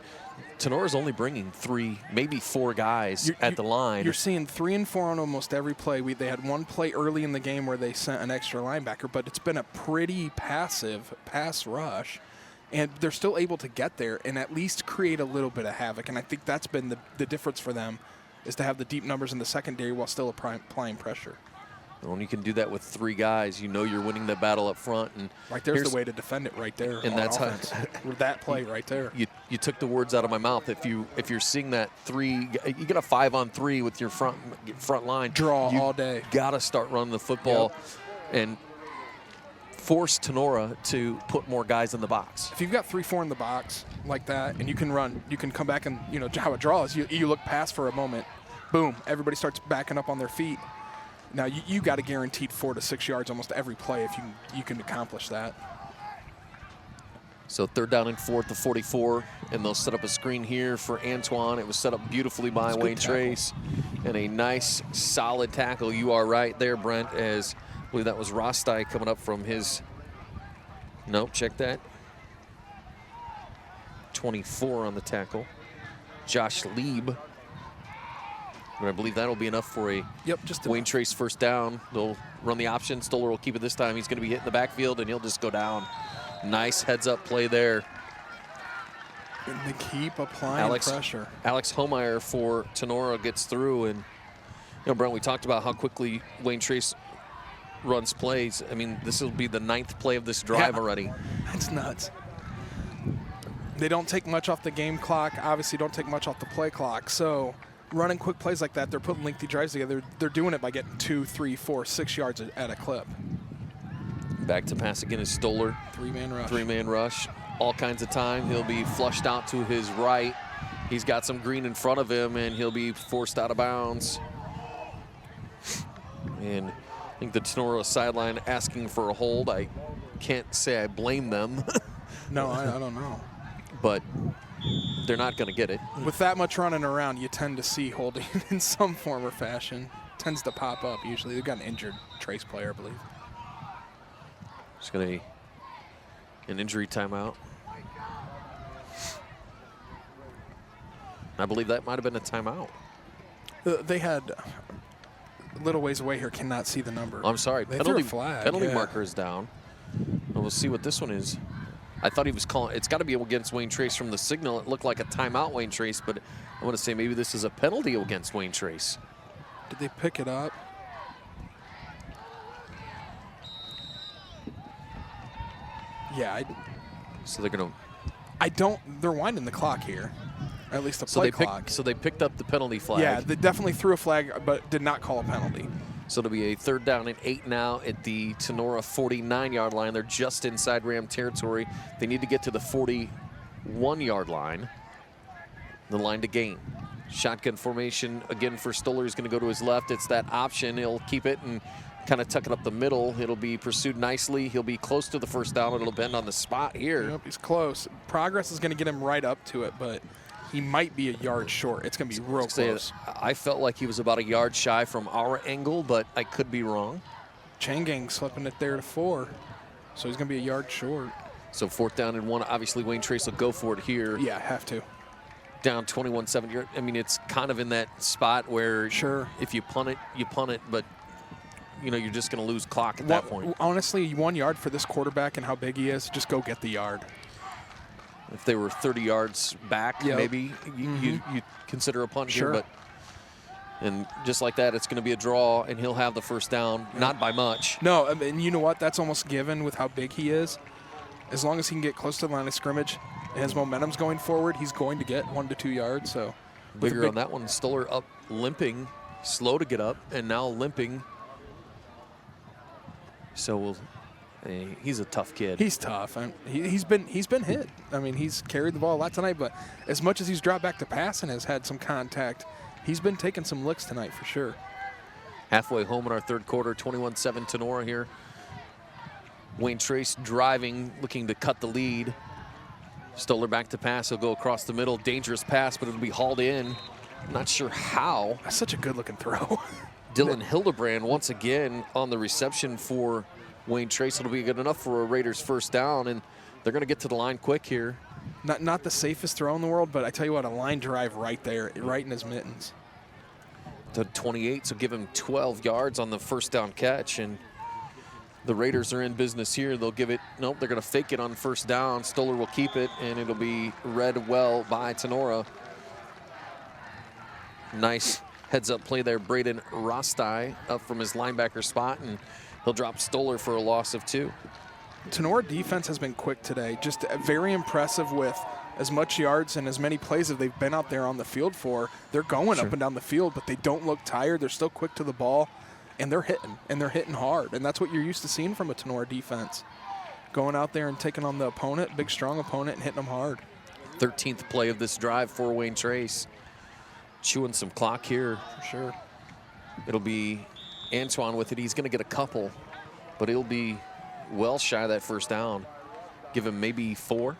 Tenora's only bringing 3, maybe 4 guys at the line. You're seeing 3 and 4 on almost every play. They had one play early in the game where they sent an extra linebacker, but it's been a pretty passive pass rush. And they're still able to get there and at least create a little bit of havoc. And I think that's been the difference for them, is to have the deep numbers in the secondary while still applying pressure. When you can do that with 3 guys, you know you're winning the battle up front. And right there's the way to defend it right there. And that's offense. That play right there. You took the words out of my mouth. If you're seeing that 3, you get a 5-on-3 with your front line. Draw all day. Got to start running the football and force Tinora to put more guys in the box. If you've got 3-4 in the box like that, and you can run, you can come back and how it draws. You look past for a moment, boom, everybody starts backing up on their feet. Now, you got a guaranteed 4 to 6 yards almost every play if you can accomplish that. So 3rd down and 4 at the 44, and they'll set up a screen here for Antoine. It was set up beautifully by Wayne Trace, and a nice, solid tackle. You are right there, Brent, as I believe that was Rostai coming up from his, nope, check that. 24 on the tackle. Josh Lieb. But I believe that'll be enough for a Wayne Trace first down. They'll run the option. Stoller will keep it this time. He's going to be hit in the backfield, and he'll just go down. Nice heads-up play there. And they keep applying pressure. Alex Homeyer for Tinora gets through. And, Brent, we talked about how quickly Wayne Trace runs plays. I mean, this will be the 9th play of this drive already. That's nuts. They don't take much off the game clock. Obviously don't take much off the play clock. So running quick plays like that, they're putting lengthy drives together. They're doing it by getting 2, 3, 4, 6 yards at a clip. Back to pass again is Stoller. 3-man rush. 3-man rush. All kinds of time. He'll be flushed out to his right. He's got some green in front of him, and he'll be forced out of bounds. And I think the Tinora sideline asking for a hold. I can't say I blame them. No, I don't know. But they're not going to get it. With that much running around, you tend to see holding in some form or fashion. Tends to pop up usually. They've got an injured Trace player, I believe. Just going to an injury timeout. I believe that might have been a timeout. They had a little ways away here. Cannot see the number. I'm sorry. They threw a flag. Penalty marker is down. And we'll see what this one is. I thought he was calling. It's got to be against Wayne Trace from the signal. It looked like a timeout, Wayne Trace, but I want to say maybe this is a penalty against Wayne Trace. Did they pick it up? Yeah. So they're going to. They're winding the clock here. At least the play clock. So they picked up the penalty flag. Yeah, they definitely threw a flag, but did not call a penalty. So it'll be a 3rd down and 8 now at the Tinora 49-yard line. They're just inside Ram territory. They need to get to the 41-yard line. The line to gain. Shotgun formation again for Stoller. He's going to go to his left. It's that option. He'll keep it and kind of tuck it up the middle. It'll be pursued nicely. He'll be close to the 1st down. It'll depend on the spot here. Yep, he's close. Progress is going to get him right up to it, but he might be a yard short. It's going to be real close. I felt like he was about a yard shy from our angle, but I could be wrong. Changang slipping it there to 4, so he's going to be a yard short. So 4th down and 1. Obviously, Wayne Trace will go for it here. Yeah, have to. Down 21-7. I mean, it's kind of in that spot where if you punt it, you punt it, but you're just going to lose clock at that point. Honestly, 1 yard for this quarterback and how big he is, just go get the yard. If they were 30 yards back, maybe you consider a punt here. But and just like that, it's going to be a draw, and he'll have the 1st down, not by much. No, and you know what? That's almost given with how big he is. As long as he can get close to the line of scrimmage and his momentum's going forward, he's going to get 1 to 2 yards. So bigger on that one. Stoller up limping, slow to get up, and now limping. So he's a tough kid. He's tough. And he's been hit. I mean, he's carried the ball a lot tonight, but as much as he's dropped back to pass and has had some contact, he's been taking some licks tonight for sure. Halfway home in our 3rd quarter, 21-7 Tinora here. Wayne Trace driving, looking to cut the lead. Stoller back to pass. He'll go across the middle. Dangerous pass, but it'll be hauled in. Not sure how. That's such a good-looking throw. Dylan Hildebrand once again on the reception for Wayne Trace. It'll be good enough for a Raiders 1st down, and they're going to get to the line quick here. Not the safest throw in the world, but I tell you what, a line drive right there, right in his mittens. To 28, so give him 12 yards on the 1st down catch, and the Raiders are in business here. They'll give it, nope, they're going to fake it on 1st down. Stoller will keep it, and it'll be read well by Tinora. Nice heads-up play there. Braden Rostai up from his linebacker spot, and he'll drop Stoller for a loss of 2. Tinora defense has been quick today. Just very impressive with as much yards and as many plays as they've been out there on the field for. They're going up and down the field, but they don't look tired. They're still quick to the ball. And they're hitting hard. And that's what you're used to seeing from a Tinora defense. Going out there and taking on the opponent, big, strong opponent, and hitting them hard. 13th play of this drive for Wayne Trace. Chewing some clock here. For sure. It'll be Antoine with it. He's going to get a couple, but he'll be well shy of that 1st down. Give him maybe 4.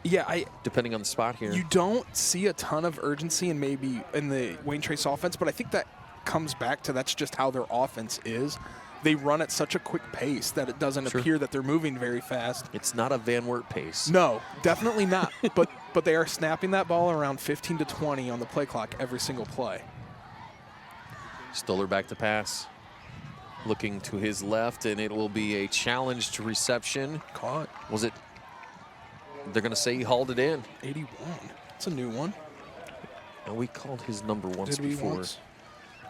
Yeah, depending on the spot here. You don't see a ton of urgency in the Wayne Trace offense, but I think that comes back to that's just how their offense is. They run at such a quick pace that it doesn't appear that they're moving very fast. It's not a Van Wert pace. No, definitely not. but they are snapping that ball around 15 to 20 on the play clock every single play. Stoller back to pass. Looking to his left, and it will be a challenged reception. Caught. Was it? They're going to say he hauled it in. 81. It's a new one. And we called his number once before. Once?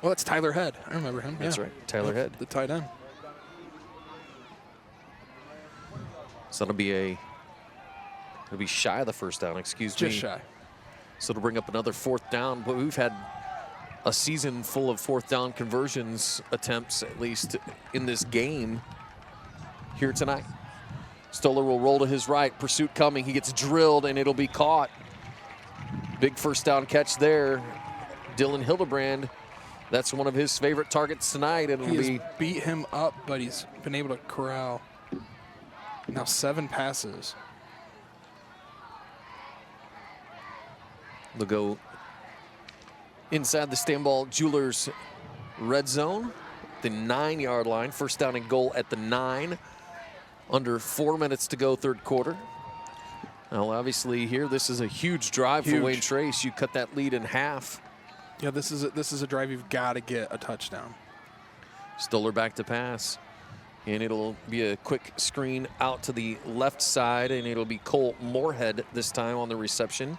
Well, that's Tyler Head. I remember him. That's right, Tyler Head. The tight end. So it'll be shy of the 1st down, excuse me. Just shy. So to bring up another 4th down, but we've had a season full of 4th down conversions attempts, at least in this game here tonight. Stoller will roll to his right, pursuit coming, he gets drilled and it'll be caught. Big 1st down catch there. Dylan Hildebrand That's one of his favorite targets tonight. And he has beat him up, but he's been able to corral now 7 passes. They'll go inside the Stanball Jewelers red zone, the 9-yard line. First down and goal at the 9. Under 4 minutes to go, third quarter. Now, obviously, here this is a huge drive for Wayne Trace. You cut that lead in half. Yeah, this is a drive you've got to get a touchdown. Stoller back to pass. And it'll be a quick screen out to the left side, and it'll be Cole Moorhead this time on the reception.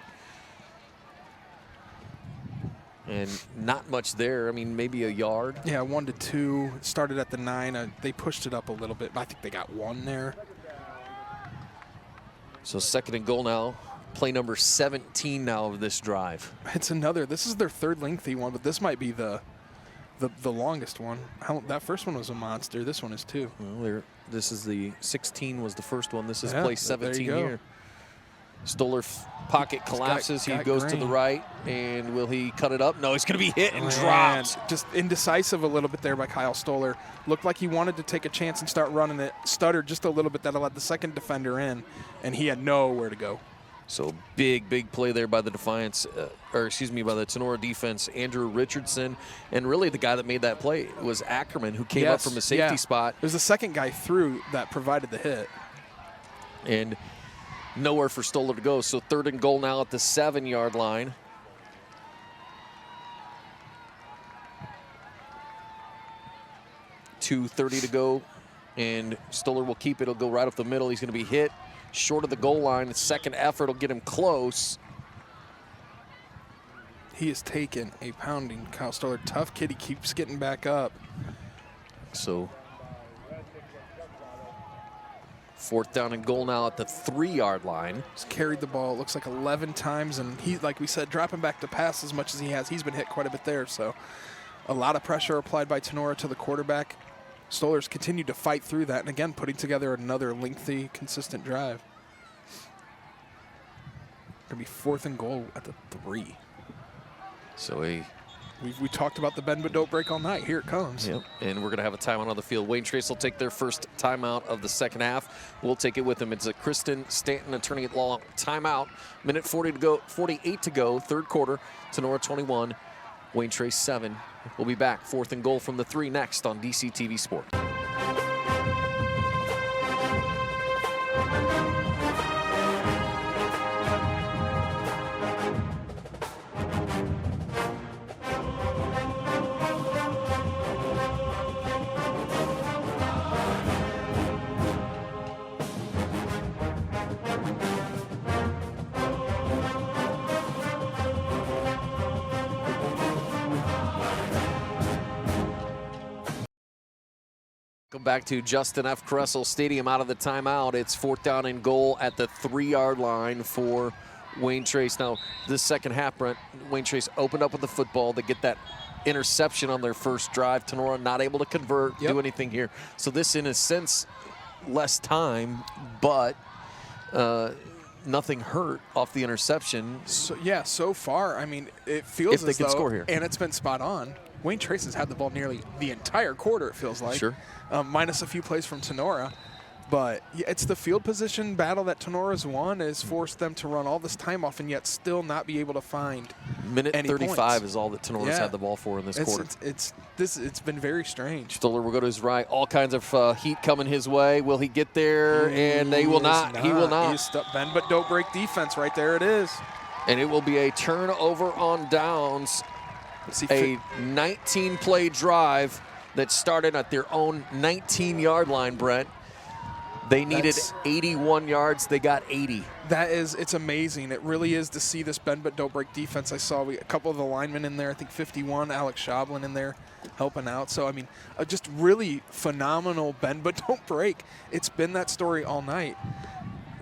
And not much there. I mean, maybe a yard. Yeah, 1 to 2. Started at the 9. They pushed it up a little bit, but I think they got 1 there. So second and goal now. Play number 17 now of this drive. It's another. This is their third lengthy one, but this might be the longest one. That first one was a monster. This one is too. Well, this is the 16 was the first one. This is play 17 here. Stoller pocket collapses. He goes to the right, and will he cut it up? No, he's going to be hit and dropped. Just indecisive a little bit there by Kyle Stoller. Looked like he wanted to take a chance and start running it. Stuttered just a little bit. That'll let the second defender in, and he had nowhere to go. So big play there by the Defiance, by the Tinora defense. Andrew Richardson, and really the guy that made that play was Ackerman, who came up from a safety spot. It was the second guy through that provided the hit. And nowhere for Stoller to go. So third and goal now at the 7-yard line. .2:30 to go, and Stoller will keep it. It'll go right up the middle. He's going to be hit short of the goal line. The second effort will get him close. He has taken a pounding. Kyle Stoller, tough kid. He keeps getting back up. So fourth down and goal now at the 3-yard line. He's carried the ball, it looks like 11 times, and he, like we said, dropping back to pass as much as he has. He's been hit quite a bit there, so a lot of pressure applied by Tinora to the quarterback. Stoller's continued to fight through that, and again, putting together another lengthy, consistent drive. Gonna be fourth and goal at the 3. So we talked about the bend but don't break all night. Here it comes. Yep. And we're going to have a timeout on the field. Wayne Trace will take their first timeout of the second half. We'll take it with them. It's a Kristen Stanton, attorney at law, timeout. Minute 48 to go, third quarter. Tinora 21, Wayne Trace 7. We'll be back. Fourth and goal from the 3 next on DCTV Sport. Come back to Justin F. Kressel Stadium out of the timeout. It's fourth down and goal at the 3-yard line for Wayne Trace. Now, this second half, Brent, Wayne Trace opened up with the football. They get that interception on their first drive. Tinora not able to convert, do anything here. So this, in a sense, less time, but nothing hurt off the interception. So, yeah, so far, I mean, it feels if they can score here. And it's been spot on. Wayne Trace has had the ball nearly the entire quarter, it feels like. Sure. Minus a few plays from Tinora. But yeah, it's the field position battle that Tenora's won has forced them to run all this time off and yet still not be able to find Minute any 35 points. Is all that Tenora's had the ball for in this quarter. It's been very strange. Stoller will go to his right. All kinds of heat coming his way. Will he get there? And they will not. He will not. He's bend but don't break defense. Right there it is. And it will be a turnover on downs. A 19-play drive that started at their own 19-yard line, Brent. They needed 81 yards. They got 80. It's amazing. It really is to see this bend but don't break defense. I saw a couple of the linemen in there. I think 51, Alex Schablin in there helping out. So, I mean, just really phenomenal bend but don't break. It's been that story all night.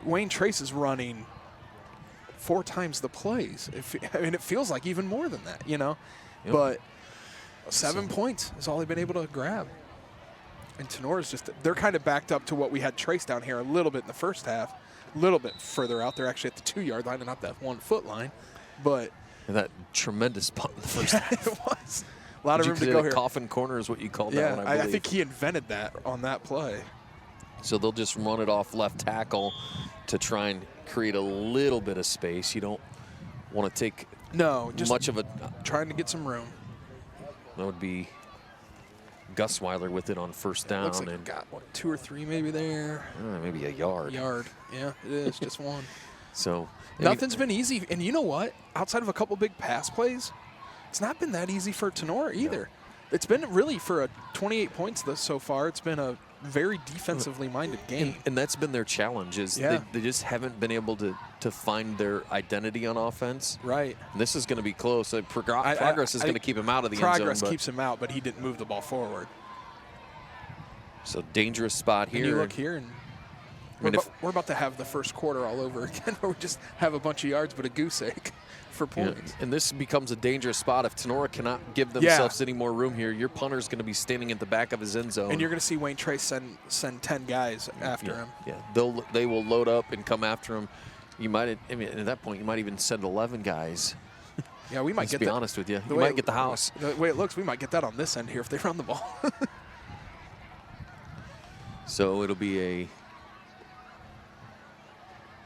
Wayne Trace is running 4 times the plays. It feels like even more than that, you know. Yep. But 7 points is all they've been able to grab. And Tenora's they're kind of backed up to what we had Trace down here a little bit in the first half, a little bit further out. They're actually at the 2-yard line and not that 1-foot line. But and that tremendous punt in the first half. It was. A lot of room to go here. Coffin corner is what you called that one, I think he invented that on that play. So they'll just run it off left tackle to try and create a little bit of space. You don't want to take just much of a... Trying to get some room. That would be Gus Weiler with it on first down. Looks like he got, what, 2 or 3 maybe there? Maybe a yard. Yeah, it is, just one. So nothing's been easy. And you know what? Outside of a couple big pass plays, it's not been that easy for Tinora either. No. It's been really, for a 28 points so far, it's been a very defensively minded game. And that's been their challenge, is they just haven't been able to find their identity on offense. Right. And this is going to be close. Progress is going to keep him out of the end zone. Progress keeps him out, but he didn't move the ball forward. So dangerous spot here. And you look here, and we're about to have the first quarter all over again, where we just have a bunch of yards but a goose egg for points. And this becomes a dangerous spot. If Tinora cannot give themselves any more room here, your punter's going to be standing at the back of his end zone. And you're going to see Wayne Trace send 10 guys after him. Yeah, they will load up and come after him. You might, at that point, you might even send 11 guys. Yeah, we might get that. To be honest with you, you might get the house. The way it looks, we might get that on this end here if they run the ball. So it'll be a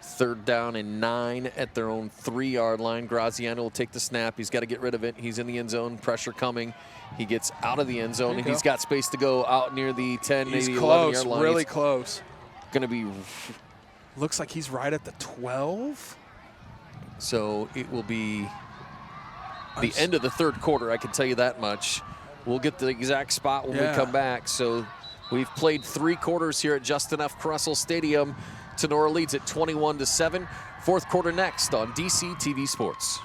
3rd down and 9 at their own 3-yard line. Graziano will take the snap. He's got to get rid of it. He's in the end zone. Pressure coming. He gets out of the end zone, and he's got space to go out near the 10, maybe 11-yard line. Really close. Going to be... Looks like he's right at the 12. So it will be the end of the 3rd quarter, I can tell you that much. We'll get the exact spot when we come back. So we've played 3 quarters here at Justin F. Kressel Stadium. Tinora leads at 21-7. 4th quarter next on DC TV Sports.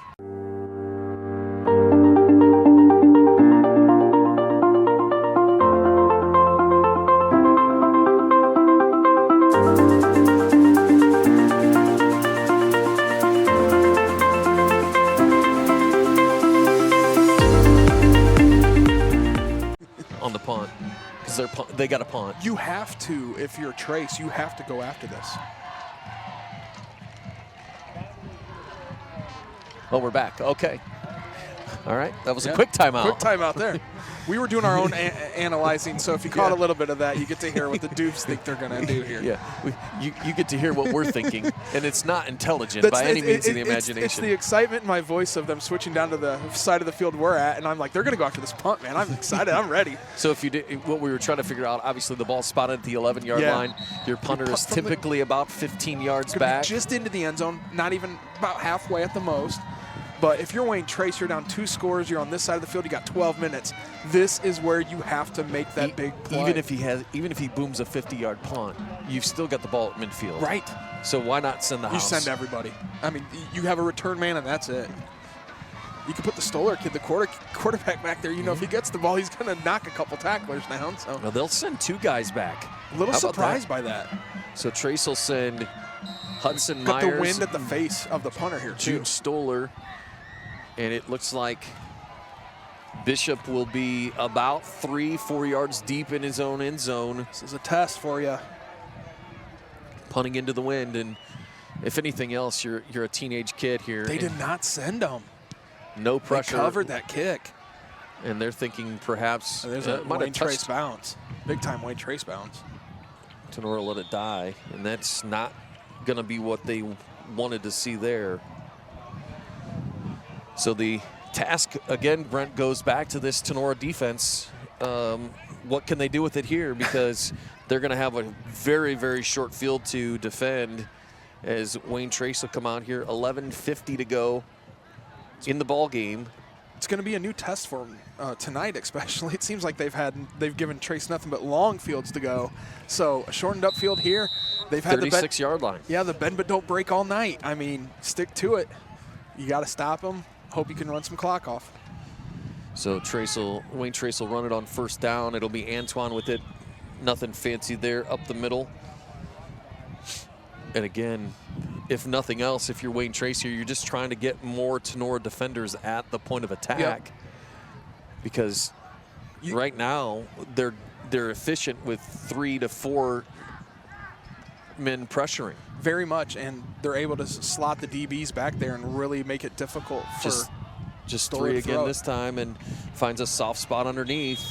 On the punt. They got a punt. You have to, if you're Trace, you have to go after this. Oh, we're back. Okay. All right. That was a quick timeout. Quick timeout there. We were doing our own analyzing, so if you caught a little bit of that, you get to hear what the Dupes think they're going to do here. Yeah, you get to hear what we're thinking, and it's not intelligent by any means of the imagination. It's the excitement in my voice of them switching down to the side of the field we're at, and I'm like, they're going to go after this punt, man. I'm excited. I'm ready. So if you did, what we were trying to figure out, obviously the ball's spotted at the 11-yard line. Your punter is typically about 15 yards back. Just into the end zone, not even about halfway at the most. But if you're Wayne Trace, you're down 2 scores, you're on this side of the field, you got 12 minutes. This is where you have to make that big play. Even if he booms a 50-yard punt, you've still got the ball at midfield. Right. So why not send the house? You send everybody. I mean, you have a return man, and that's it. You can put the Stoller kid, the quarterback back there. You know, if he gets the ball, he's going to knock a couple tacklers down. So well, they'll send 2 guys back. A little surprised by that. So Trace will send Hudson Myers. Got the wind at the face of the punter here, too. Jude Stoller. And it looks like Bishop will be about 3-4 yards deep in his own end zone. This is a test for you. Punting into the wind, and if anything else, you're a teenage kid here. They did not send him. No pressure. They covered that kick. And they're thinking perhaps there's a Wayne Trace bounce. Big time Wayne Trace bounce. Tinora let it die, and that's not going to be what they wanted to see there. So the task, again, Brent, goes back to this Tinora defense. What can they do with it here? Because they're going to have a very, very short field to defend as Wayne Trace will come out here. 11:50 to go in the ball game. It's going to be a new test for them tonight, especially. It seems like they've given Trace nothing but long fields to go. So a shortened up field here. They've had the 36-yard line. Yeah, the bend but don't break all night. I mean, stick to it. You got to stop them. Hope you can run some clock off. So Wayne Trace will run it on first down. It'll be Antoine with it. Nothing fancy there up the middle. And again, if nothing else, if you're Wayne Trace here, you're just trying to get more Tinora defenders at the point of attack. Yep. Because right now they're efficient with 3 to 4 men pressuring. Very much, and they're able to slot the DBs back there and really make it difficult for Just 3 again this time, and finds a soft spot underneath.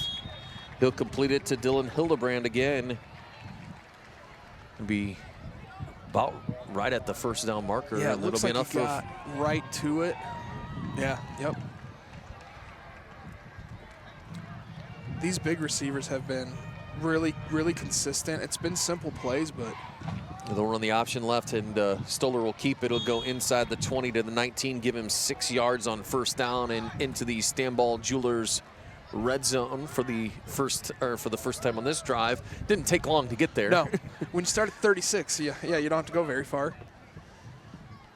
He'll complete it to Dylan Hildebrand again. It'll be about right at the first down marker. Yeah, and it looks it'll be like enough he got right to it. Yeah, yep. These big receivers have been really, really consistent. It's been simple plays, but they'll run the option left, and Stoller will keep it. It'll go inside the 20 to the 19, give him 6 yards on first down, and into the Stanball Jewelers red zone for the first time on this drive. Didn't take long to get there. No, when you start at 36, yeah, you don't have to go very far.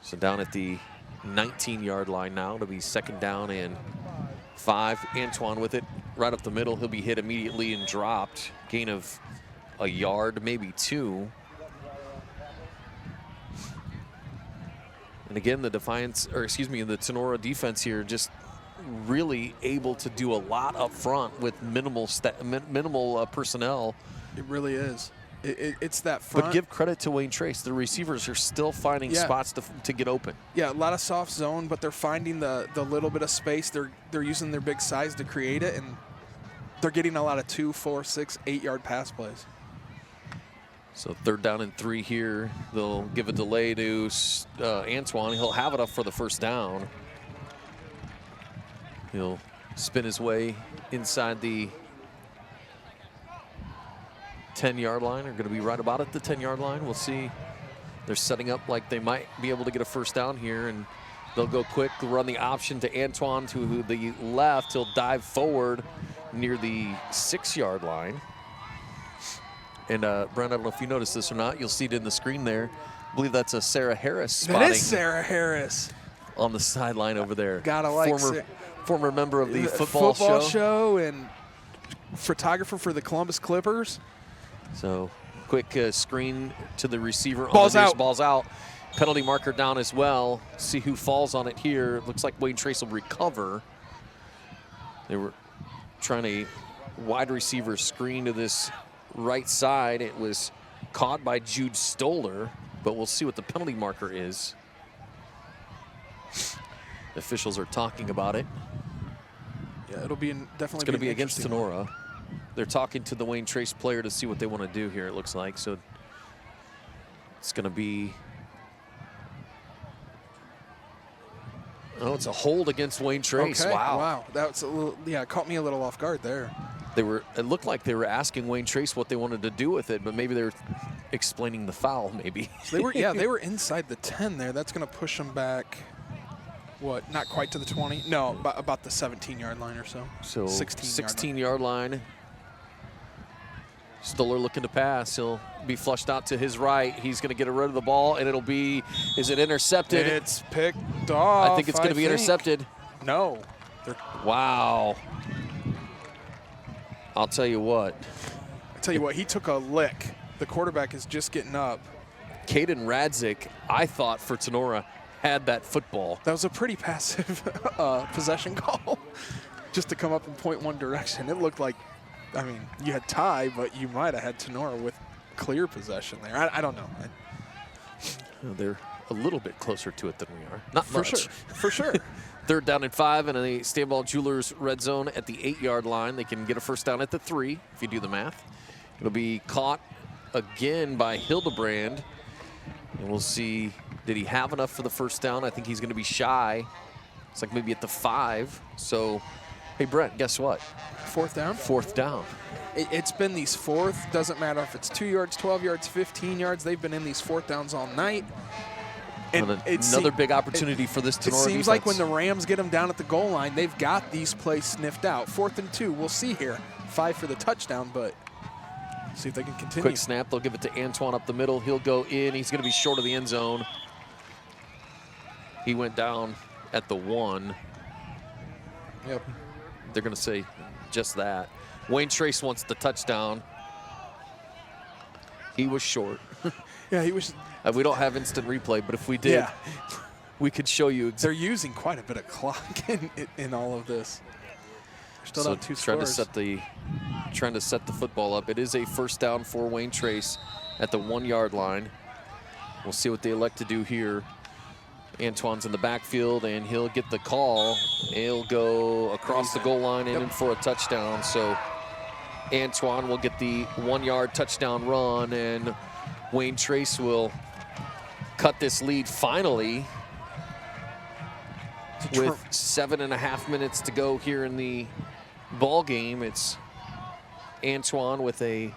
So down at the 19-yard line now. It'll be 2nd down and 5. Antoine with it right up the middle. He'll be hit immediately and dropped. Gain of a yard, maybe 2. And again, the Defiance, or excuse me, the Tinora defense here just really able to do a lot up front with minimal personnel. It really is. It's that front. But give credit to Wayne Trace. The receivers are still finding spots to get open. Yeah, a lot of soft zone, but they're finding the little bit of space. They're using their big size to create it, and they're getting a lot of 2, 4, 6, 8-yard pass plays. So 3rd down and 3 here. They'll give a delay to Antoine. He'll have it up for the first down. He'll spin his way inside the 10-yard line. Are going to be right about at the 10-yard line. We'll see. They're setting up like they might be able to get a first down here, and they'll go quick, run the option to Antoine to the left. He'll dive forward near the 6-yard line. And Brent, I don't know if you noticed this or not. You'll see it in the screen there. I believe that's a Sarah Harris spotting. That is Sarah Harris. On the sideline over there. Gotta like former member of the football show and photographer for the Columbus Clippers. So quick screen to the receiver. Ball's out. Ball's out. Penalty marker down as well. See who falls on it here. It looks like Wayne Trace will recover. They were trying a wide receiver screen to this right side. It was caught by Jude Stoller, but we'll see what the penalty marker is. The officials are talking about it. Yeah, it'll be definitely. It's going to be against Tinora. They're talking to the Wayne Trace player to see what they want to do here, it looks like. So it's going to be, oh, it's a hold against Wayne Trace. Okay. Wow. Wow. That's a little, yeah, it caught me a little off guard there. It looked like they were asking Wayne Trace what they wanted to do with it, but maybe they were explaining the foul, maybe. So they were inside the 10 there. That's going to push them back. What, not quite to the 20? No, about the 17-yard line or so. So 16-yard line. Stoller looking to pass. He'll be flushed out to his right. He's going to get rid of the ball, and it'll be, is it intercepted? It's picked off. I think it's going to be intercepted. No. Wow. I'll tell you what. He took a lick. The quarterback is just getting up. Caden Radzik, I thought for Tinora, had that football. That was a pretty passive possession call, just to come up and point one direction. It looked like, I mean, you had tie, but you might have had Tinora with clear possession there. I don't know. They're a little bit closer to it than we are. Not much. For sure. 3rd down and 5, and the Stanball Jewelers red zone at the 8-yard line. They can get a first down at the 3, if you do the math. It'll be caught again by Hildebrand. And we'll see, did he have enough for the first down? I think he's going to be shy. It's like maybe at the 5. So, hey, Brent, guess what? 4th down? 4th down. It's been these 4th. Doesn't matter if it's 2 yards, 12 yards, 15 yards. They've been in these 4th downs all night. And another big opportunity for this Tinora defense. It seems like when the Rams get them down at the goal line, they've got these plays sniffed out. 4th and 2, we'll see here. 5 for the touchdown, but see if they can continue. Quick snap, they'll give it to Antoine up the middle. He'll go in, he's gonna be short of the end zone. He went down at the 1. Yep. They're gonna say just that. Wayne Trace wants the touchdown. He was short. Yeah, he was. We don't have instant replay, but if we did, we could show you. They're using quite a bit of clock in all of this. They're still down 2 scores. Trying to set the football up. It is a first down for Wayne Trace at the 1-yard line. We'll see what they elect to do here. Antoine's in the backfield, and he'll get the call. He'll go across the goal line and in for a touchdown. So Antoine will get the 1-yard touchdown run, and Wayne Trace will cut this lead finally with 7.5 minutes to go here in the ball game. It's Antoine with a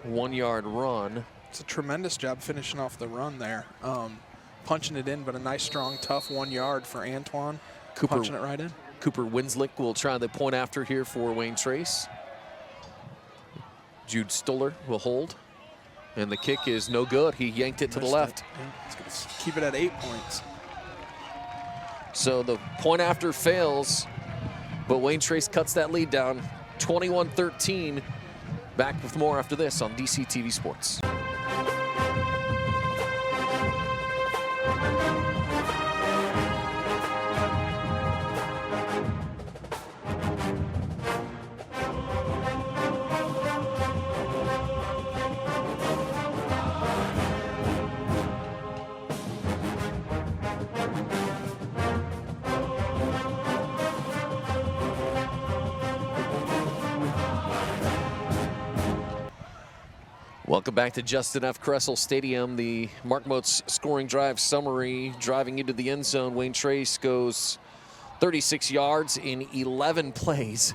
1-yard run. It's a tremendous job finishing off the run there. Punching it in, but a nice, strong, tough 1 yard for Antoine. Punching it right in. Cooper Winslick will try the point after here for Wayne Trace. Jude Stoller will hold. And the kick is no good. He yanked it to the left. He's going to keep it at 8 points. So the point after fails, but Wayne Trace cuts that lead down 21-13. Back with more after this on DCTV Sports. Welcome back to Justin F. Kressel Stadium. The Mark Moats scoring drive summary. Driving into the end zone, Wayne Trace goes 36 yards in 11 plays.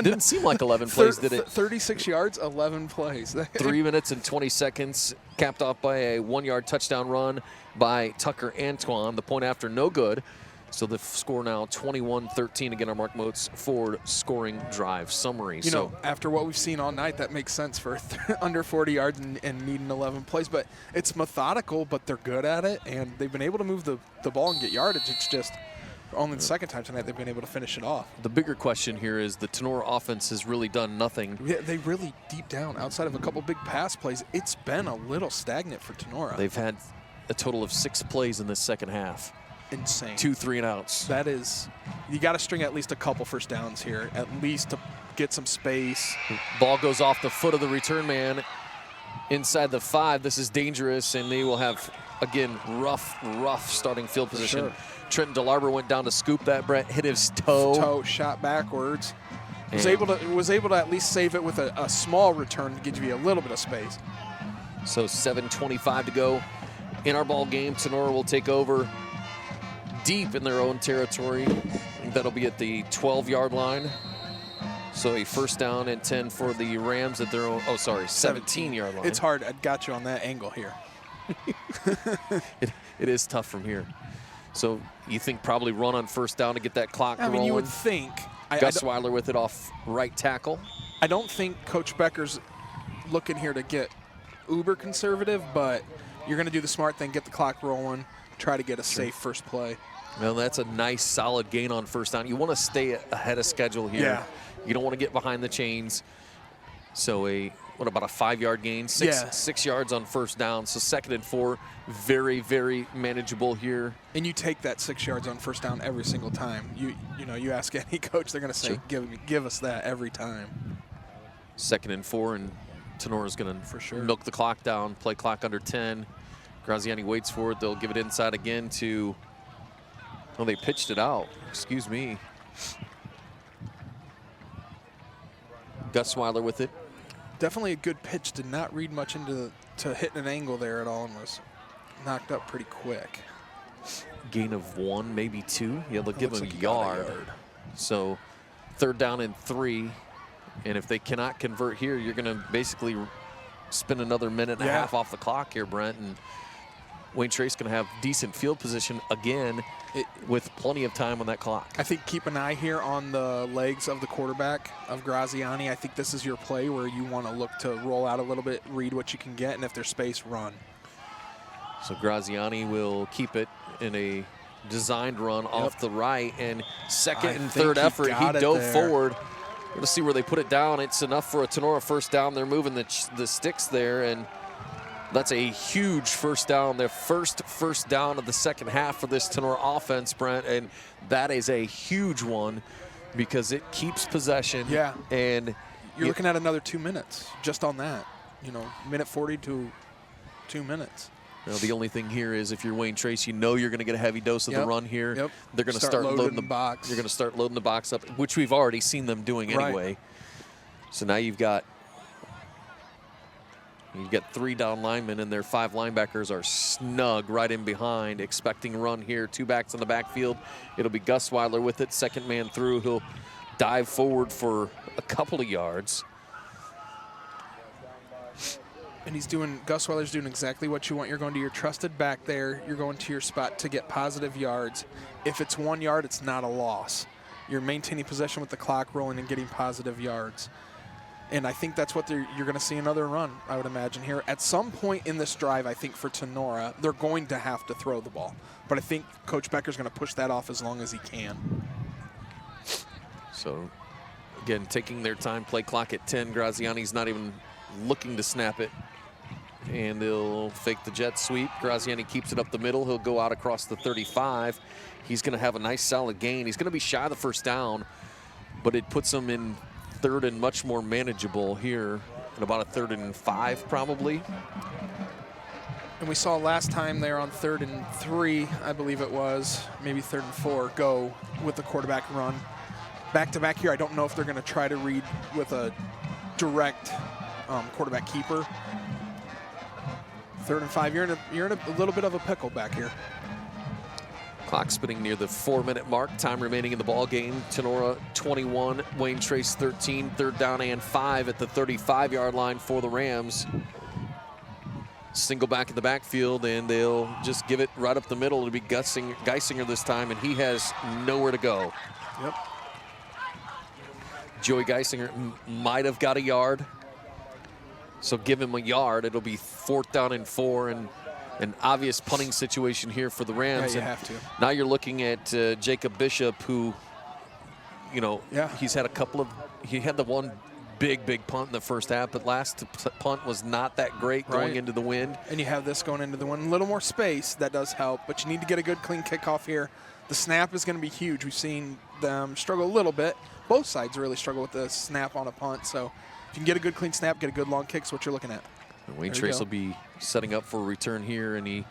Didn't seem like 11 plays, did it? 36 yards, 11 plays. 3 minutes and 20 seconds, capped off by a 1-yard touchdown run by Tucker Antoine. The point after, no good. So the score now 21-13. Again, our Mark Moats forward scoring drive summary. You know, after what we've seen all night, that makes sense for under 40 yards and needing 11 plays. But it's methodical, but they're good at it, and they've been able to move the ball and get yardage. It's just only the second time tonight they've been able to finish it off. The bigger question here is the Tinora offense has really done nothing. Yeah, they really, deep down, outside of a couple big pass plays, it's been a little stagnant for Tinora. They've had a total of 6 plays in this second half. Insane. 2 3-and-outs. That is, you got to string at least a couple first downs here, at least to get some space. Ball goes off the foot of the return man inside the 5. This is dangerous, and they will have, again, rough starting field position. Sure. Trenton DeLarber went down to scoop that. Brett hit his toe. Shot backwards. Was able to at least save it with a small return to give you a little bit of space. So 7:25 to go in our ball game. Tinora will take over deep in their own territory. That'll be at the 12-yard line. So a first down and 10 for the Rams at their own, 17-yard line. It's hard. I got you on that angle here. It is tough from here. So you think probably run on first down to get that clock rolling? I mean, you would think. Gus Weiler with it off right tackle. I don't think Coach Becker's looking here to get uber conservative, but you're going to do the smart thing, get the clock rolling, try to get a safe first play. Well, that's a nice, solid gain on first down. You want to stay ahead of schedule here. Yeah. You don't want to get behind the chains. So about a 5-yard gain? 6 yards on first down. So 2nd and 4, very, very manageable here. And you take that 6 yards on first down every single time. You ask any coach, they're going to say, give us that every time. 2nd and 4, and Tenora's going to milk the clock down, play clock under 10. Graziani waits for it. They'll give it inside again to, they pitched it out. Excuse me. Gus Weiler with it. Definitely a good pitch. Did not read much into hitting an angle there at all and was knocked up pretty quick. Gain of 1, maybe 2. Yeah, they'll give him a yard. So 3rd down and 3. And if they cannot convert here, you're going to basically spend another minute and a half off the clock here, Brent. And Wayne Trace going to have decent field position again with plenty of time on that clock. I think keep an eye here on the legs of the quarterback of Graziani. I think this is your play where you want to look to roll out a little bit, read what you can get, and if there's space, run. So Graziani will keep it in a designed run off the right, and second and third effort, he dove forward. We're going to see where they put it down. It's enough for a Tinora first down. They're moving the sticks there, and that's a huge first down. Their first down of the second half for this Tinora offense, Brent, and that is a huge one because it keeps possession. Yeah. And you're looking at another 2 minutes just on that. Minute 40 to 2 minutes. Now, the only thing here is if you're Wayne Trace, you know you're going to get a heavy dose of the run here. Yep. They're going to start loading the box. You're going to start loading the box up, which we've already seen them doing anyway. So now you've got 3 down linemen, and their 5 linebackers are snug right in behind, expecting run here. 2 backs in the backfield. It'll be Gus Weiler with it, second man through. He'll dive forward for a couple of yards. And Gus Weiler's doing exactly what you want. You're going to your trusted back there. You're going to your spot to get positive yards. If it's 1 yard, it's not a loss. You're maintaining possession with the clock rolling and getting positive yards. And I think that's what you're going to see another run, I would imagine, here. At some point in this drive, I think for Tinora, they're going to have to throw the ball. But I think Coach Becker's going to push that off as long as he can. So, again, taking their time, play clock at 10. Graziani's not even looking to snap it. And they'll fake the jet sweep. Graziani keeps it up the middle. He'll go out across the 35. He's going to have a nice solid gain. He's going to be shy of the first down, but it puts him in third and much more manageable here at about a 3rd and 5 probably. And we saw last time there on 3rd and 3, I believe it was, maybe 3rd and 4, go with the quarterback run. Back-to-back here, I don't know if they're going to try to read with a direct quarterback keeper. 3rd and 5, you're in a little bit of a pickle back here. Clock spinning near the 4-minute mark. Time remaining in the ball game. Tinora 21, Wayne Trace 13. 3rd down and 5 at the 35-yard line for the Rams. Single back in the backfield, and they'll just give it right up the middle. It'll be Geisinger this time, and he has nowhere to go. Yep. Joey Geisinger might have got a yard. So give him a yard. It'll be 4th down and 4, and an obvious punting situation here for the Rams. Yeah, you have to. Now you're looking at Jacob Bishop, who, he's had he had the one big punt in the first half, but last punt was not that great going into the wind. And you have this going into the wind. A little more space, that does help, but you need to get a good clean kickoff here. The snap is going to be huge. We've seen them struggle a little bit. Both sides really struggle with the snap on a punt, so if you can get a good clean snap, get a good long kick, is what you're looking at. And Wayne Trace will be setting up for a return here, and he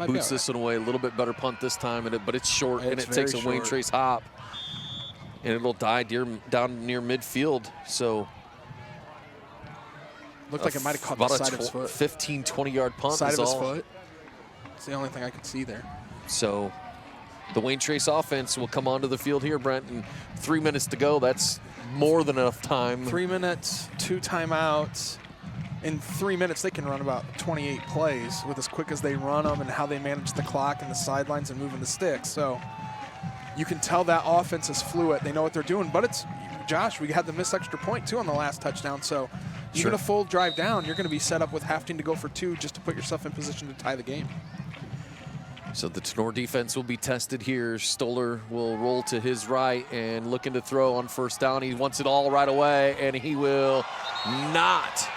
boots this one away. A little bit better punt this time, but it's short, and it takes a Wayne Trace hop, and it'll die down near midfield. So looked like it might have caught the side of his foot. 15, 20-yard punt. Side of his foot. It's the only thing I could see there. So the Wayne Trace offense will come onto the field here, Brent, and 3 minutes to go. That's more than enough time. 3 minutes, 2 timeouts. In 3 minutes, they can run about 28 plays with as quick as they run them and how they manage the clock and the sidelines and moving the sticks. So you can tell that offense is fluid. They know what they're doing. But it's, Josh, we had the missed extra point, too, on the last touchdown. So even a full drive down, you're going to be set up with having to go for 2 just to put yourself in position to tie the game. So the Tinora defense will be tested here. Stoller will roll to his right and looking to throw on 1st down. He wants it all right away, and he will not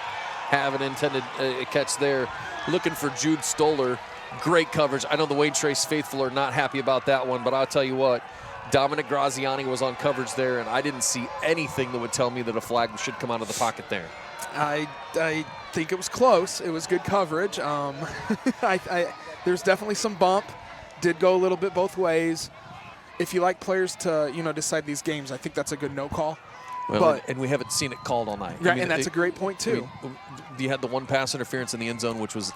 have an intended catch there. Looking for Jude Stoller. Great coverage. I know the Wayne Trace faithful are not happy about that one, but I'll tell you what, Dominic Graziani was on coverage there, and I didn't see anything that would tell me that a flag should come out of the pocket there. I think it was close. It was good coverage. There's definitely some bump. Did go a little bit both ways. If you like players to, decide these games, I think that's a good no call. Well, and we haven't seen it called all night. Right, and that's a great point, too. You had the one pass interference in the end zone, which was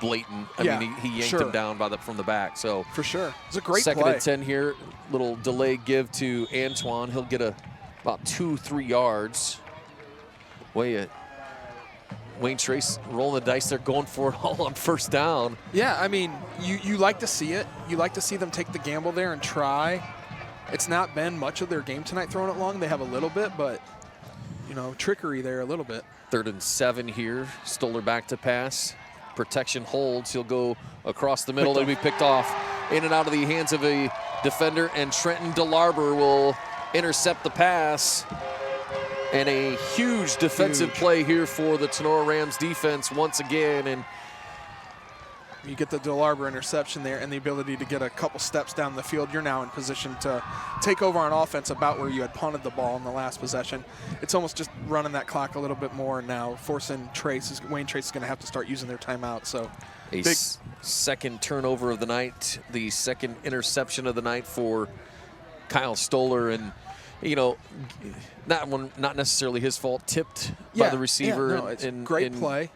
blatant. I mean, he yanked him down from the back. So for sure. It's a great second play. and 10 here. Little delay give to Antoine. He'll get about 2-3 yards. Wayne Trace rolling the dice. They're going for it all on 1st down. Yeah, I mean, you like to see it. You like to see them take the gamble there and try. It's not been much of their game tonight throwing it long. They have a little bit, but, trickery there a little bit. 3rd and 7 here. Stoller back to pass. Protection holds. He'll go across the middle. It'll be picked off in and out of the hands of a defender, and Trenton DeLarber will intercept the pass. And a huge defensive play here for the Tinora Rams defense once again. And You get the DeLarber interception there and the ability to get a couple steps down the field. You're now in position to take over on offense about where you had punted the ball in the last possession. It's almost just running that clock a little bit more now, forcing Wayne Trace is going to have to start using their timeout. So a second turnover of the night, the second interception of the night for Kyle Stoller, and you know, not necessarily his fault, tipped by the receiver. Yeah, no, it's great play.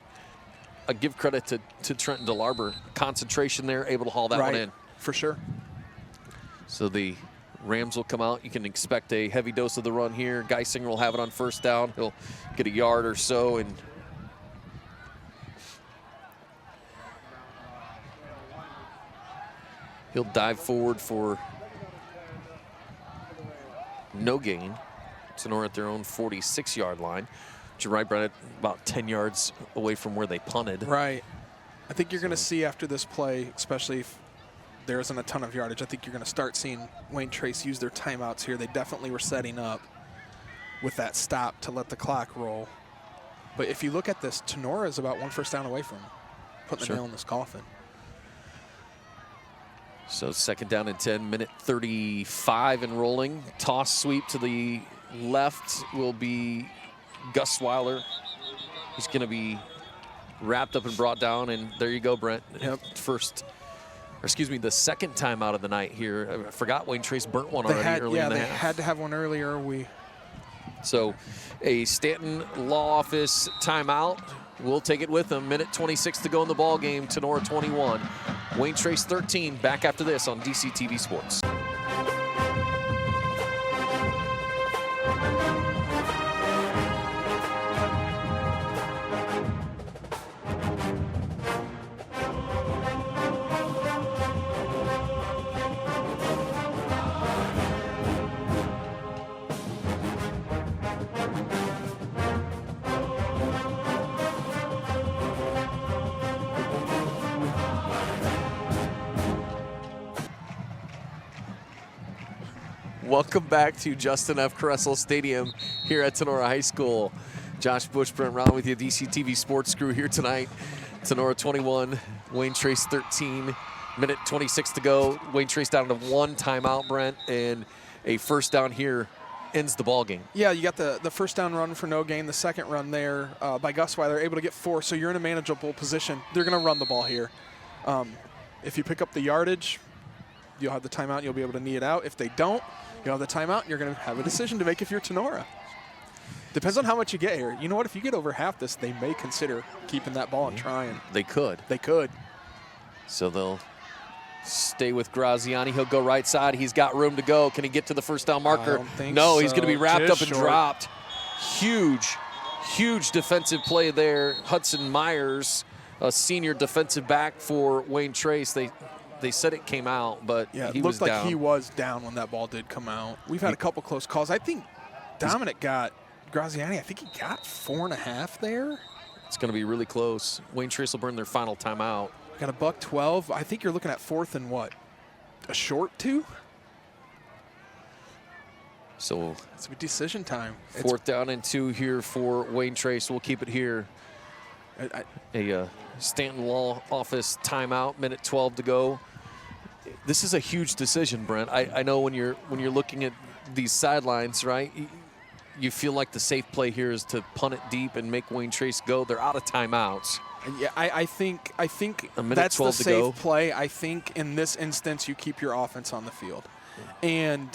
I give credit to Trenton DeLarber. Concentration there, able to haul that one in. For sure. So the Rams will come out. You can expect a heavy dose of the run here. Geisinger will have it on first down. He'll get a yard or so, and he'll dive forward for no gain. Tinora at their own 46-yard line. You're right, Brett, about 10 yards away from where they punted. Right. I think you're going to see after this play, especially if there isn't a ton of yardage, I think you're going to start seeing Wayne Trace use their timeouts here. They definitely were setting up with that stop to let the clock roll. But if you look at this, Tinora is about 1 first down away from putting the nail in this coffin. So second down and 10, minute 35 and rolling. Toss sweep to the left will be Gus Weiler. He's going to be wrapped up and brought down, and there you go, Brent. Yep. The second time out of the night here. I forgot Wayne Trace burnt one already early in the half. Yeah, they had to have one earlier. So a Stanton Law Office timeout. We'll take it with them. Minute 26 to go in the ball game. Tinora 21. Wayne Trace 13. Back after this on DCTV Sports. Welcome back to Justin F. Kressel Stadium here at Tinora High School. Josh Bush, Brent Round with you, DCTV Sports crew here tonight. Tinora 21, Wayne Trace 13. Minute 26 to go. Wayne Trace down to one timeout, Brent, and a first down here ends the ball game. Yeah, you got the first down run for no gain, the second run there by Gus Weiler, able to get 4, so you're in a manageable position. They're going to run the ball here. If you pick up the yardage, you'll have the timeout, you'll be able to knee it out. If they don't, you'll have the timeout, and you're going to have a decision to make if you're Tinora. Depends on how much you get here. You know what? If you get over half this, they may consider keeping that ball and trying. They could. They could. So they'll stay with Graziani. He'll go right side. He's got room to go. Can he get to the first down marker? I don't think no, so. He's going to be wrapped Just up and short. dropped. Huge defensive play there. Hudson Myers, a senior defensive back for Wayne Trace. They said it came out, but yeah, he it was looked down. like he was down when that ball did come out. We've had a couple close calls. I think Dominic got Graziani. I think he got 4.5 there. It's going to be really close. Wayne Trace will burn their final timeout. Got a $112. I think you're looking at 4th and what? A short 2? So it's a decision time. 4th down and 2 here for Wayne Trace. We'll keep it here. A Stanton Law Office timeout. Minute 12 to go. This is a huge decision, Brent. I know when you're looking at these sidelines, right? You feel like the safe play here is to punt it deep and make Wayne Trace go. They're out of timeouts. Yeah, I think minute that's 12 the to go. safe play. I think in this instance you keep your offense on the field. And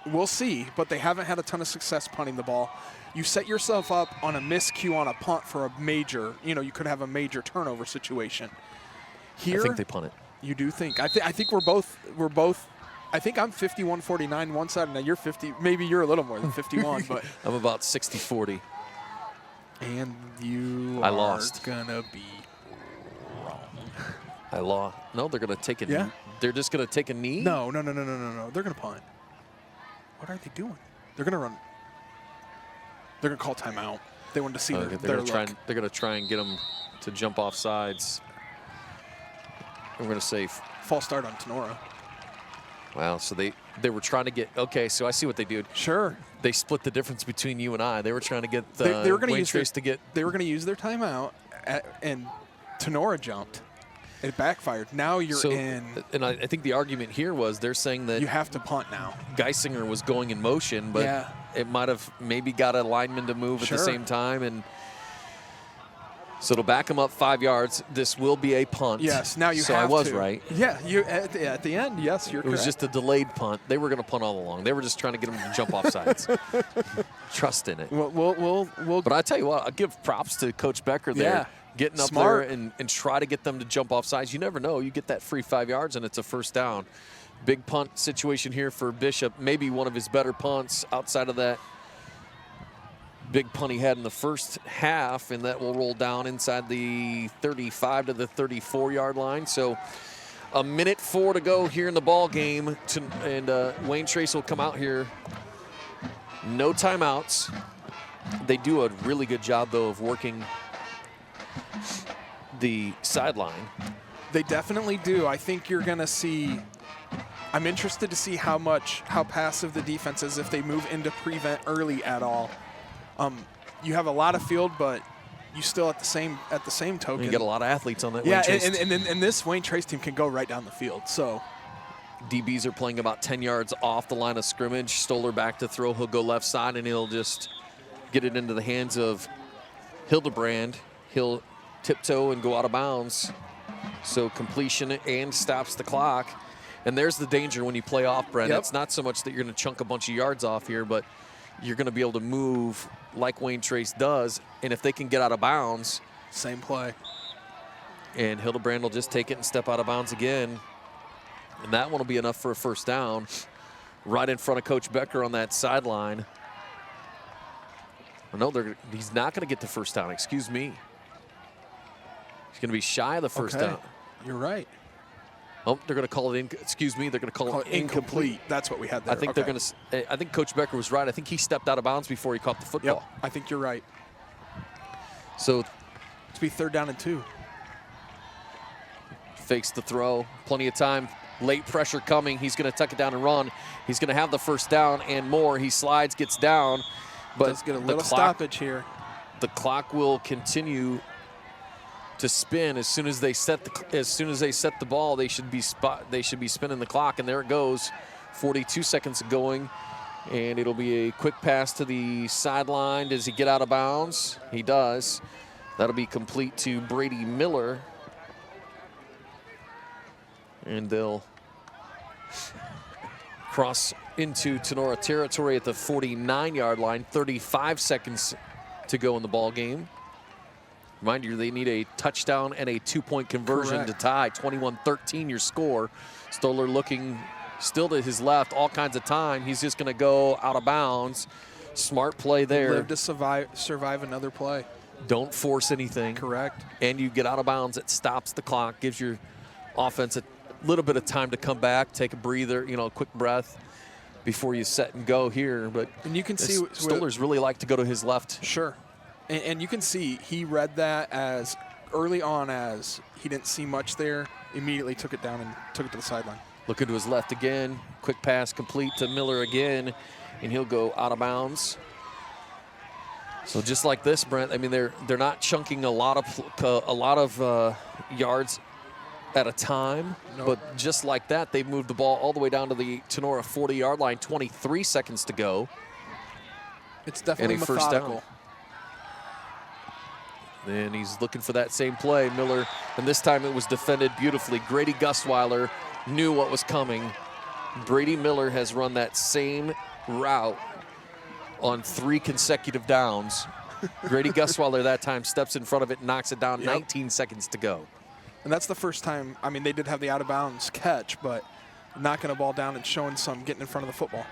we'll see, but they haven't had a ton of success punting the ball. You set yourself up on a miscue on a punt for a major, you could have a major turnover situation. Here, I think they punt it. You do think? I think we're both. I think I'm 51-49 one side, and you're 50. Maybe you're a little more than 51, but I'm about 60-40. And you I are lost. Gonna be wrong. I lost. No, they're gonna take a. Yeah. They're just gonna take a knee. No. They're gonna punt. What are they doing? They're gonna run. They're gonna call timeout. They wanted to see their look. They're gonna try and get them to jump off sides. I'm gonna say false start on Tinora. Wow. So they were trying to get. Okay. So I see what they did. Sure. They split the difference between you and I. They were trying to get they were going Wayne Trace to get. They were going to use their timeout, and Tinora jumped. It backfired. Now you're in. And I think the argument here was they're saying that you have to punt now. Geisinger was going in motion, but it might have maybe got a lineman to move at the same time. And so it'll back him up 5 yards. This will be a punt. Yes, now you have to. So I was right. Yeah, you at the end, yes, you're correct. It was just a delayed punt. They were going to punt all along. They were just trying to get him to jump off sides. Trust in it. But I tell you what, I'll give props to Coach Becker there. Getting up there and try to get them to jump off sides. You never know. You get that free 5 yards, and it's a first down. Big punt situation here for Bishop. Maybe one of his better punts outside of that big punt he had in the first half, and that will roll down inside the 35 to the 34-yard line. So a minute 4 to go here in the ball game, and Wayne Trace will come out here. No timeouts. They do a really good job, though, of working the sideline. They definitely do. I think you're going to see. I'm interested to see how passive the defense is if they move into prevent early at all. You have a lot of field, but you still at the same token. You get a lot of athletes on that. Yeah, and this Wayne Trace team can go right down the field. So DBs are playing about 10 yards off the line of scrimmage. Stoller back to throw. He'll go left side, and he'll just get it into the hands of Hildebrand. He'll tiptoe and go out of bounds. So completion and stops the clock. And there's the danger when you play off, Brent. It's not so much that you're going to chunk a bunch of yards off here, but you're going to be able to move like Wayne Trace does. And if they can get out of bounds. Same play. And Hildebrand will just take it and step out of bounds again. And that one will be enough for a first down. Right in front of Coach Becker on that sideline. No, he's not going to get the first down. Excuse me. He's going to be shy of the first down. You're right. Oh, they're going to call it excuse me. They're going to call it incomplete. That's what we had there. I think they're going to. I think Coach Becker was right. I think he stepped out of bounds before he caught the football. Yep, I think you're right. So it's be 3rd down and 2. Fakes the throw. Plenty of time. Late pressure coming. He's going to tuck it down and run. He's going to have the first down and more. He slides, gets down, but let's get a little stoppage here. The clock will continue to spin as soon as they set the ball. They should be spinning the clock, and there it goes. 42 seconds going, and it'll be a quick pass to the sideline. Does he get out of bounds? He does. That'll be complete to Brady Miller, and they'll cross into Tinora territory at the 49-yard line. 35 seconds to go in the ball game. Remind you, they need a touchdown and a 2-point conversion to tie. 21-13 your score. Stoller looking still to his left, all kinds of time. He's just going to go out of bounds. Smart play there. Live to survive another play. Don't force anything. Correct. And you get out of bounds. It stops the clock, gives your offense a little bit of time to come back, take a breather, a quick breath before you set and go here. But and you can see Stoller's really like to go to his left. Sure. And you can see he read that as early on as he didn't see much there, immediately took it down and took it to the sideline. Looking to his left again. Quick pass complete to Miller again, and he'll go out of bounds. So just like this, Brent, I mean, they're not chunking a lot of yards at a time, but just like that, they've moved the ball all the way down to the Tinora 40-yard line, 23 seconds to go. It's definitely methodical. First down. And he's looking for that same play, Miller, and this time it was defended beautifully. Grady Gustweiler knew what was coming. Brady Miller has run that same route on 3 consecutive downs. Grady Gustweiler that time steps in front of it and knocks it down. 19 seconds to go. And that's the first time, I mean, they did have the out-of-bounds catch, but knocking a ball down and showing getting in front of the football.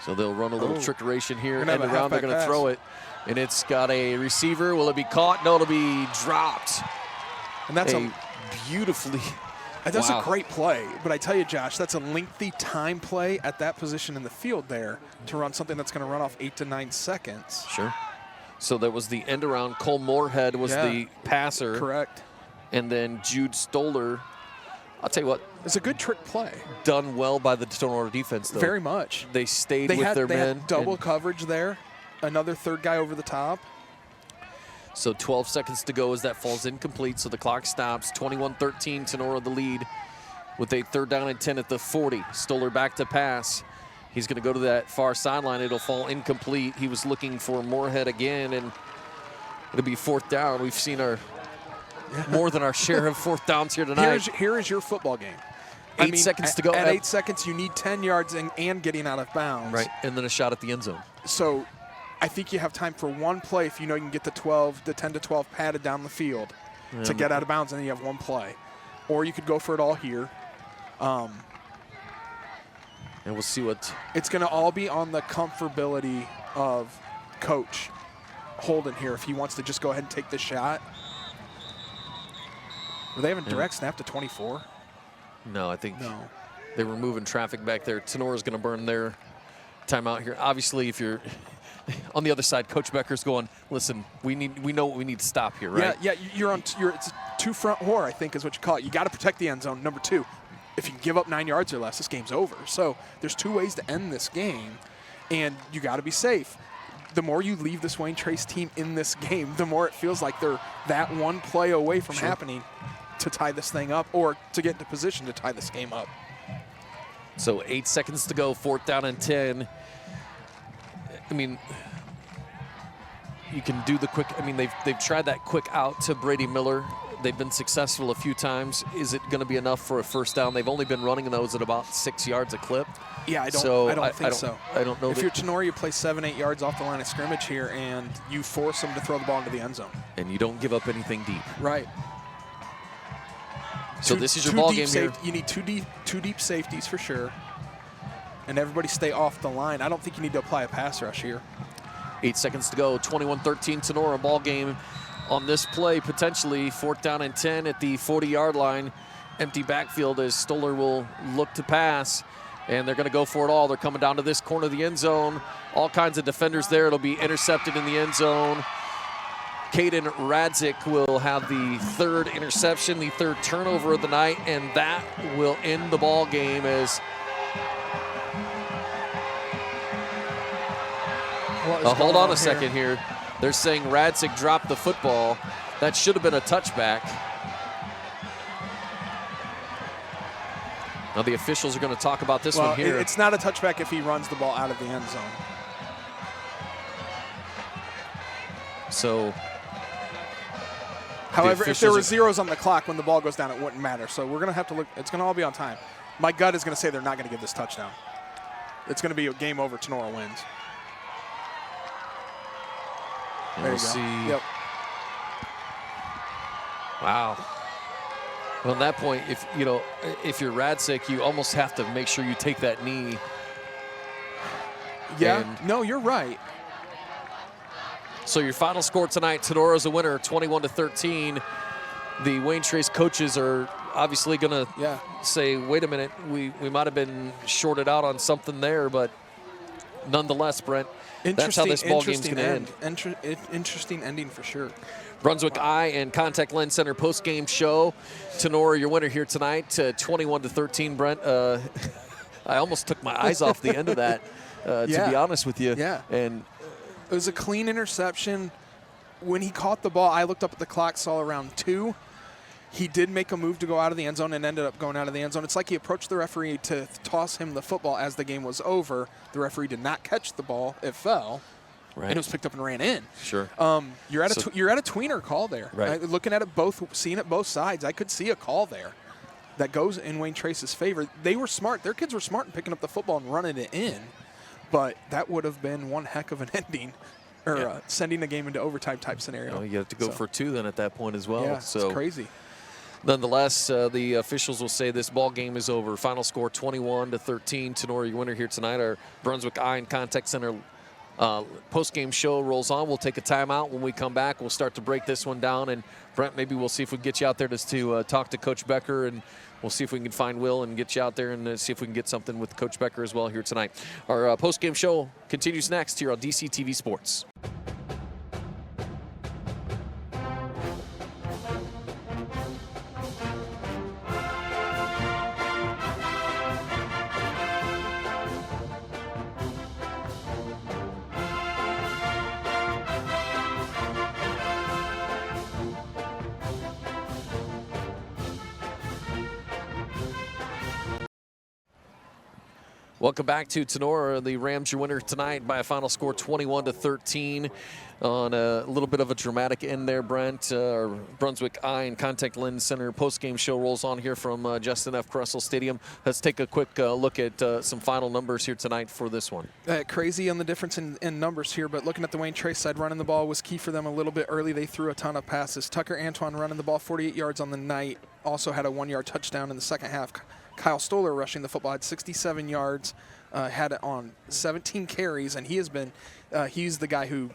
So they'll run a little trickeration here, and around they're going to throw it. And it's got a receiver. Will it be caught? No, it'll be dropped. And that's a beautifully. That's a great play. But I tell you, Josh, that's a lengthy time play at that position in the field there to run something that's going to run off 8 to 9 seconds. Sure. So that was the end around. Cole Moorhead was the passer. Correct. And then Jude Stoller. I'll tell you what. It's a good trick play. Done well by the Tinora defense, though. Very much. They stayed with their men. They had double coverage there. Another third guy over the top. So 12 seconds to go as that falls incomplete, so the clock stops. 21-13, Tinora the lead with a 3rd down and 10 at the 40. Stoller back to pass. He's going to go to that far sideline. It'll fall incomplete. He was looking for Moorhead again, and it'll be 4th down. We've seen more than our share of 4th downs here tonight. Here is your football game. 8 seconds to go. At 8 seconds, you need 10 yards and getting out of bounds. Right, and then a shot at the end zone. So I think you have time for one play if you know you can get the 10 to 12 padded down the field to get out of bounds, and then you have one play. Or you could go for it all here. And we'll see what. It's going to all be on the comfortability of Coach Holden here if he wants to just go ahead and take this shot. Were they having direct snap to 24? No, I think they were moving traffic back there. Tenora's going to burn their timeout here. Obviously, if you're on the other side, Coach Becker's going, listen, we know what we need to stop here, right? Yeah, it's a two-front war, I think is what you call it. You got to protect the end zone. Number 2, if you can give up 9 yards or less, this game's over. So there's 2 ways to end this game, and you got to be safe. The more you leave this Wayne Trace team in this game, the more it feels like they're that one play away from happening to tie this thing up or to get into position to tie this game up. So 8 seconds to go, 4th down and 10. I mean, you can do the quick. I mean, they've tried that quick out to Brady Miller. They've been successful a few times. Is it going to be enough for a 1st down? They've only been running those at about 6 yards a clip. Yeah, I don't think so. I don't know. If you're Tinora, you play 7-8 yards off the line of scrimmage here, and you force them to throw the ball into the end zone. And you don't give up anything deep. Right. So this is your ball game here. You need two deep safeties for sure, and everybody stay off the line. I don't think you need to apply a pass rush here. 8 seconds to go. 21-13 Tinora ball game on this play. Potentially 4th down and 10 at the 40-yard line. Empty backfield as Stoller will look to pass, and they're going to go for it all. They're coming down to this corner of the end zone. All kinds of defenders there. It'll be intercepted in the end zone. Caden Radzik will have the 3rd interception, the 3rd turnover of the night, and that will end the ball game as hold on a second here. They're saying Radzik dropped the football. That should have been a touchback. Now the officials are going to talk about this one here. It's not a touchback if he runs the ball out of the end zone. So, however, if there were zeros on the clock when the ball goes down, it wouldn't matter. So we're going to have to look. It's going to all be on time. My gut is going to say they're not going to give this touchdown. It's going to be a game over. Tinora wins. There you go. See. Yep. Wow. Well, at that point, if you're Radzik, you almost have to make sure you take that knee. Yeah. No, you're right. So your final score tonight, Tenora's a winner, 21-13. The Wayne Trace coaches are obviously going to say, wait a minute, we might have been shorted out on something there, but nonetheless, Brent, that's how this ball game's going to end. Interesting ending for sure. Brunswick Eye and Contact Lens Center post-game show. Tenora, your winner here tonight, 21-13. Brent, I almost took my eyes off the end of that, to be honest with you. Yeah. And it was a clean interception. When he caught the ball, I looked up at the clock, saw around 2. He did make a move to go out of the end zone and ended up going out of the end zone. It's like he approached the referee to toss him the football as the game was over. The referee did not catch the ball. It fell. Right. And it was picked up and ran in. Sure. You're at a tweener call there. Right. Looking at it seeing it both sides, I could see a call there that goes in Wayne Trace's favor. They were smart. Their kids were smart in picking up the football and running it in. But that would have been one heck of an ending, or sending the game into overtime type scenario. Well, you have to go for 2 then at that point as well. Yeah, so it's crazy. Nonetheless, the officials will say this ball game is over. Final score 21-13. Tinora, your winner here tonight. Our Brunswick Eye and Contact Center post-game show rolls on. We'll take a timeout. When we come back, we'll start to break this one down. And Brent, maybe we'll see if we can get you out there just to talk to Coach Becker, and we'll see if we can find Will and get you out there and see if we can get something with Coach Becker as well here tonight. Our post-game show continues next here on DCTV Sports. Welcome back to Tinora. The Rams your winner tonight by a final score 21-13 on a little bit of a dramatic end there, Brent. Our Brunswick Eye and Contact Lens Center post-game show rolls on here from Justin F. Kressel Stadium. Let's take a quick look at some final numbers here tonight for this one. Crazy on the difference in numbers here, but looking at the Wayne Trace side, running the ball was key for them a little bit early. They threw a ton of passes. Tucker Antoine running the ball 48 yards on the night, also had a 1-yard touchdown in the second half. Kyle Stoller rushing the football had 67 yards, had it on 17 carries, and he has been he's the guy who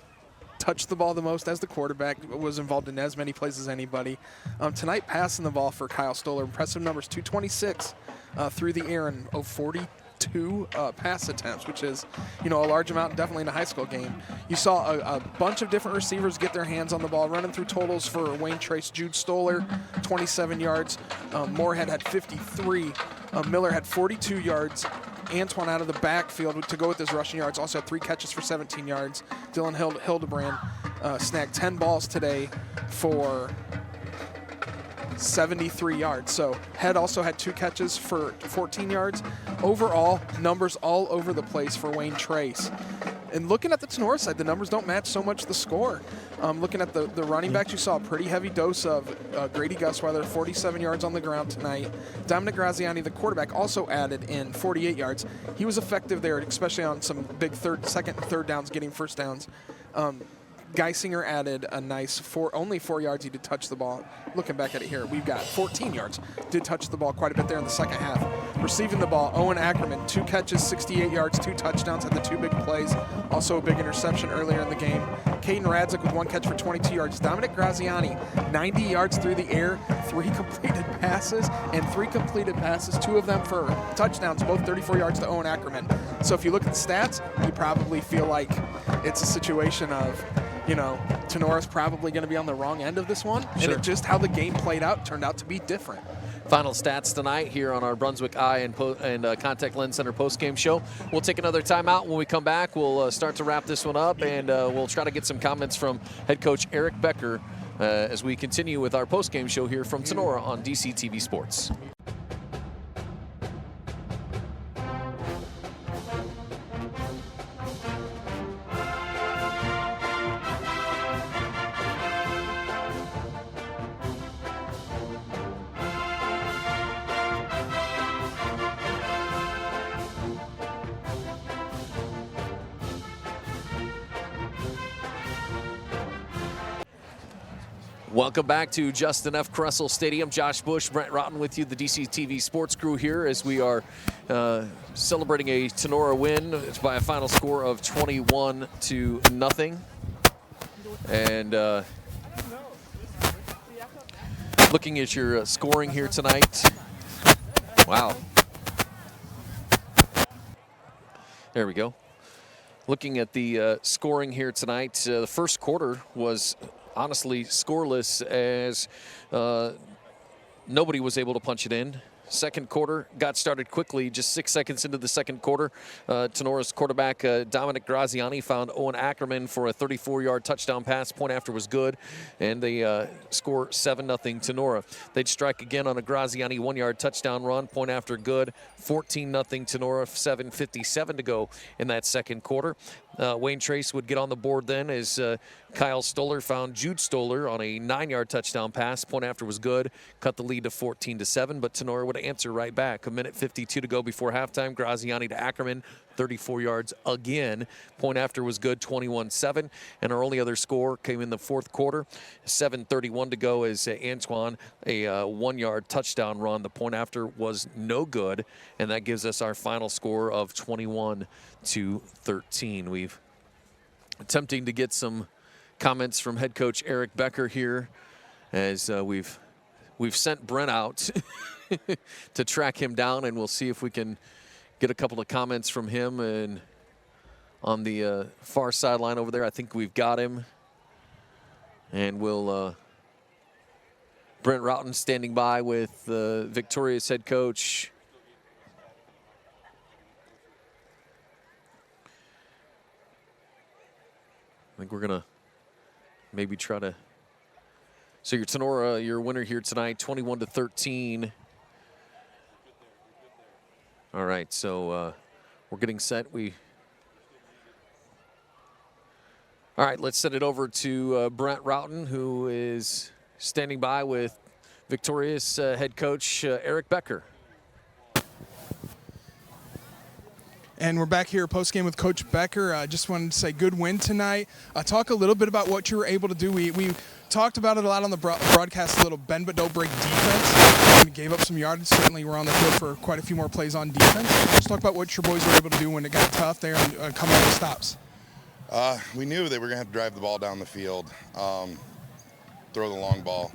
touched the ball the most as the quarterback, was involved in as many plays as anybody. Tonight, passing the ball for Kyle Stoller, impressive numbers, 226 through the air and 42 pass attempts, which is, a large amount, definitely in a high school game. You saw a bunch of different receivers get their hands on the ball, running through totals for Wayne Trace. Jude Stoller, 27 yards. Moorhead had 53. Miller had 42 yards. Antoine out of the backfield to go with his rushing yards, also had 3 catches for 17 yards. Dylan Hildebrand snagged 10 balls today for 73 yards. So Head also had 2 catches for 14 yards. Overall, numbers all over the place for Wayne Trace. And looking at the Tinora side, the numbers don't match so much the score. Looking at the running backs, you saw a pretty heavy dose of Grady Gusweiler, 47 yards on the ground tonight. Dominic Graziani, the quarterback, also added in 48 yards. He was effective there, especially on some big second and third downs, getting first downs. Geisinger added a nice only 4 yards. He did touch the ball. Looking back at it here, we've got 14 yards. Did touch the ball quite a bit there in the second half. Receiving the ball, Owen Ackerman, 2 catches, 68 yards, 2 touchdowns, had the 2 big plays. Also a big interception earlier in the game. Caden Radzik with 1 catch for 22 yards. Dominic Graziani, 90 yards through the air, 3 completed passes, and 3 completed passes, 2 of them for touchdowns, both 34 yards to Owen Ackerman. So if you look at the stats, you probably feel like it's a situation of, Tenora's probably going to be on the wrong end of this one. Sure. And just how the game played out turned out to be different. Final stats tonight here on our Brunswick Eye and Contact Lens Center post-game show. We'll take another timeout. When we come back, we'll start to wrap this one up, and we'll try to get some comments from head coach Eric Becker as we continue with our post-game show here from Tinora on DCTV Sports. Welcome back to Justin F. Kressel Stadium. Josh Bush, Brent Rotten with you, the DCTV Sports crew here as we are celebrating a Tinora win. It's by a final score of 21-0. And looking at your scoring here tonight. Wow. There we go. Looking at the scoring here tonight, the first quarter was honestly scoreless as nobody was able to punch it in. Second quarter got started quickly, just 6 seconds into the second quarter. Tenora's quarterback, Dominic Graziani, found Owen Ackerman for a 34-yard touchdown pass. Point after was good, and they score 7-0 Tinora. They'd strike again on a Graziani 1-yard touchdown run. Point after good, 14-0 Tinora, 7:57 to go in that second quarter. Wayne Trace would get on the board then as Kyle Stoller found Jude Stoller on a 9-yard touchdown pass. Point after was good, cut the lead to 14-7, but Tinora would answer right back. A minute 52 to go before halftime. Graziani to Ackerman, 34 yards again. Point after was good, 21-7. And our only other score came in the fourth quarter. 7:31 to go as Antoine, a 1-yard touchdown run. The point after was no good, and that gives us our final score of 21-13. We've attempting to get some comments from head coach Eric Becker here as we've sent Brent out to track him down, and we'll see if we can get a couple of comments from him. And on the far sideline over there, I think we've got him. And we'll Brent Roughton standing by with Victoria's head coach. I think we're going to maybe try to. So your Tinora, your winner here tonight, 21-13. All right, so We're getting set. All right, let's send it over to Brent Routon, who is standing by with Victorious head coach Eric Becker. And we're back here post-game with Coach Becker. I just wanted to say good win tonight. Talk a little bit about what you were able to do. We talked about it a lot on the broadcast, a little bend but don't break defense. We gave up some yardage. Certainly we're on the field for quite a few more plays on defense. Just talk about what your boys were able to do when it got tough there and coming up with stops. We knew they were going to have to drive the ball down the field, throw the long ball.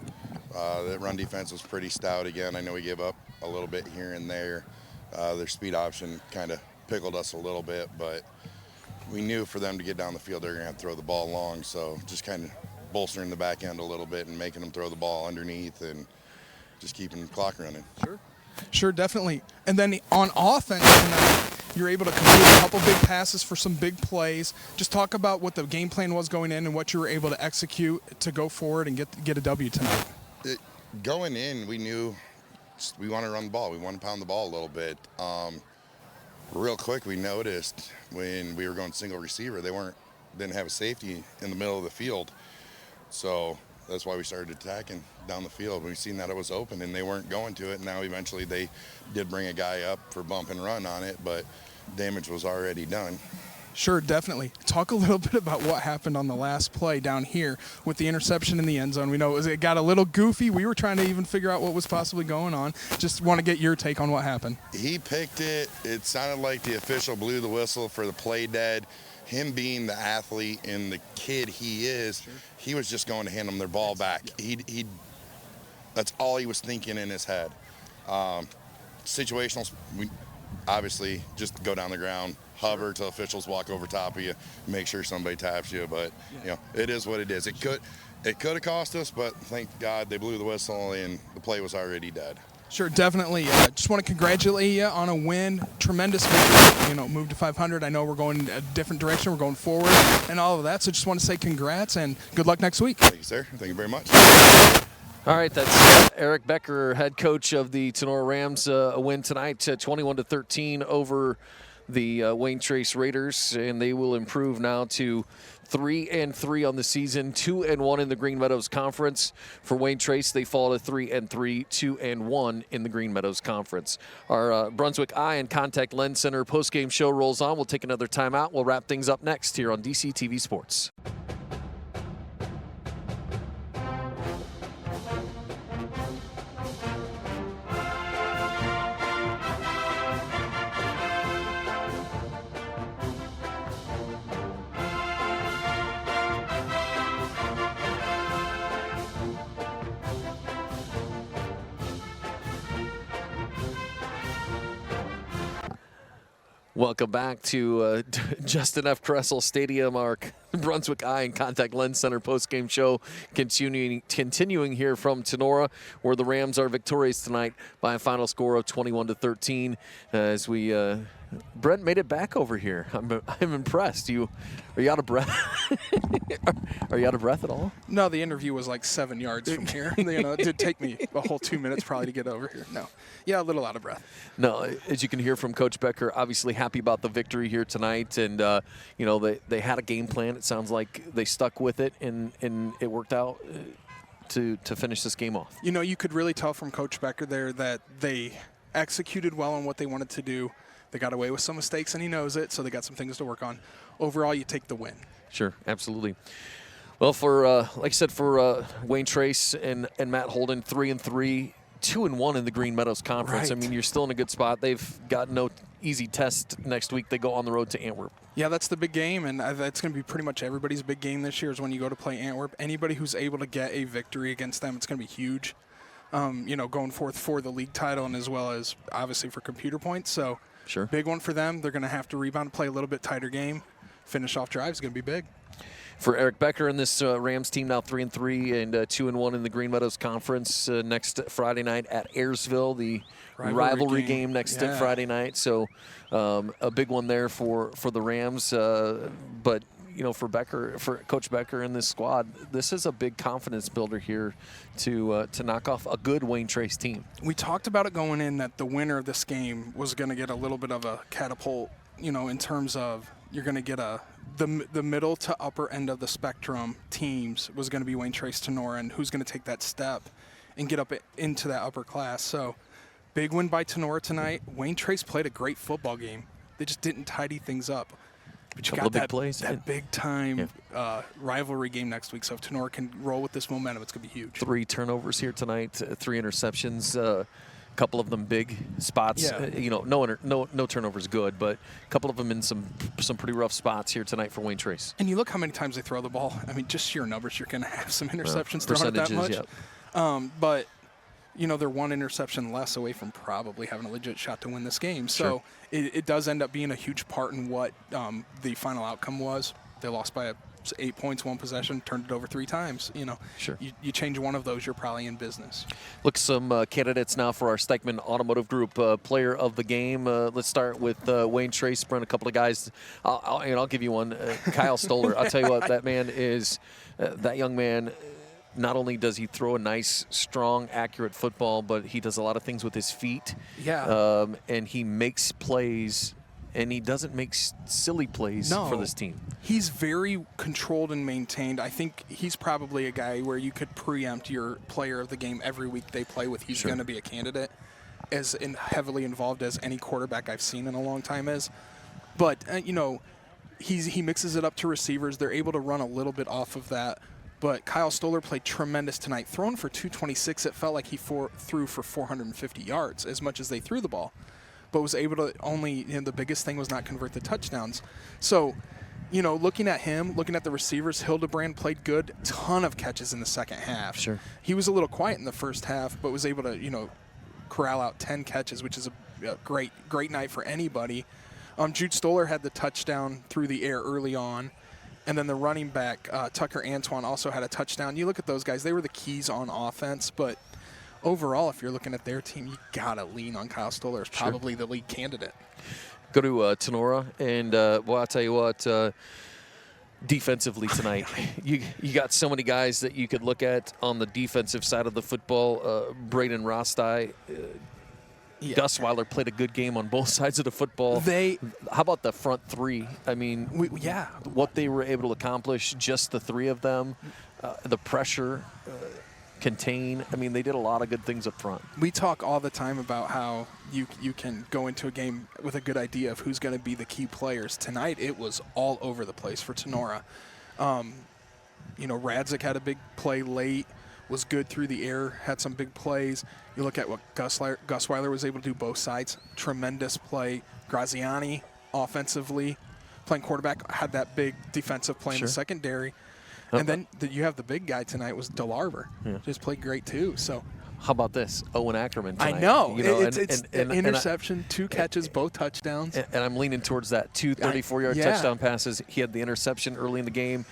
The run defense was pretty stout again. I know we gave up a little bit here and there. Their speed option kind of pickled us a little bit, but we knew for them to get down the field, they're going to have to throw the ball long. So just kind of bolstering the back end a little bit and making them throw the ball underneath and just keeping the clock running. Sure, definitely. And then on offense tonight, you're able to complete a couple big passes for some big plays. Just talk about what the game plan was going in and what you were able to execute to go forward and get a W tonight. Going in, we knew we want to run the ball. We want to pound the ball a little bit. Real quick, we noticed when we were going single receiver, didn't have a safety in the middle of the field. So that's why we started attacking down the field. We've seen that it was open and they weren't going to it. Now eventually they did bring a guy up for bump and run on it, but damage was already done. Sure, definitely. Talk a little bit about what happened on the last play down here with the interception in the end zone. We know it got a little goofy. We were trying to even figure out what was possibly going on. Just want to get your take on what happened. He picked it. It sounded like the official blew the whistle for the play dead. Him being the athlete and the kid he is, he was just going to hand them their ball back. That's all he was thinking in his head. Situationals, we obviously just go down the ground, hover till officials walk over top of you, make sure somebody taps you. But you know, it is what it is. It could have cost us, but thank God they blew the whistle and the play was already dead. Sure, definitely. Just want to congratulate you on a win. Tremendous victory. Move to 500. I know we're going a different direction. We're going forward and all of that. So just want to say congrats and good luck next week. Thank you, sir. Thank you very much. All right, that's Eric Becker, head coach of the Tinora Rams. A win tonight, 21-13 over the Wayne Trace Raiders, and they will improve now to 3-3 on the season, 2-1 in the Green Meadows Conference. For Wayne Trace, they fall to 3-3, 2-1 in the Green Meadows Conference. Our Brunswick Eye and Contact Lens Center postgame show rolls on. We'll take another timeout. We'll wrap things up next here on DCTV Sports. Welcome back to Justin F. Kressel Stadium, our Brunswick Eye and Contact Lens Center postgame show, continuing here from Tinora, where the Rams are victorious tonight by a final score of 21-13. As we Brent made it back over here. I'm impressed. Are you out of breath? Are you out of breath at all? No, the interview was like 7 yards from here. It did take me a whole 2 minutes probably to get over here. No, yeah, a little out of breath. No, as you can hear from Coach Becker, obviously happy about the victory here tonight, and they had a game plan. It sounds like they stuck with it, and it worked out to finish this game off. You could really tell from Coach Becker there that they executed well on what they wanted to do. They got away with some mistakes, and he knows it, so they got some things to work on. Overall, you take the win. Sure, absolutely. Well, for like I said, for Wayne Trace and Matt Holden, 3-3, 2-1 in the Green Meadows Conference. Right. I mean, you're still in a good spot. They've got no easy test next week. They go on the road to Antwerp. Yeah, that's the big game, and that's going to be pretty much everybody's big game this year is when you go to play Antwerp. Anybody who's able to get a victory against them, it's going to be huge, going forth for the league title and as well as obviously for computer points. So sure, big one for them. They're going to have to rebound, play a little bit tighter game. Finish off drives is going to be big. For Eric Becker and this Rams team, now 3-3 and 2-1 in the Green Meadows Conference. Next Friday night at Ayersville, the rivalry game next Friday night. So a big one there for the Rams. But for Becker, for Coach Becker and this squad, this is a big confidence builder here to knock off a good Wayne Trace team. We talked about it going in that the winner of this game was going to get a little bit of a catapult in terms of you're going to get the middle to upper end of the spectrum teams was going to be Wayne Trace, Tinora, and who's going to take that step and get up into that upper class. So big win by Tinora tonight. Wayne Trace played a great football game. They just didn't tidy things up. But you got that big time rivalry game next week. So if Tinora can roll with this momentum, it's going to be huge. 3 turnovers here tonight, 3 interceptions. A couple of them big spots. Yeah. No turnovers good, but a couple of them in some pretty rough spots here tonight for Wayne Trace. And you look how many times they throw the ball. I mean, just sheer numbers, you're going to have some interceptions thrown at that much. Yep. But they're 1 interception less away from probably having a legit shot to win this game. So it does end up being a huge part in what the final outcome was. They lost by 8 points, 1 possession, turned it over 3 times. You change one of those, you're probably in business. Look, some candidates now for our Steichman Automotive Group Player of the Game. Let's start with Wayne Trace, Brent, a couple of guys. I'll give you one. Kyle Stoller. I'll tell you what, that man is, that young man. Not only does he throw a nice, strong, accurate football, but he does a lot of things with his feet. Yeah. And he makes plays, and he doesn't make silly plays for this team. He's very controlled and maintained. I think he's probably a guy where you could preempt your player of the game every week they play with. He's going to be a candidate, as heavily involved as any quarterback I've seen in a long time is. But, he mixes it up to receivers. They're able to run a little bit off of that. But Kyle Stoller played tremendous tonight. Thrown for 226, it felt like he threw for 450 yards as much as they threw the ball. But was able to only, the biggest thing was not convert the touchdowns. So, looking at him, looking at the receivers, Hildebrand played good. Ton of catches in the second half. Sure. He was a little quiet in the first half, but was able to, corral out 10 catches, which is a great night for anybody. Jude Stoller had the touchdown through the air early on. And then the running back, Tucker Antoine, also had a touchdown. You look at those guys, they were the keys on offense. But overall, if you're looking at their team, you got to lean on Kyle Stoller as probably the lead candidate. Go to Tinora, and I'll tell you what, defensively tonight, you got so many guys that you could look at on the defensive side of the football. Braden Rostai, Gus Weiler played a good game on both sides of the football. How about the front 3? I mean, what they were able to accomplish, just the 3 of them, the pressure, contain. I mean, they did a lot of good things up front. We talk all the time about how you can go into a game with a good idea of who's going to be the key players. Tonight, it was all over the place for Tinora. Radzik had a big play late. Was good through the air, had some big plays. You look at what Gus Weiler was able to do both sides. Tremendous play. Graziani, offensively, playing quarterback, had that big defensive play in the secondary. And then you have the big guy tonight was DeLarver. Just played great, too. So how about this? Owen Ackerman tonight. I know. It's an interception, 2 catches, both touchdowns. And I'm leaning towards that. 2 34-yard touchdown passes. He had the interception early in the game.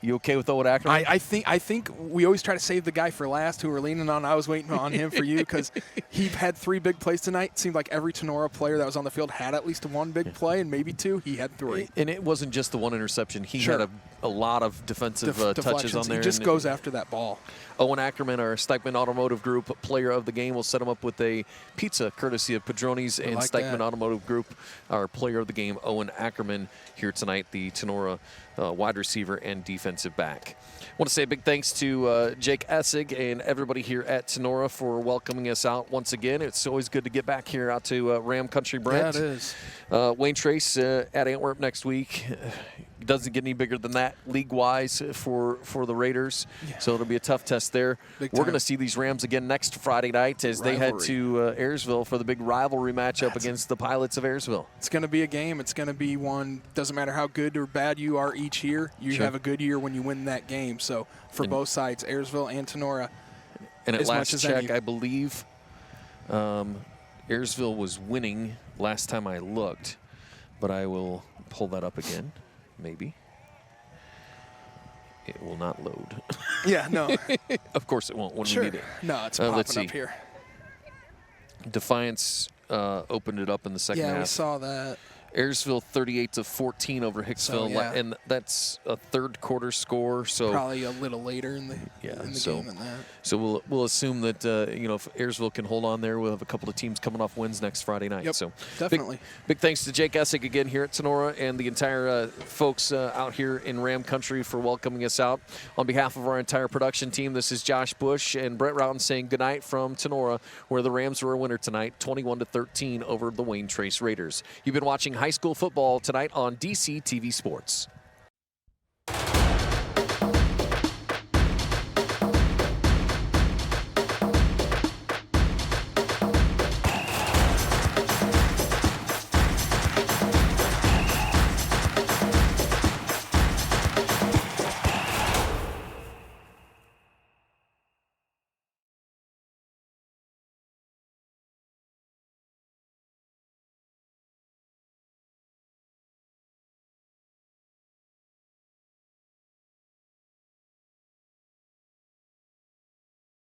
You okay with Owen Ackerman? I think we always try to save the guy for last who we're leaning on. I was waiting on him for you because he had 3 big plays tonight. It seemed like every Tinora player that was on the field had at least 1 big play and maybe 2. He had 3. And it wasn't just the 1 interception. He had a lot of defensive touches on there. He just goes after that ball. Owen Ackerman, our Steichman Automotive Group Player of the Game. We'll set him up with a pizza courtesy of Padronis and Steichman Automotive Group. Our Player of the Game, Owen Ackerman, here tonight, the Tinora wide receiver and defensive back. I want to say a big thanks to Jake Essig and everybody here at Tinora for welcoming us out once again. It's always good to get back here out to Ram Country, Brent. Yeah, it is. Wayne Trace at Antwerp next week. Doesn't get any bigger than that league-wise for the Raiders, so it'll be a tough test there. We're going to see these Rams again next Friday night as they head to Ayersville for the big rivalry matchup against the Pilots of Ayersville. It's going to be a game. It's going to be one. Doesn't matter how good or bad you are each year. You have a good year when you win that game. So for both sides, Ayersville and Tinora. And at last check, I believe Ayersville was winning last time I looked, but I will pull that up again. Maybe. It will not load. Yeah, no. Of course it won't when we need it. No, it's popping up here. Defiance opened it up in the second half. Yeah, we saw that. Ayersville 38-14 over Hicksville, and that's a third quarter score. So probably a little later in the game than that. So we'll assume that if Ayersville can hold on there, we'll have a couple of teams coming off wins next Friday night. Yep, so definitely. Big thanks to Jake Essick again here at Tinora and the entire folks out here in Ram Country for welcoming us out. On behalf of our entire production team, this is Josh Bush and Brett Routon saying goodnight from Tinora, where the Rams were a winner tonight, 21-13 over the Wayne Trace Raiders. You've been watching high school football tonight on DC TV Sports.